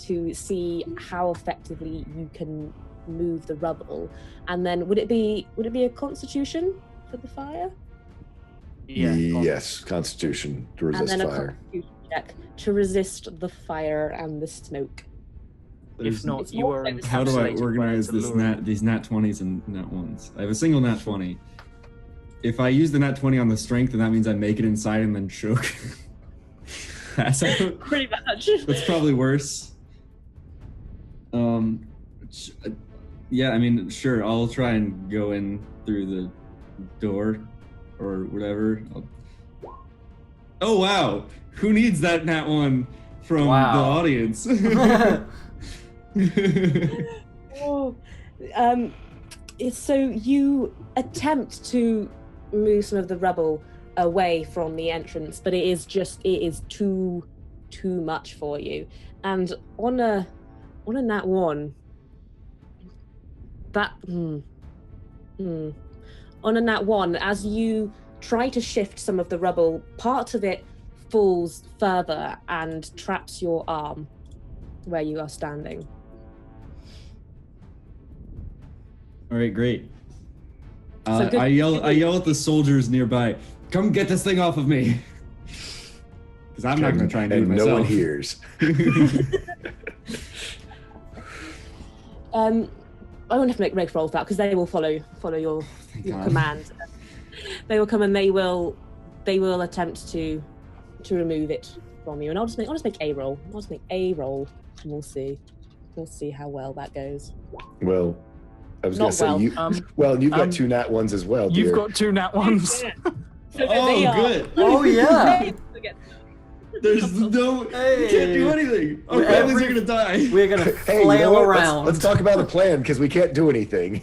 to see how effectively you can move the rubble. And then would it be a constitution for the fire? Yeah. Yes, Constitution to resist and then fire. A constitution check to resist the fire and the smoke. If not, you are encapsulated. How do I by organize the lure. these nat 20s and nat 1s? I have a single nat 20. If I use the nat 20 on the strength, then that means I make it inside and then choke. Pass out. Pretty much. That's probably worse. Yeah, I mean, sure, I'll try and go in through the door or whatever. Oh, wow. Who needs that nat 1 from the audience? So you attempt to move some of the rubble away from the entrance, but it is too much for you. And on a nat 1, on a nat 1, as you try to shift some of the rubble, part of it falls further and traps your arm where you are standing. All right, great. So I yell at the soldiers nearby, come get this thing off of me. Because I'm not going to try and do it myself. No one hears. I won't have to make Reg roll for that because they will follow your command. They will come and they will attempt to to remove it from you, and I'll just make a roll. I'll just make a roll, and we'll see how well that goes. Well, I was Not gonna say well. you've got 2 nat ones as well. You've dear. got 2 nat ones. So Oh, good. Oh yeah. There's no. You can't do anything. Our families are gonna die. We're gonna Hey, flail you know what? around. Let's talk about a plan because we can't do anything.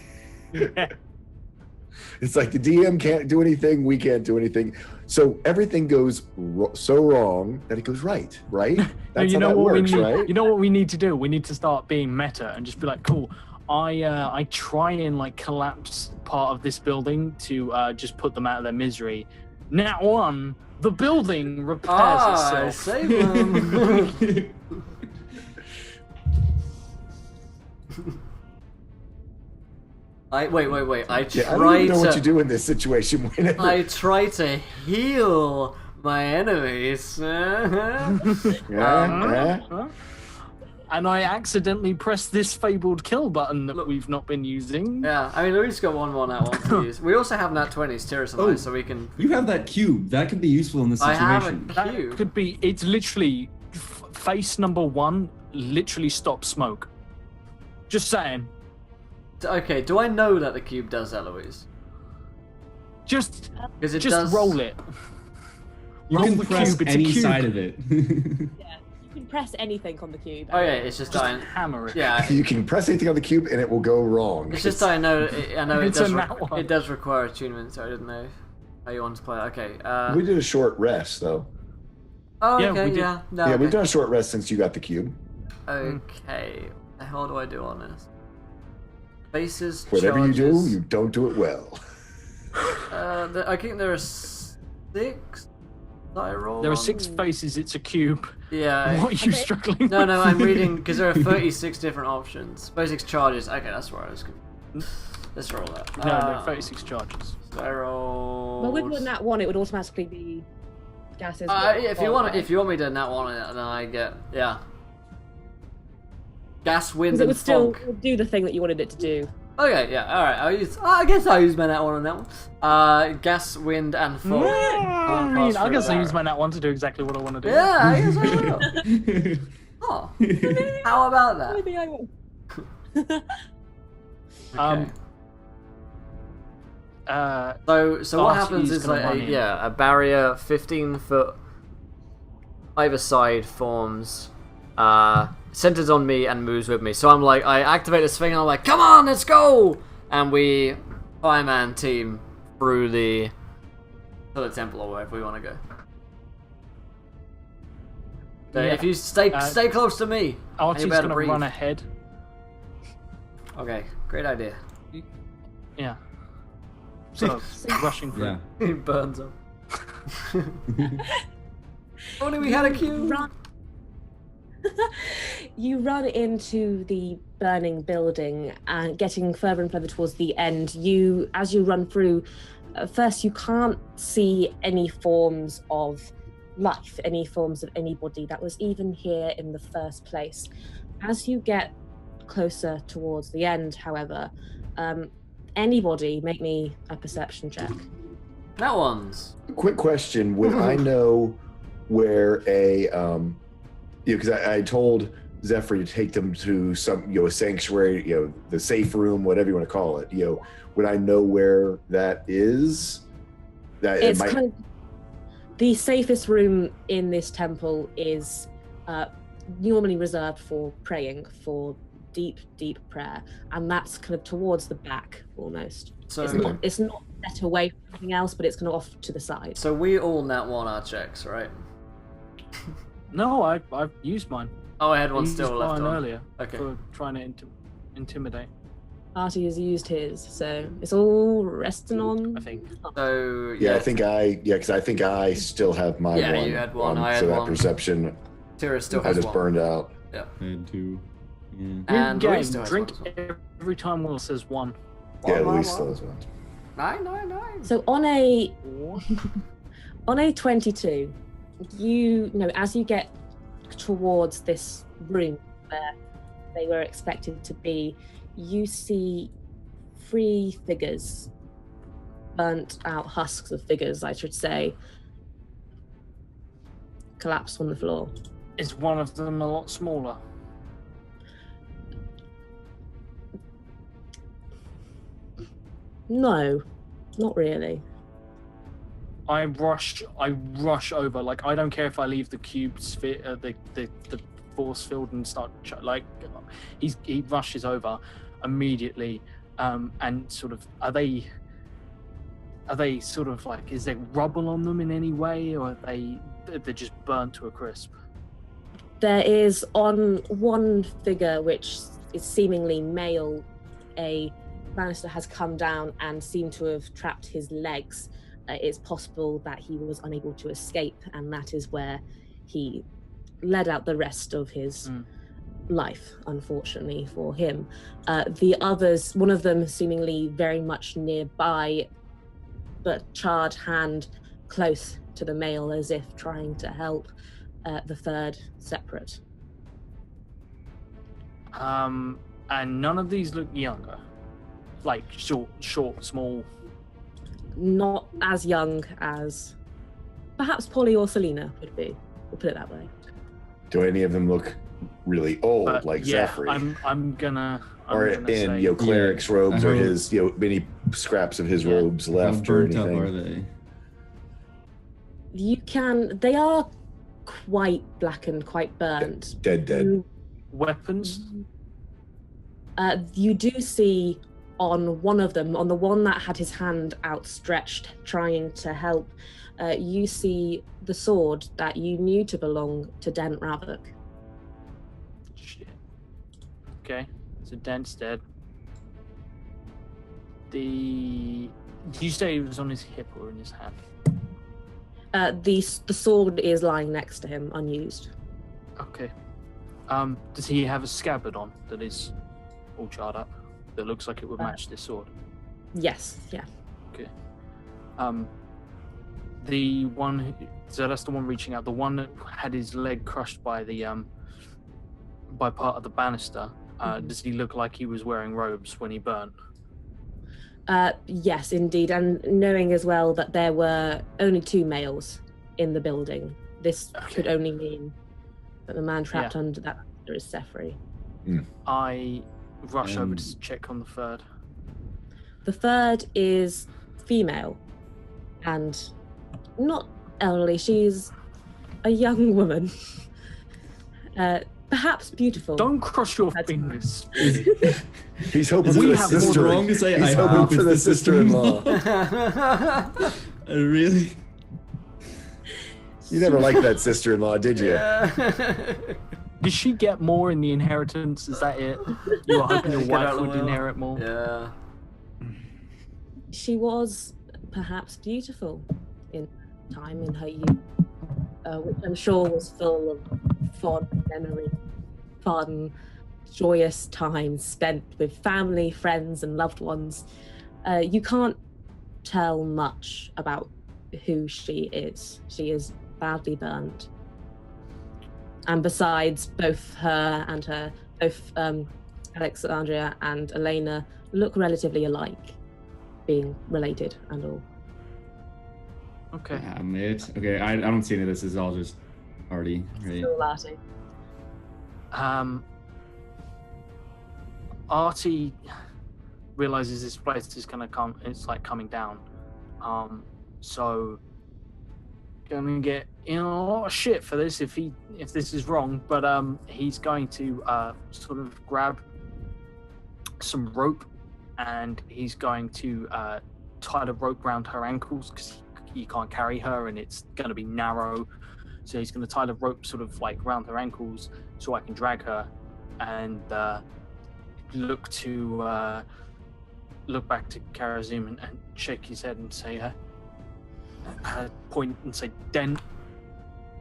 It's like the DM can't do anything, we can't do anything. So everything goes so wrong that it goes right? That's you how know that what works, we need, right? You know what we need to do? We need to start being meta and just be like, cool. I try and like collapse part of this building to just put them out of their misery. Nat 1, the building repairs itself. Save them. Wait. I I don't try even know what to. you do in this situation. Whenever... I try to heal my enemies. Huh? And I accidentally pressed this fabled kill button that we've not been using. Yeah, I mean, Louis got one more nat 1 to use. We also have nat 20s, Tyrants and I, so we can. You have that cube. That could be useful in this I situation. have a That cube. could be. It's literally face number 1. Literally stop smoke. Just saying. Okay, do I know that the cube does that, Louise? Just Because it does. roll it. You Roll can the press cube, it's a any cube. side of it. Yeah, you can press anything on the cube. Oh yeah, it's just Just dying. hammer it. Yeah, You can press anything on the cube and it will go wrong. it's just I know it It's does. a nat 1. It does require attunement, so I didn't know how you want to play it. Okay. We did a short rest though. Oh, Yeah, okay, we did. yeah. No, Yeah, okay. we've done a short rest since you got the cube. Okay. What the hell do I do on this? Bases. Whatever you do, charges. you don't do it well. I think there are 6 that I roll. There are on. 6 faces. It's a cube. Yeah. What are you Okay. struggling No, with? I'm reading because there are 36 different options. 36 charges. Okay, that's where I was. Let's roll that. No, there are 36 charges. So I roll. Well, with one nat 1, it would automatically be gases. If you want me to nat 1 on it, then I get gas, wind, Because it and would still fog. do the thing that you wanted it to do. Okay, yeah, all right. I guess I'll use my nat 1 on that one. Gas, wind, and fog. I guess I use my nat 1 to do exactly what I want to do. Yeah, I guess I will. Oh, how about that? Maybe I will. Okay. So what happens Darcy's is gonna run in. a barrier 15 foot either side forms, centers on me and moves with me. So I'm like, I activate this thing and I'm like, come on, let's go! And we fireman team through to the temple or wherever we want to go. So Yeah. if you stay close to me, Artie's and you're able going to breathe. run ahead. Okay, great idea. Yeah. Sort of rushing through. Yeah. He burns up. Only we had a cue. You run into the burning building and getting further and further towards the end. As you run through, first you can't see any forms of life, any forms of anybody that was even here in the first place. As you get closer towards the end, however, anybody make me a perception check. That one's. Quick question: would I know where because I told Zephyr to take them to some, a sanctuary, the safe room, whatever you want to call it. Would I know where that is? It's kind of the safest room in this temple is normally reserved for praying, for deep prayer, and that's kind of towards the back almost. So It's not set away from anything else, but it's kind of off to the side. So we all nat 1 our checks, right? No, I've used mine. Oh, I had one I used still left mine on. earlier Okay. for trying to intimidate, Artie has used his, so it's all resting on. I think. So Yeah, because I think I still have my Yeah, one. you had one, I so had that one. perception, Tira still I has just one. burned out. And 2. Yeah. And Good Louis game. still has Drink one as well. every time Will says 1. Yeah, One, Louis one, still one. has one. 9. So on a 22, as you get towards this room where they were expected to be, you see 3 figures, burnt out husks of figures, I should say, collapsed on the floor. Is one of them a lot smaller? No, not really. I rush over. Like, I don't care if I leave the cube sphere, the force field, and start he rushes over immediately, and sort of are they sort of like, is there rubble on them in any way, or they're just burnt to a crisp? There is on one figure, which is seemingly male, a banister has come down and seemed to have trapped his legs. It's possible that he was unable to escape, and that is where he led out the rest of his life, unfortunately for him. The others, one of them seemingly very much nearby, but charred hand close to the male as if trying to help. The third separate. And none of these look younger? Like short, small? Not as young as perhaps Polly or Selena would be. We'll put it that way. Do any of them look really old, like Zephyr? I'm gonna in say, cleric's robes, or his any scraps of his robes left, or anything? How burnt up are they? They are quite blackened, quite burnt. Dead. Weapons? You do see on one of them, on the one that had his hand outstretched trying to help, you see the sword that you knew to belong to Dent Ravok. Shit. Okay, so Dent's dead. Did you say it was on his hip or in his hand? The sword is lying next to him, unused. Okay. Does he have a scabbard on that is all charred up? That looks like it would match this sword? Yes, yeah. Okay. The one, so that's the one reaching out. The one that had his leg crushed by the by part of the banister. Does he look like he was wearing robes when he burnt? Yes, indeed, and knowing as well that there were only 2 males in the building, this could only mean that the man trapped under that banister is Zephyr. I rush over to check on the third. The third is female, and not elderly. She's a young woman, perhaps beautiful. Don't cross your fingers. He's hoping for the sister. Wrong to say He's I hoping hope for the it's the sister-in-law. Really? You never liked that sister-in-law, did you? Did she get more in the inheritance? Is that it? You were hoping your wife would inherit more? Yeah. She was perhaps beautiful in time in her youth, which I'm sure was full of fond memory, fun, joyous times spent with family, friends, and loved ones. You can't tell much about who she is. She is badly burnt. And besides, both Alexandria and Elena look relatively alike, being related and all. Okay. Yeah, mate. Okay, I don't see any of this. This is all just already right. Still Artie. Artie realizes this place is gonna come. It's like coming down. So gonna get in a lot of shit for this if this is wrong. But he's going to sort of grab some rope, and he's going to tie the rope around her ankles because he can't carry her, and it's going to be narrow. So he's going to tie the rope sort of like around her ankles so I can drag her, and look back to Karazim and shake his head and say, point and say, Dent,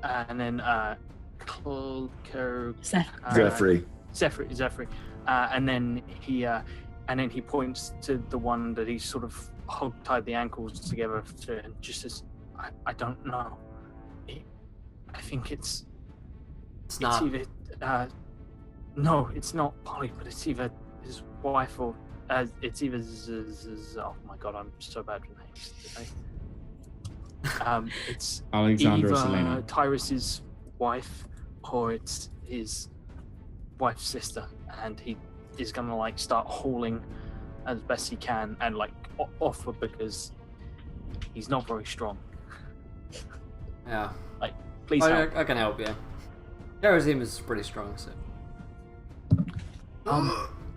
and then Zephyr, and then he points to the one that he sort of hog-tied the ankles together to, and just says, I don't know. I think it's not. either no, it's not Polly, but it's either his wife or it's either oh my god, I'm so bad with names today. It's Alexandra either Selena. Tyrus's wife or it's his wife's sister, and he is gonna like start hauling as best he can and like offer because he's not very strong. Yeah. Like, please help. I can help you. Gerazim is pretty strong, so.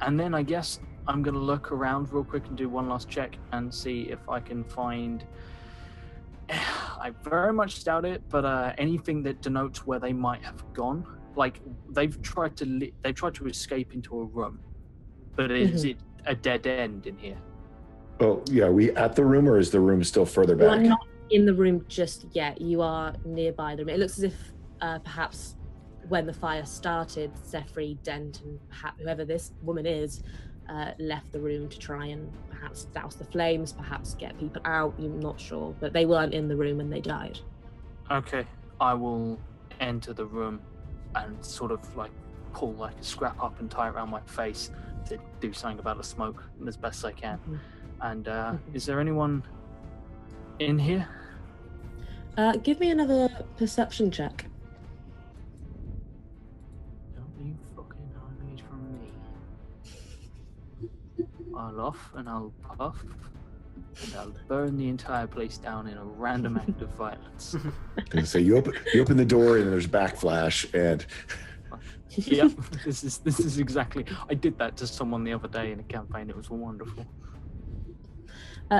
And then I guess I'm gonna look around real quick and do one last check and see if I can find. I very much doubt it, but anything that denotes where they might have gone. Like they've tried to escape into a room, but is it a dead end in here? Oh yeah, are we at the room or is the room still further You are back? not in the room just yet. You are nearby the room. It looks as if perhaps when the fire started, Zephyr, Dent, and perhaps whoever this woman is left the room to try and perhaps douse the flames, perhaps get people out. You're not sure, but they weren't in the room when they died. Okay, I will enter the room and sort of like pull like a scrap up and tie it around my face to do something about the smoke as best I can. And is there anyone in here? Give me another perception check. Don't you fucking hide from me. I'll off and I'll puff and I'll burn the entire place down in a random act of violence. And so you open the door and there's backflash and Yep, this is exactly. I did that to someone the other day in a campaign. It was wonderful.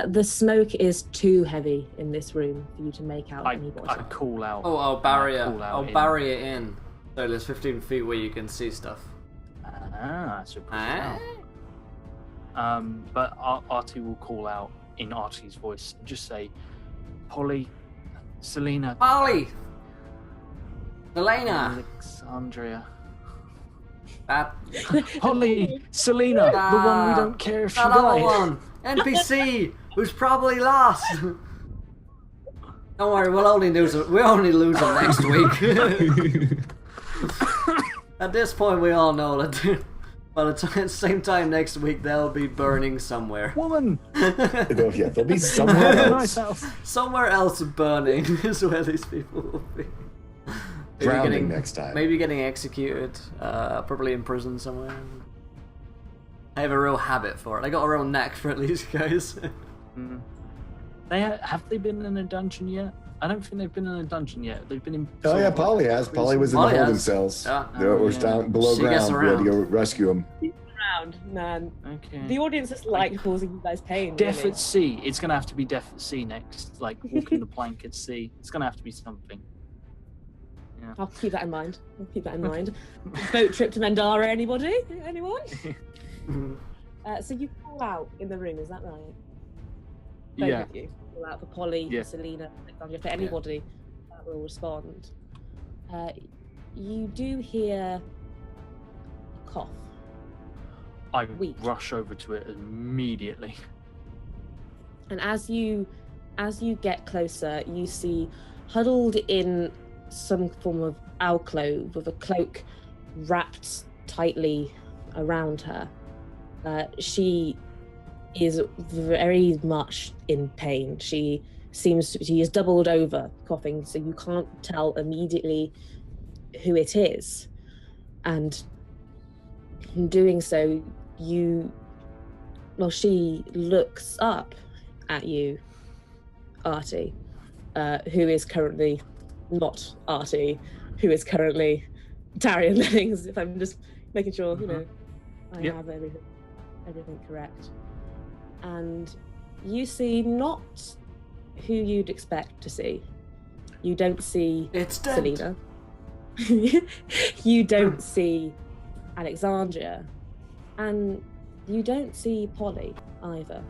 The smoke is too heavy in this room for you to make out anybody. I call out. Oh, I'll bury it in. So there's 15 feet where you can see stuff. So push it out. But Artie will call out in Artie's voice and just say, Polly, Selena. Polly! Selena! Alexandria. Polly! Selena, the one we don't care if she died. That other one! NPC, who's probably lost. Don't worry, we'll only lose them next week. At this point, we all know that by the same time next week, they'll be burning somewhere. Woman! They'll be somewhere else. Somewhere else burning is where these people will be. Drowning next time. Maybe getting executed, probably in prison somewhere. I have a real habit for it. I got a real knack for it, these guys. Have they been in a dungeon yet? I don't think they've been in a dungeon yet. They've been in. Oh yeah, Polly has. Polly was in the holding cells. Yeah. Or down below ground. We had to go rescue him. Around, man. Okay. The audience just like causing you guys pain. Death really. at sea. It's gonna have to be death at sea next. Like walking the plank at sea. It's gonna have to be something. Yeah. I'll keep that in mind. Boat trip to Mendara, anybody? Anyone? So you call out in the room, is that right? Both Yeah. of you call out for Polly, Yeah. for Selena, Alexandria, for anybody that will respond. You do hear a cough. I Weak. rush over to it immediately. And as you get closer, you see huddled in some form of alcove with a cloak wrapped tightly around her. She is very much in pain. She is doubled over, coughing, so you can't tell immediately who it is. And in doing so, she looks up at you, Artie, who is currently not Artie, who is currently Tarian Lennings, if I'm just making sure, I have everything correct. And you see not who you'd expect to see. You don't see Selena. You don't see Alexandria. And you don't see Polly either.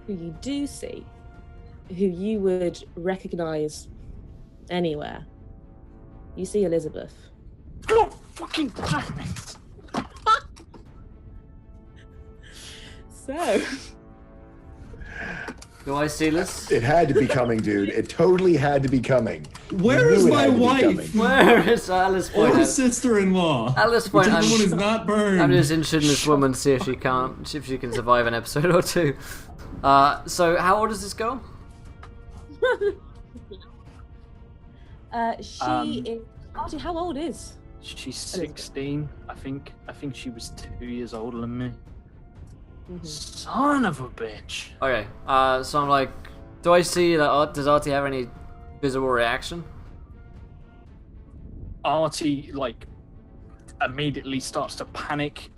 Who you do see, who you would recognize anywhere, you see Elizabeth. Oh, fucking damn it! So, Do I see this? It had to be coming, dude. It totally had to be coming. Where is my wife? Where is Alice Or point? sister-in-law? Alice point. The one is not burned. I'm just interested in this woman, see if she can survive an episode or two. So how old is this girl? She is. Artie, how old is? She's 16. I think she was 2 years older than me. Mhm. Son of a bitch. Okay, so I'm like, do I see that? Does Artie have any visible reaction? Artie like immediately starts to panic.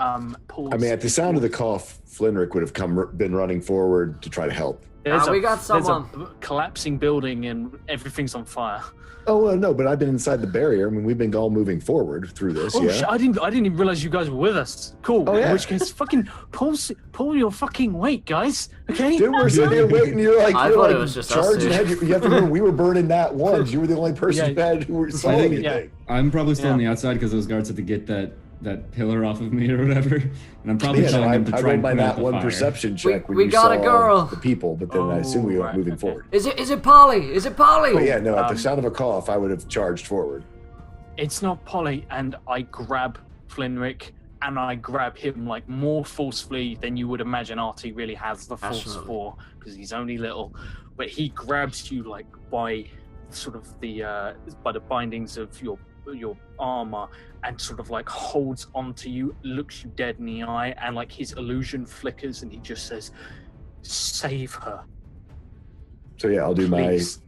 Pulls. I mean, at the sound of the cough, Flinrick would have been running forward to try to help. We got someone. There's a collapsing building and everything's on fire. Oh no, but I've been inside the barrier. I mean, we've been all moving forward through this. Oh yeah. shit! I didn't even realize you guys were with us. Cool. Oh, yeah. In which case, fucking pull your fucking weight, guys. Okay. Dude, we're sitting there waiting. You're like, I you're thought like it was just us charging two. ahead. You have to remember, we were burning that ones. You were the only person Yeah. who saw I think- anything. I'm probably still on Yeah. the outside because those guards had to get that pillar off of me or whatever, and I'm probably Yeah, no, telling I them to try rolled and my put out that the one fire. perception check when we you got a saw girl. the people, but then I assume we were right, moving okay. forward. Is it Polly? Is it Polly? But yeah, no, at the sound of a cough, I would have charged forward. It's not Polly, and I grab Flinrick and I grab him like more forcefully than you would imagine Artie really has the force Passionately. for, because he's only little. But he grabs you like by sort of the by the bindings of your armor and sort of like holds onto you, looks you dead in the eye, and like his illusion flickers and he just says, "Save her." So yeah, I'll do Please.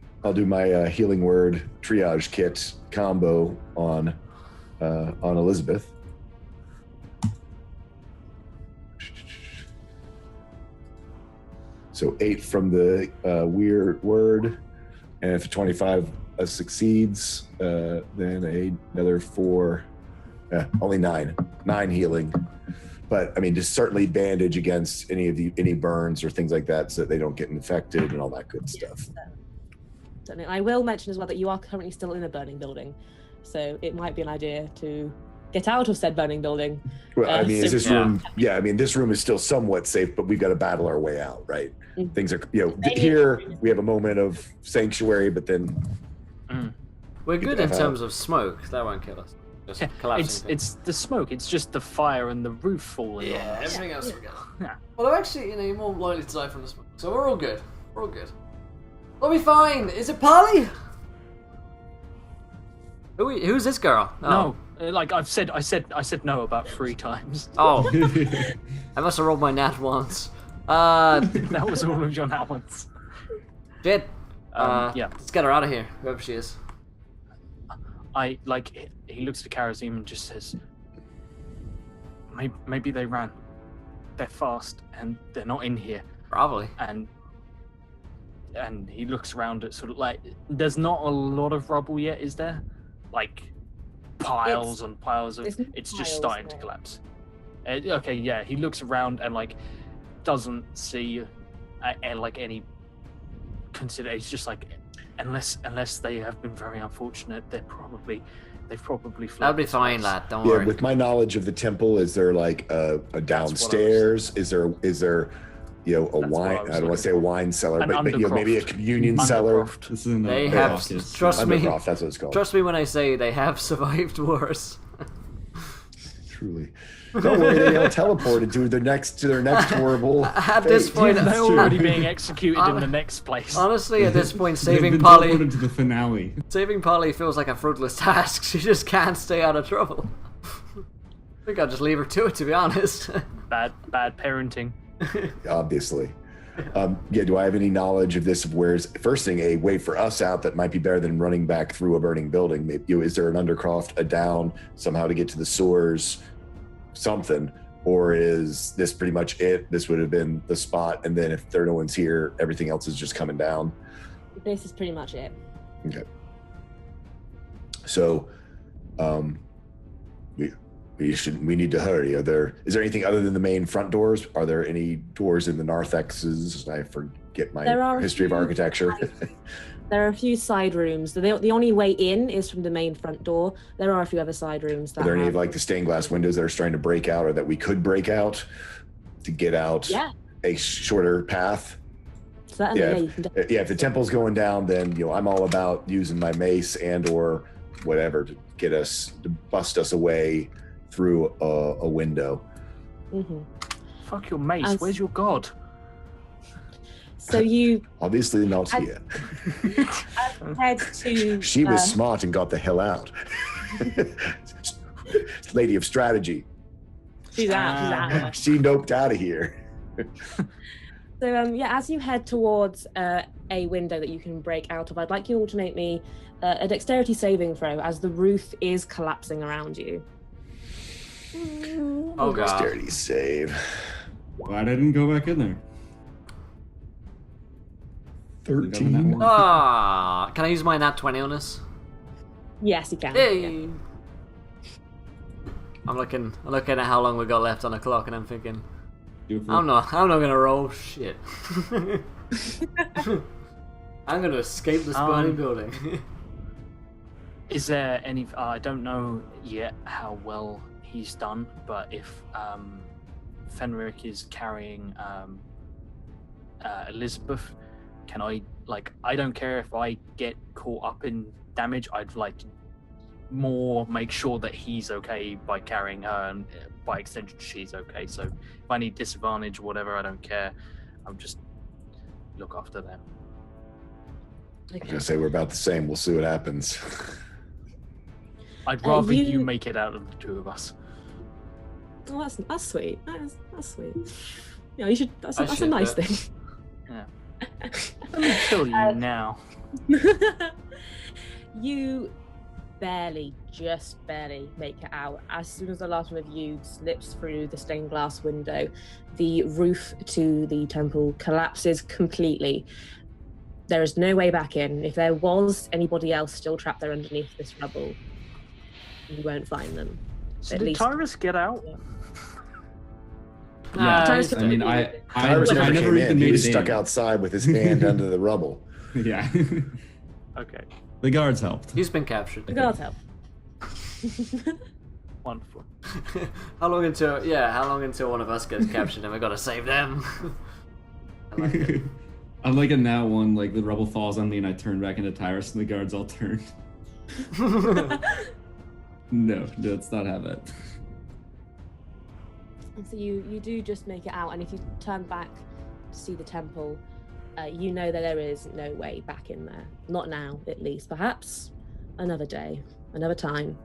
my healing word triage kit combo on Elizabeth. So 8 from the weird word, and if 25 succeeds, then another 4. Only 9 healing. But I mean, just certainly bandage against any burns or things like that, so that they don't get infected and all that good stuff. Certainly. I will mention as well that you are currently still in a burning building, so it might be an idea to get out of said burning building. Well, I mean, is this Yeah. room? Yeah, I mean, this room is still somewhat safe, but we've got to battle our way out, right? Mhm. Things are, here we have a moment of sanctuary, but then We're good in Get terms of smoke. That won't kill us. Just Yeah, collapsing. it's the smoke. It's just the fire and the roof falling. Yeah, on us. everything else we got. Yeah. Well, actually, you're more likely to die from the smoke. So we're all good. We're all good. We'll be fine. Is it Polly? Who's this girl? No, like I said no about 3 times. Oh, I must have rolled my nat once. Shit. That was all of John Allen's. Yeah. Let's get her out of here, whoever she is. He looks at Karazim and just says, maybe they ran. They're fast and they're not in here. Probably. And he looks around at sort of like, there's not a lot of rubble yet, is there? Like piles and piles of. it's not It's just piles, starting to no. collapse. Okay, yeah. He looks around and like doesn't see like any consider. It's just like unless they have been very unfortunate, they've probably fled. That'll be this fine, place. lad. Don't yeah, worry. with my knowledge of the temple, is there like a downstairs? Is there a what I wine? was I don't want to say a looking for. wine cellar, An but maybe a undercroft. communion cellar. Undercroft. This is in the They have. office. Trust me. Undercroft, that's what it's called. Trust me when I say they have survived worse. Truly. Don't worry, they all teleported to their next horrible. At this fate. point, They're already being executed in the next place. honestly, at this point, They've saving been Polly. teleported to the finale. Saving Polly feels like a fruitless task. She just can't stay out of trouble. I think I'll just leave her to it, to be honest. Bad parenting. Obviously. Do I have any knowledge of this? Of where's first thing a way for us out that might be better than running back through a burning building? Maybe is there an undercroft, a down somehow to get to the sewers, something, or is this pretty much it? This would have been the spot, and then if no one's here, everything else is just coming down. This is pretty much it. Okay. So, we need to hurry. Is there anything other than the main front doors? Are there any doors in the narthexes? I forget There are my a history of few architecture. There are a few side rooms. The only way in is from the main front door. There are a few other side rooms. That Are there any have- of like the stained glass windows that are starting to break out, or that we could break out to get out Yeah, a shorter path? certainly. Yeah, Yeah, you can Yeah, if the temple's going down, then I'm all about using my mace and or whatever to bust us away through a window. Mhm. Fuck your mace. As- Where's your god? So you Obviously not here. head to. She was smart and got the hell out. Lady of strategy. She's out. She noped out of here. So as you head towards a window that you can break out of, I'd like you all to make me a dexterity saving throw as the roof is collapsing around you. Oh god. Dexterity save. Why didn't go back in there? 13. Ah, can I use my nat 20 on this? Yes, you can. Hey. Yeah. I'm looking at how long we got left on the clock, and I'm thinking, Beautiful. I'm not gonna roll shit. I'm gonna escape this burning building. Is there any? I don't know yet how well he's done, but if Fenric is carrying Elizabeth, can I I don't care if I get caught up in damage. I'd like to more make sure that he's okay by carrying her, and by extension she's okay. So if I need disadvantage or whatever, I don't care. I'll just look after them. I was gonna say we're about the same. We'll see what happens. I'd rather you make it out of the two of us. Oh, that's sweet. That's sweet. Yeah, you should. That's a nice thing. Yeah. Let me kill you now. You just barely make it out. As soon as the last one of you slips through the stained glass window, the roof to the temple collapses completely. There is no way back in. If there was anybody else still trapped there underneath this rubble, you won't find them. So At did least- Tyrus get out? Yeah, Tyrus I mean, I Tyrus never never came in. even He made was it stuck in. outside with his hand under the rubble. Yeah. Okay, The guards helped. He's been captured. The girls help. wonderful. How long until one of us gets captured and we gotta save them? I like it. I'm like a now one, like the rubble falls on me and I turn back into Tyrus and the guards all turn. No, let's not have it. And so you do just make it out, and if you turn back to see the temple, you know that there is no way back in there. Not now, at least. Perhaps another day, another time.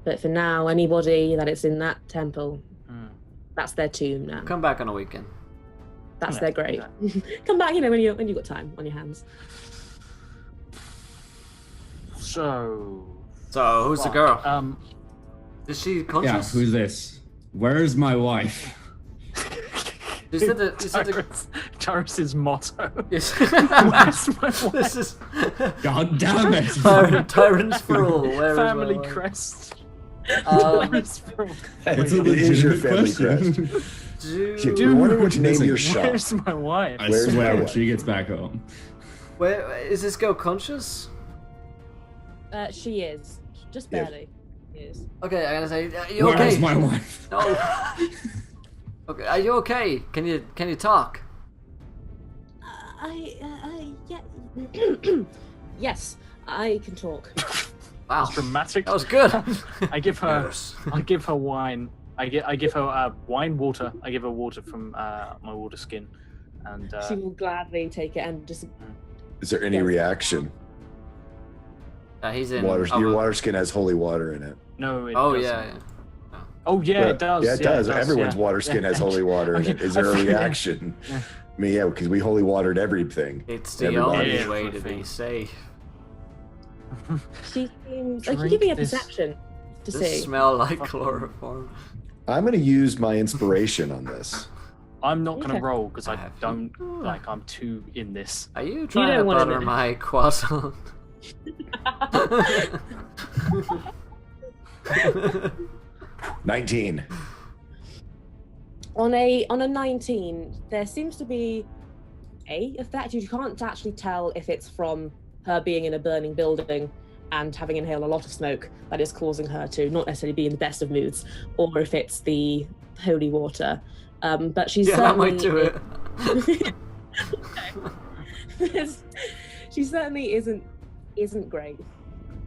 But for now, anybody that is in that temple, that's their tomb now. Come back on a weekend. That's Yeah, their grave. Come back, when you've got time on your hands. So Who's the girl? Is she Yeah, conscious? who's this? Where's my wife? You said the Tyrus's motto. Yes. Where's my wife? This is God damn it! Tyrants for all. Where is my Family wife? crest. It's It's a It is your legitimate family question. crest. Do, You're wondering what to name Listen, your shop. Where's my wife? I Where's my swear wife? she gets back home. where is this girl conscious? She is. Just Yeah. barely. She is. Okay, I'm gonna say, are you Where's okay? my wife? No. Okay, are you okay? Can you talk? Yeah. Yes, I can talk. Wow, Dramatic. that was good. I give her. Yes. I give her wine. I give her wine, water. I give her water from my water skin, and She will gladly take it and just. Is there any reaction? He's in. Your water skin has holy water in it. no. It Oh doesn't. yeah. Oh yeah, it does. Yeah, it does. yeah. Everyone's water skin has holy water in it. Is there a Okay. reaction? Yeah. I mean, yeah, because we holy watered everything. It's the Everybody. only Yeah, way for to be things. safe. She seems. Like, Drink give me a this. perception to Does it see. smell like chloroform? I'm going to use my inspiration on this. I'm not gonna Okay. roll because I Have you? don't I'm too in this. Are you trying to don't wanna butter know. my croissant? 19. On a 19, there seems to be a effect. You can't actually tell if it's from her being in a burning building and having inhaled a lot of smoke that is causing her to not necessarily be in the best of moods, or if it's the holy water. But she's Yeah, that certainly might do it. she certainly isn't great.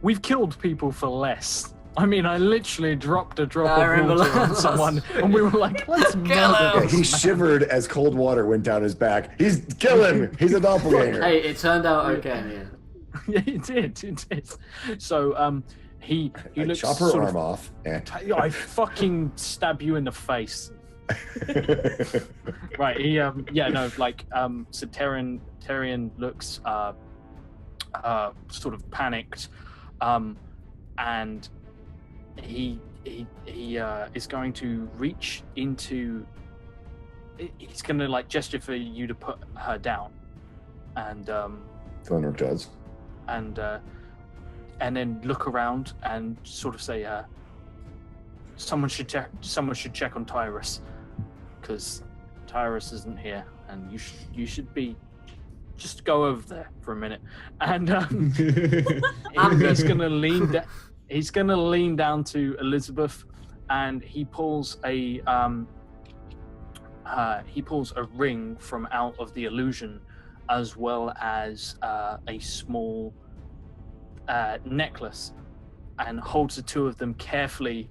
We've killed people for less I mean, I literally dropped a drop I of remember water on last- someone, and we were like, let's murder Yeah, this he man. shivered as cold water went down his back. He's kill him. He's a doppelganger. Hey, it turned out okay in the end. Yeah, it did. So, he I looks chop her sort arm of, off. Eh. I fucking stab you in the face. Right, so Tyrion looks sort of panicked, and he is going to reach into. He's going to like gesture for you to put her down, and Thunderk does. and then look around and sort of say, someone should check on Tyrus, because Tyrus isn't here, and you should be. Just go over there for a minute, and he's gonna lean down to Elizabeth, and he pulls a ring from out of the illusion, as well as a small necklace, and holds the two of them carefully,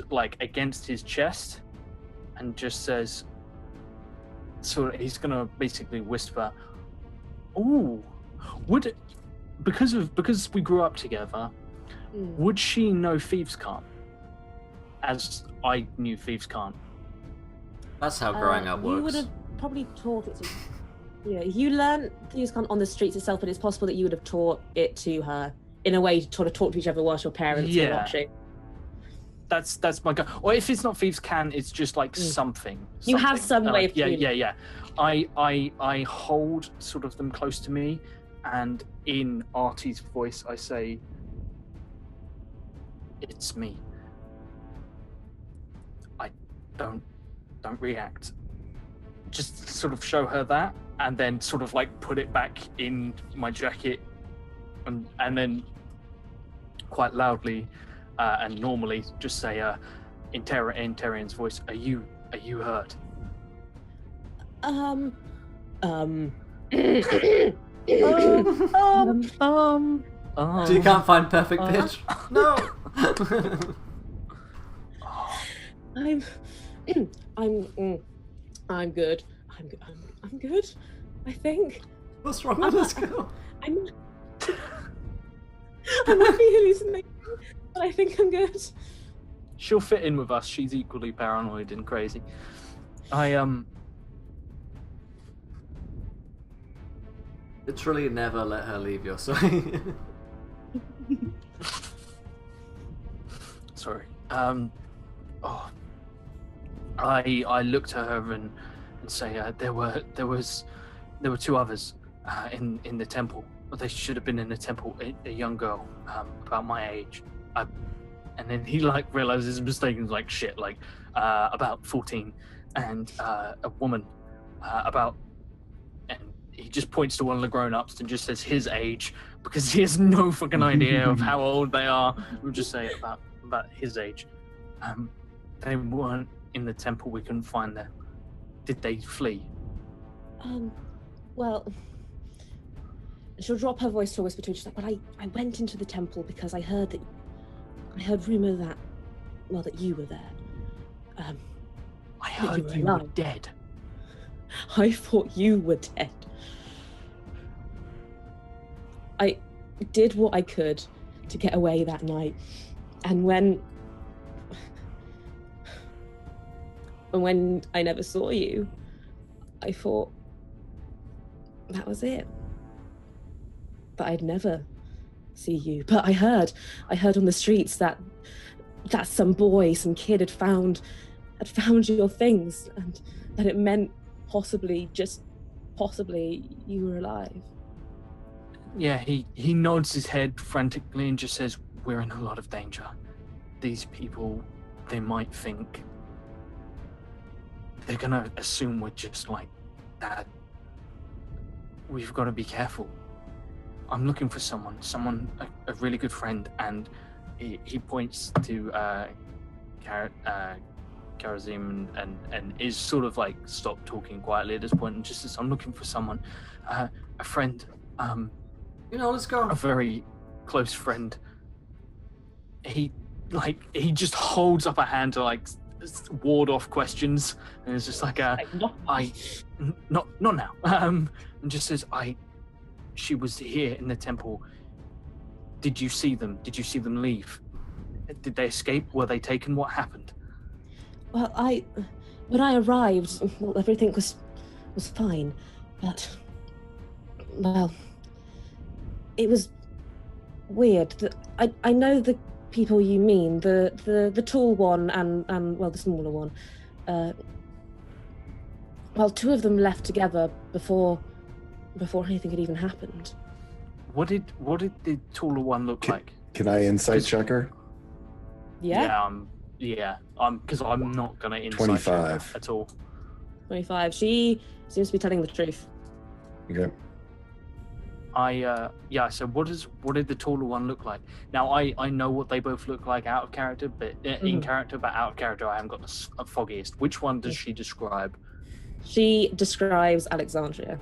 like against his chest, and just says, he's gonna basically whisper, "Ooh, because we grew up together, would she know Thieves' Cant, as I knew Thieves' Cant?" That's how growing up works. You would have probably taught it to her. Yeah, you learned Thieves' Cant on the streets itself, but it's possible that you would have taught it to her in a way to sort of talk to each other whilst your parents were watching. That's my go. Or if it's not Thieves' Cant, it's just like something. You have some way of Yeah. I hold sort of them close to me, and in Artie's voice I say, "It's me." I don't react. Just sort of show her that, and then sort of like put it back in my jacket, and then quite loudly and normally just say, in Tyrion's voice, "Are you hurt?" So you can't find perfect pitch? No! I'm good. I'm good. I think. What's wrong with this girl? I might be hallucinating, but I think I'm good. She'll fit in with us. She's equally paranoid and crazy. Literally never let her leave your side. Sorry. I look to her and say, there were two others in the temple. They should have been in the temple. A young girl about my age. And then he like realizes his mistake and is like, shit, like about 14, and a woman about. And he just points to one of the grown-ups and just says his age, because he has no fucking idea of how old they are. We'll just say about his age. They weren't in the temple. We couldn't find them. Did they flee? Well, she'll drop her voice to a whisper to each other. But I went into the temple because I heard rumor that you were there. I heard you were dead. I thought you were dead. I did what I could to get away that night, and when I never saw you, I thought that was it. But I'd never see you. But I heard on the streets that some kid had found your things, and that it meant possibly you were alive. Yeah, he nods his head frantically and just says, "We're in a lot of danger. These people, they might think, they're gonna assume we're just like that. We've got to be careful. I'm looking for someone, a really good friend," and he points to Karazim and is sort of like stopped talking quietly at this point and just says, "I'm looking for someone, a friend, let's go. a very close friend. He like he just holds up a hand to like ward off questions, and it's just like not now. And just says, she was here in the temple. Did you see them? Did you see them leave? Did they escape? Were they taken? What happened? Well, when I arrived, well, everything was fine, but well, it was weird. I know the people you mean, the tall one and well, the smaller one. Well, two of them left together before anything had even happened. What did the taller one look like? Can I insight check her? Yeah. Because I'm not gonna insight 25 check at all. 25. She seems to be telling the truth. Okay. So what did the taller one look like? Now I know what they both look like out of character, but in character, but out of character I haven't got the foggiest. Which one does she describe? She describes Alexandria.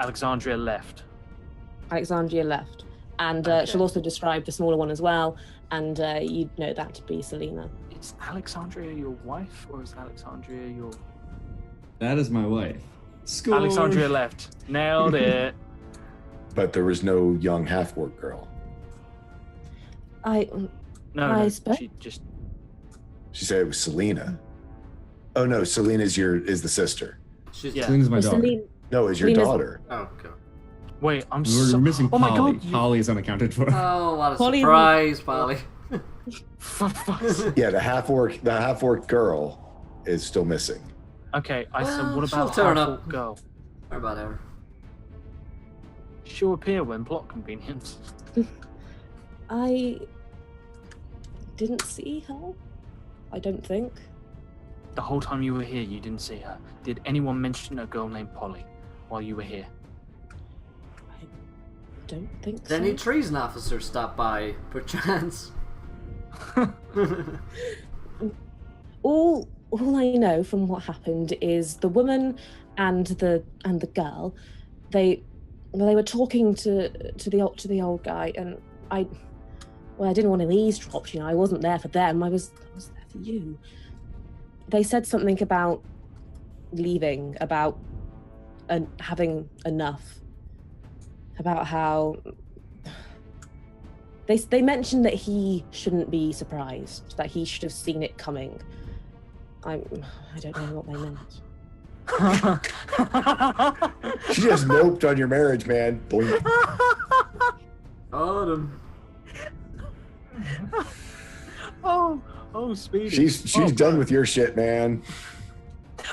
Alexandria left. And Okay. she'll also describe the smaller one as well, and you'd know that to be Selena. Is Alexandria your wife, or is Alexandria your... That is my wife. Score. Alexandria left. Nailed it. But there was no young half-orc girl. No, suppose. she just... She said it was Selena. Oh no, Selena's is the sister. Yeah. Selena's my daughter. No, is your Selena's- daughter. Oh, okay. Wait, I'm We're missing Oh Polly. my god! Polly is unaccounted for. Oh, what a Polly- surprise, Polly. For fuck's sake. Yeah, the half-orc girl is still missing. Okay, I said, Well, what about she'll turn half-orc up. girl? What about her? She'll appear when plot convenience. I didn't see her. I don't think. The whole time you were here, you didn't see her. Did anyone mention a girl named Polly while you were here? I don't think Did so. any treason officer stop by, perchance? All I know from what happened is the woman and the girl, they were talking to the old guy, and I didn't want to eavesdrop, I wasn't there for them. I was there for you. They said something about leaving, about having enough, about how they mentioned that he shouldn't be surprised, that he should have seen it coming. I don't know what they meant. She just noped on your marriage, man. Boink. Autumn. Oh, Speedy. She's Oh, done with your shit, man.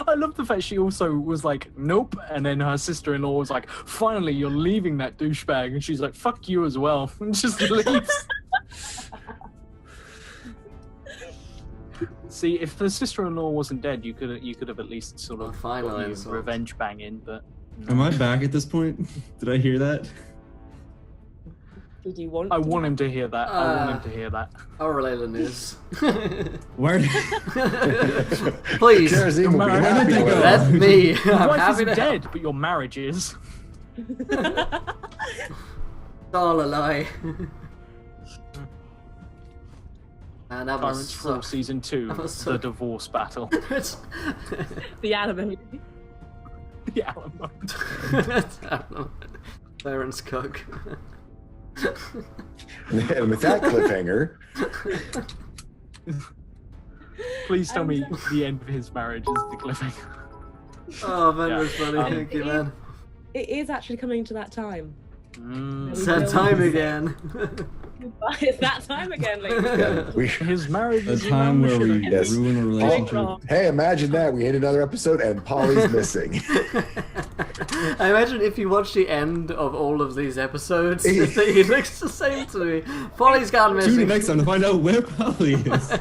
I love the fact she also was like, nope, and then her sister-in-law was like, finally, you're leaving that douchebag, and she's like, fuck you as well, and just leaves. See, if the sister-in-law wasn't dead, you could have at least sort of Final got you insult. revenge banging, but no. Am I back at this point? Did I hear that? Did you want? I want him to hear that. I want him to hear that. I'll relay the news. Where? Please, Karazim will be Where did happy they with go? it. that's me. Your I'm wife happy is to dead, but your marriage is. It's all a lie. Man, that Tyrants must Thrall suck. Season 2, That was the so- divorce battle. the anime. The Alamo. Tyrants cook. And with that cliffhanger, Please tell me the end of his marriage is the cliffhanger. Oh man, that's funny. Um, Thank you, man. It is actually coming to that time. It's that time again. It's that time again, ladies. yeah, His marriage The is time where we Yes. ruin a relationship. Oh, hey, imagine that. We hit another episode and Polly's missing. I imagine if you watch the end of all of these episodes, it looks the same to me. Polly's gone Tune in missing. next time to find out where Polly is.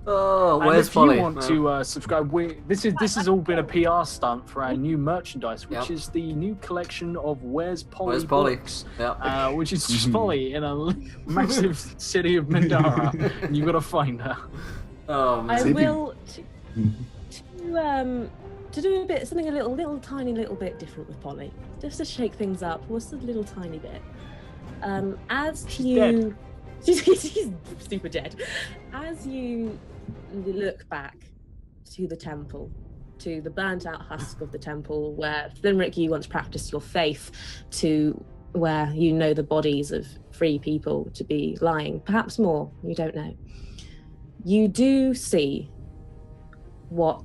Oh, And where's if Polly? you want to subscribe, this has all been a PR stunt for our new merchandise, which Yep. is the new collection of Where's Polly Where's Polly? books, Yeah. which is just Polly in a massive city of Mandara, and you've got to find her. Oh I man. will to do a bit something a little tiny little bit different with Polly, just to shake things up, just a little tiny bit. As She's you dead. He's super dead. As you look back to the temple, to the burnt out husk of the temple where Flimric, you once practiced your faith, to where you know the bodies of free people to be lying, perhaps more, you don't know. You do see what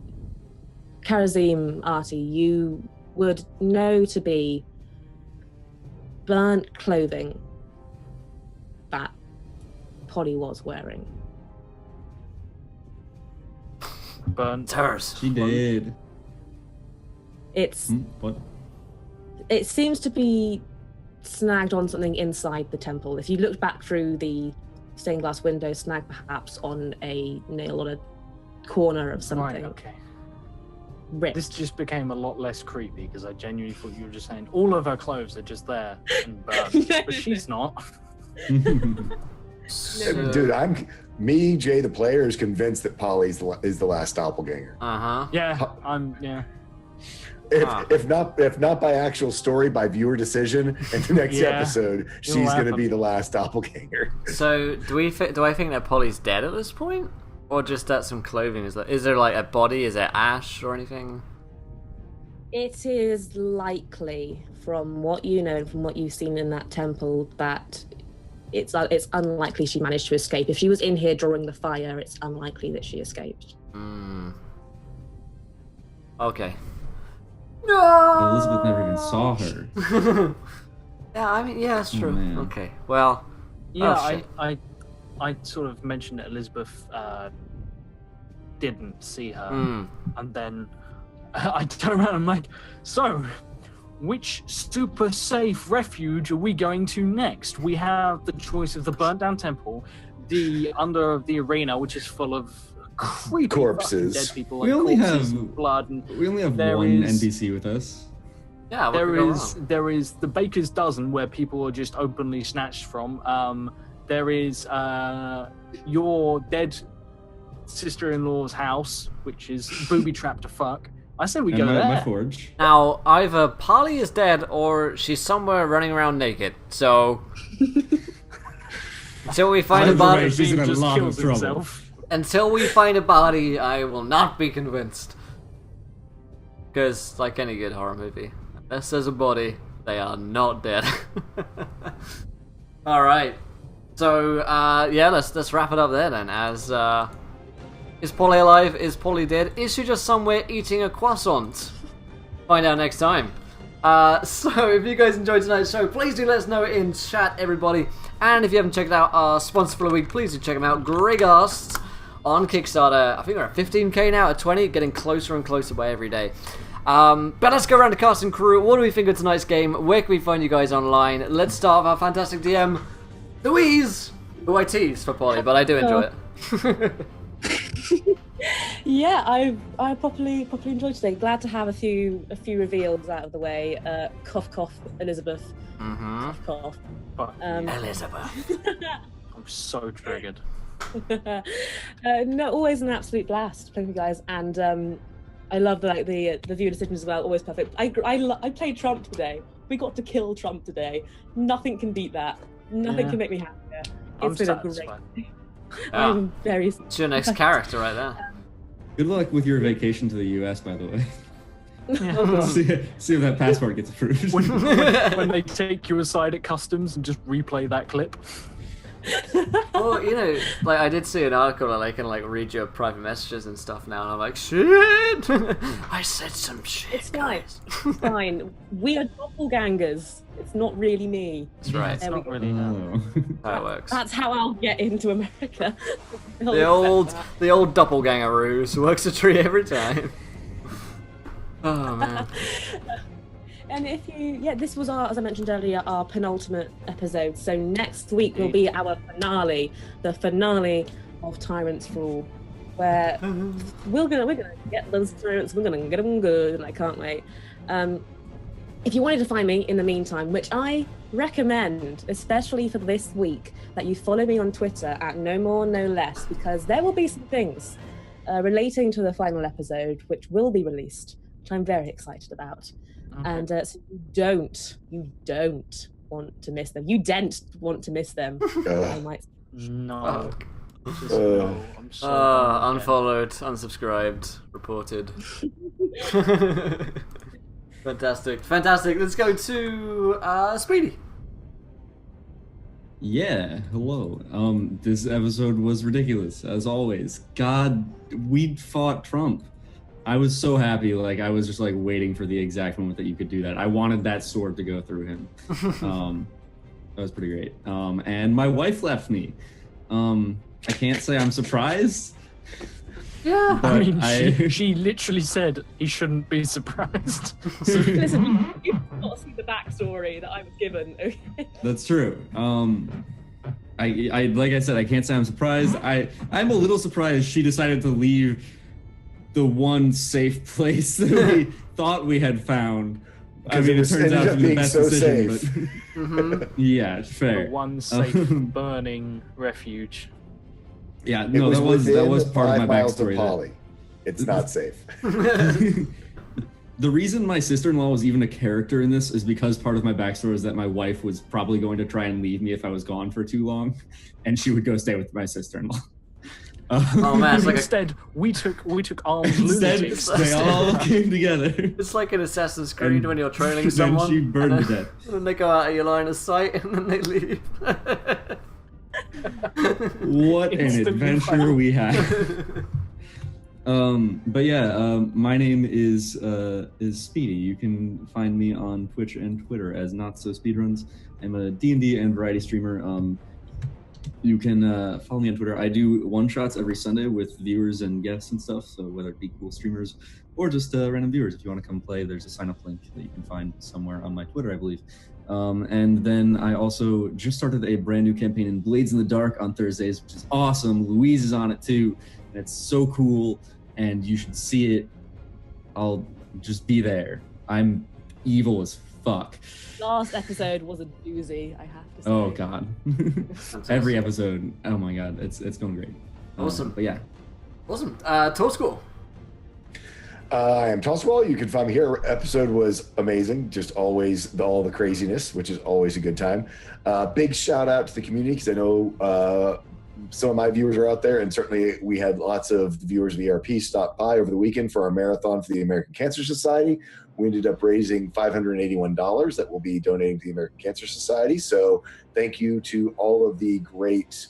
Karazim Arti you would know to be burnt clothing that Polly was wearing. Burnt. Hers. She did. It's What? it seems to be snagged on something inside the temple. If you looked back through the stained glass window, snagged perhaps on a nail on a corner of something. Right, okay. Ripped. This just became a lot less creepy because I genuinely thought you were just saying all of her clothes are just there and burnt, but she's not. Dude, Jay the player is convinced that Polly is the last doppelganger. Uh-huh. Yeah, If not by actual story, by viewer decision, in the next episode, she's going to be the last doppelganger. So do I think that Polly's dead at this point, or just that some clothing is like? Is there like a body? Is there ash or anything? It is likely, from what you know and from what you've seen in that temple, that it's unlikely she managed to escape. If she was in here drawing the fire, it's unlikely that she escaped. Okay. No. Elizabeth never even saw her. Yeah, I mean, yeah, that's true. Man. Okay, well. yeah. Oh, shit. I sort of mentioned that Elizabeth didn't see her, and then I turn around and I'm like, so, which super safe refuge are we going to next? We have the choice of the burnt down temple, the under the arena, which is full of creepy Corpses. dead people, We like only corpses have- and blood, and We only have There one is- NPC with us. Yeah, what could go wrong? there is the baker's dozen where people are just openly snatched from. There is your dead sister-in-law's house, which is booby trapped to fuck. I say we And go my there. forge. Now, either Polly is dead or she's somewhere running around naked. So until we find a Either body, way, she's in a Just lot of kills trouble. himself. until we find a body, I will not be convinced. Because, like any good horror movie, unless there's a body, they are not dead. All right. So yeah, let's wrap it up there then. As is Polly alive? Is Polly dead? Is she just somewhere eating a croissant? Find out next time. So if you guys enjoyed tonight's show, please do let us know in chat, everybody. And if you haven't checked out our sponsor for the week, please do check them out. Greygasts on Kickstarter. I think we're at 15k now, at 20, getting closer and closer by every day. But let's go around to cast and crew. What do we think of tonight's game? Where can we find you guys online? Let's start with our fantastic DM, Louise, who I tease for Polly, but I do enjoy it. Yeah, I properly enjoyed today. Glad to have a few reveals out of the way. Cough, cough, Elizabeth. Mm-hmm. Cough, cough. Fuck Elizabeth. I'm so triggered. No, always an absolute blast playing with you guys, and I love the viewer decisions as well. Always perfect. I played Trump today. We got to kill Trump today. Nothing can beat that. Nothing Yeah. can make me happier. I'm It's been a satisfied. great. I'm very. It's your next character right there. Good luck with your vacation to the US, by the way. Yeah. see if that passport gets approved. when they take you aside at customs and just replay that clip. Well, you know, like I did see an article that I can like read your private messages and stuff now, and I'm like, shit! I said some shit. It's fine. guys. It's fine. We are doppelgangers. It's not really me. That's right. It's There we not go. really Oh. How it works. That's how I'll get into America. The old doppelganger ruse works a treat every time. Oh man. And if you, this was our, as I mentioned earlier, our penultimate episode. So next week will be our finale, the finale of Tyrants Thrall, where we're gonna get those tyrants. We're gonna get them good, and I can't wait. If you wanted to find me in the meantime, which I recommend, especially for this week, that you follow me on Twitter at No More No Less, because there will be some things relating to the final episode, which will be released, which I'm very excited about. Okay. And so you don't want to miss them. You didn't want to miss them. I might. No. Fuck. Just no. I'm so done again. Unfollowed, unsubscribed, reported. Fantastic. Let's go to Speedy. Yeah, hello. This episode was ridiculous, as always. God, we fought Trump. I was so happy, like, I was just, like, waiting for the exact moment that you could do that. I wanted that sword to go through him. That was pretty great. And my wife left me. I can't say I'm surprised. Yeah. I mean, she literally said he shouldn't be surprised. Listen, you not see the backstory that I was given. Okay. That's true. I like I said, I can't say I'm surprised. I'm a little surprised she decided to leave the one safe place that we thought we had found. I mean, it turns out to be the best decision, but yeah, fair. The one safe burning refuge. Yeah, no, that was part of my 5 miles to backstory. Polly. It's not safe. The reason my sister-in-law was even a character in this is because part of my backstory is that my wife was probably going to try and leave me if I was gone for too long, and she would go stay with my sister-in-law. Oh man, it's like Instead, we took armed lunatics. They all came together. it's like an Assassin's Creed And when you're trailing then someone. she burned and to then, death. And then they go out of your line of sight, and then they leave. What an Instantly adventure found. we had. But yeah, my name is Speedy. You can find me on Twitch and Twitter as Not So Speedruns. I'm a D&D and variety streamer. You can follow me on Twitter. I do one-shots every Sunday with viewers and guests and stuff, so whether it be cool streamers or just random viewers. If you want to come play, there's a sign-up link that you can find somewhere on my Twitter, I believe. And then I also just started a brand new campaign in Blades in the Dark on Thursdays, which is awesome. Louise is on it too, and it's so cool, and you should see it. I'll just be there. I'm evil as fuck. Last episode was a doozy, I have to say. Oh god. Every episode. Oh my god, it's going great. Awesome. But yeah. Awesome. Tour School. I am Tosswall. You can find me here. Episode was amazing. Just always all the craziness, which is always a good time. Big shout out to the community because I know some of my viewers are out there, and certainly we had lots of viewers of ERP stop by over the weekend for our marathon for the American Cancer Society. We ended up raising $581 that we'll be donating to the American Cancer Society. So thank you to all of the great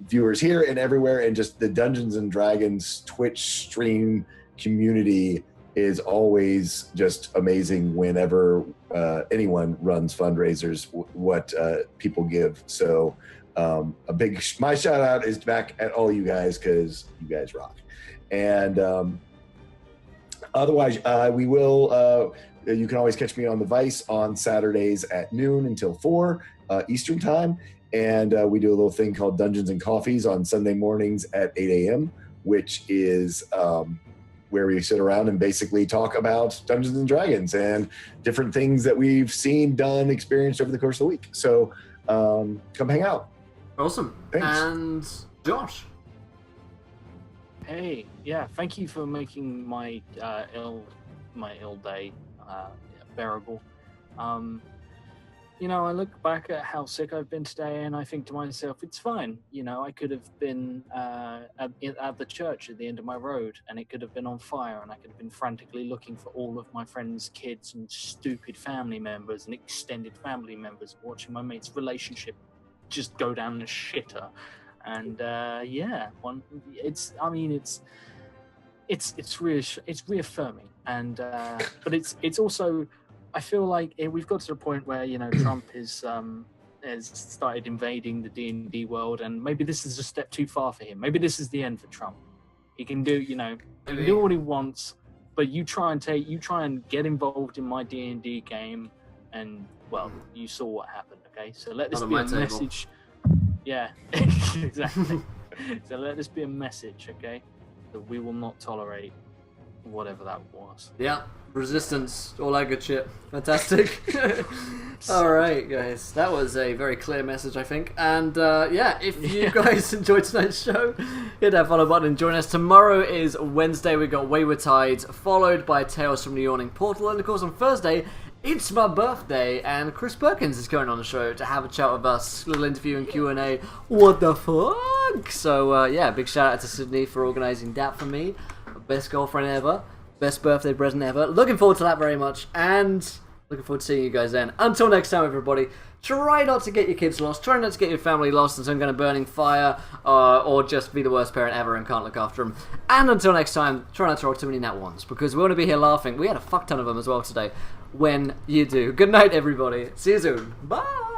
viewers here and everywhere, and just the Dungeons and Dragons Twitch stream community is always just amazing whenever anyone runs fundraisers, what people give. So my shout out is back at all you guys because you guys rock. And otherwise, we will. You can always catch me on the Vice on Saturdays at noon until 4 Eastern time, and we do a little thing called Dungeons and Coffees on Sunday mornings at 8 a.m., which is where we sit around and basically talk about Dungeons and Dragons and different things that we've seen, done, experienced over the course of the week. So come hang out. Awesome. Thanks. And Josh. Hey, yeah, thank you for making my ill day bearable. You know, I look back at how sick I've been today, and I think to myself, it's fine. You know, I could have been at the church at the end of my road, and it could have been on fire, and I could have been frantically looking for all of my friends' kids and stupid family members and extended family members, watching my mate's relationship just go down the shitter. And it's reaffirming, and but it's also, I feel like we've got to the point where, you know, Trump has started invading the D&D world, and maybe this is a step too far for him. Maybe this is the end for Trump. He can do, you know, he can do what he wants, but you try and get involved in my D&D game, and well, you saw what happened. Okay, so let this be a message. Yeah, exactly. So let this be a message, okay, that we will not tolerate whatever that was. Yeah, resistance, all that good shit. Fantastic. All right, guys, that was a very clear message, I think. And if you guys enjoyed tonight's show, hit that follow button and join us. Tomorrow is Wednesday. We've got Wayward Tides, followed by Tales from the Yawning Portal, and of course on Thursday it's my birthday, and Chris Perkins is going on the show to have a chat with us, little interview and Q&A. What the fuck? So, yeah, big shout out to Sydney for organising that for me. Best girlfriend ever. Best birthday present ever. Looking forward to that very much, and looking forward to seeing you guys then. Until next time, everybody, try not to get your kids lost. Try not to get your family lost in some kind of burning fire, or just be the worst parent ever and can't look after them. And until next time, try not to roll too many nat ones, because we want to be here laughing. We had a fuck ton of them as well today. When you do. Good night, everybody. See you soon. Bye!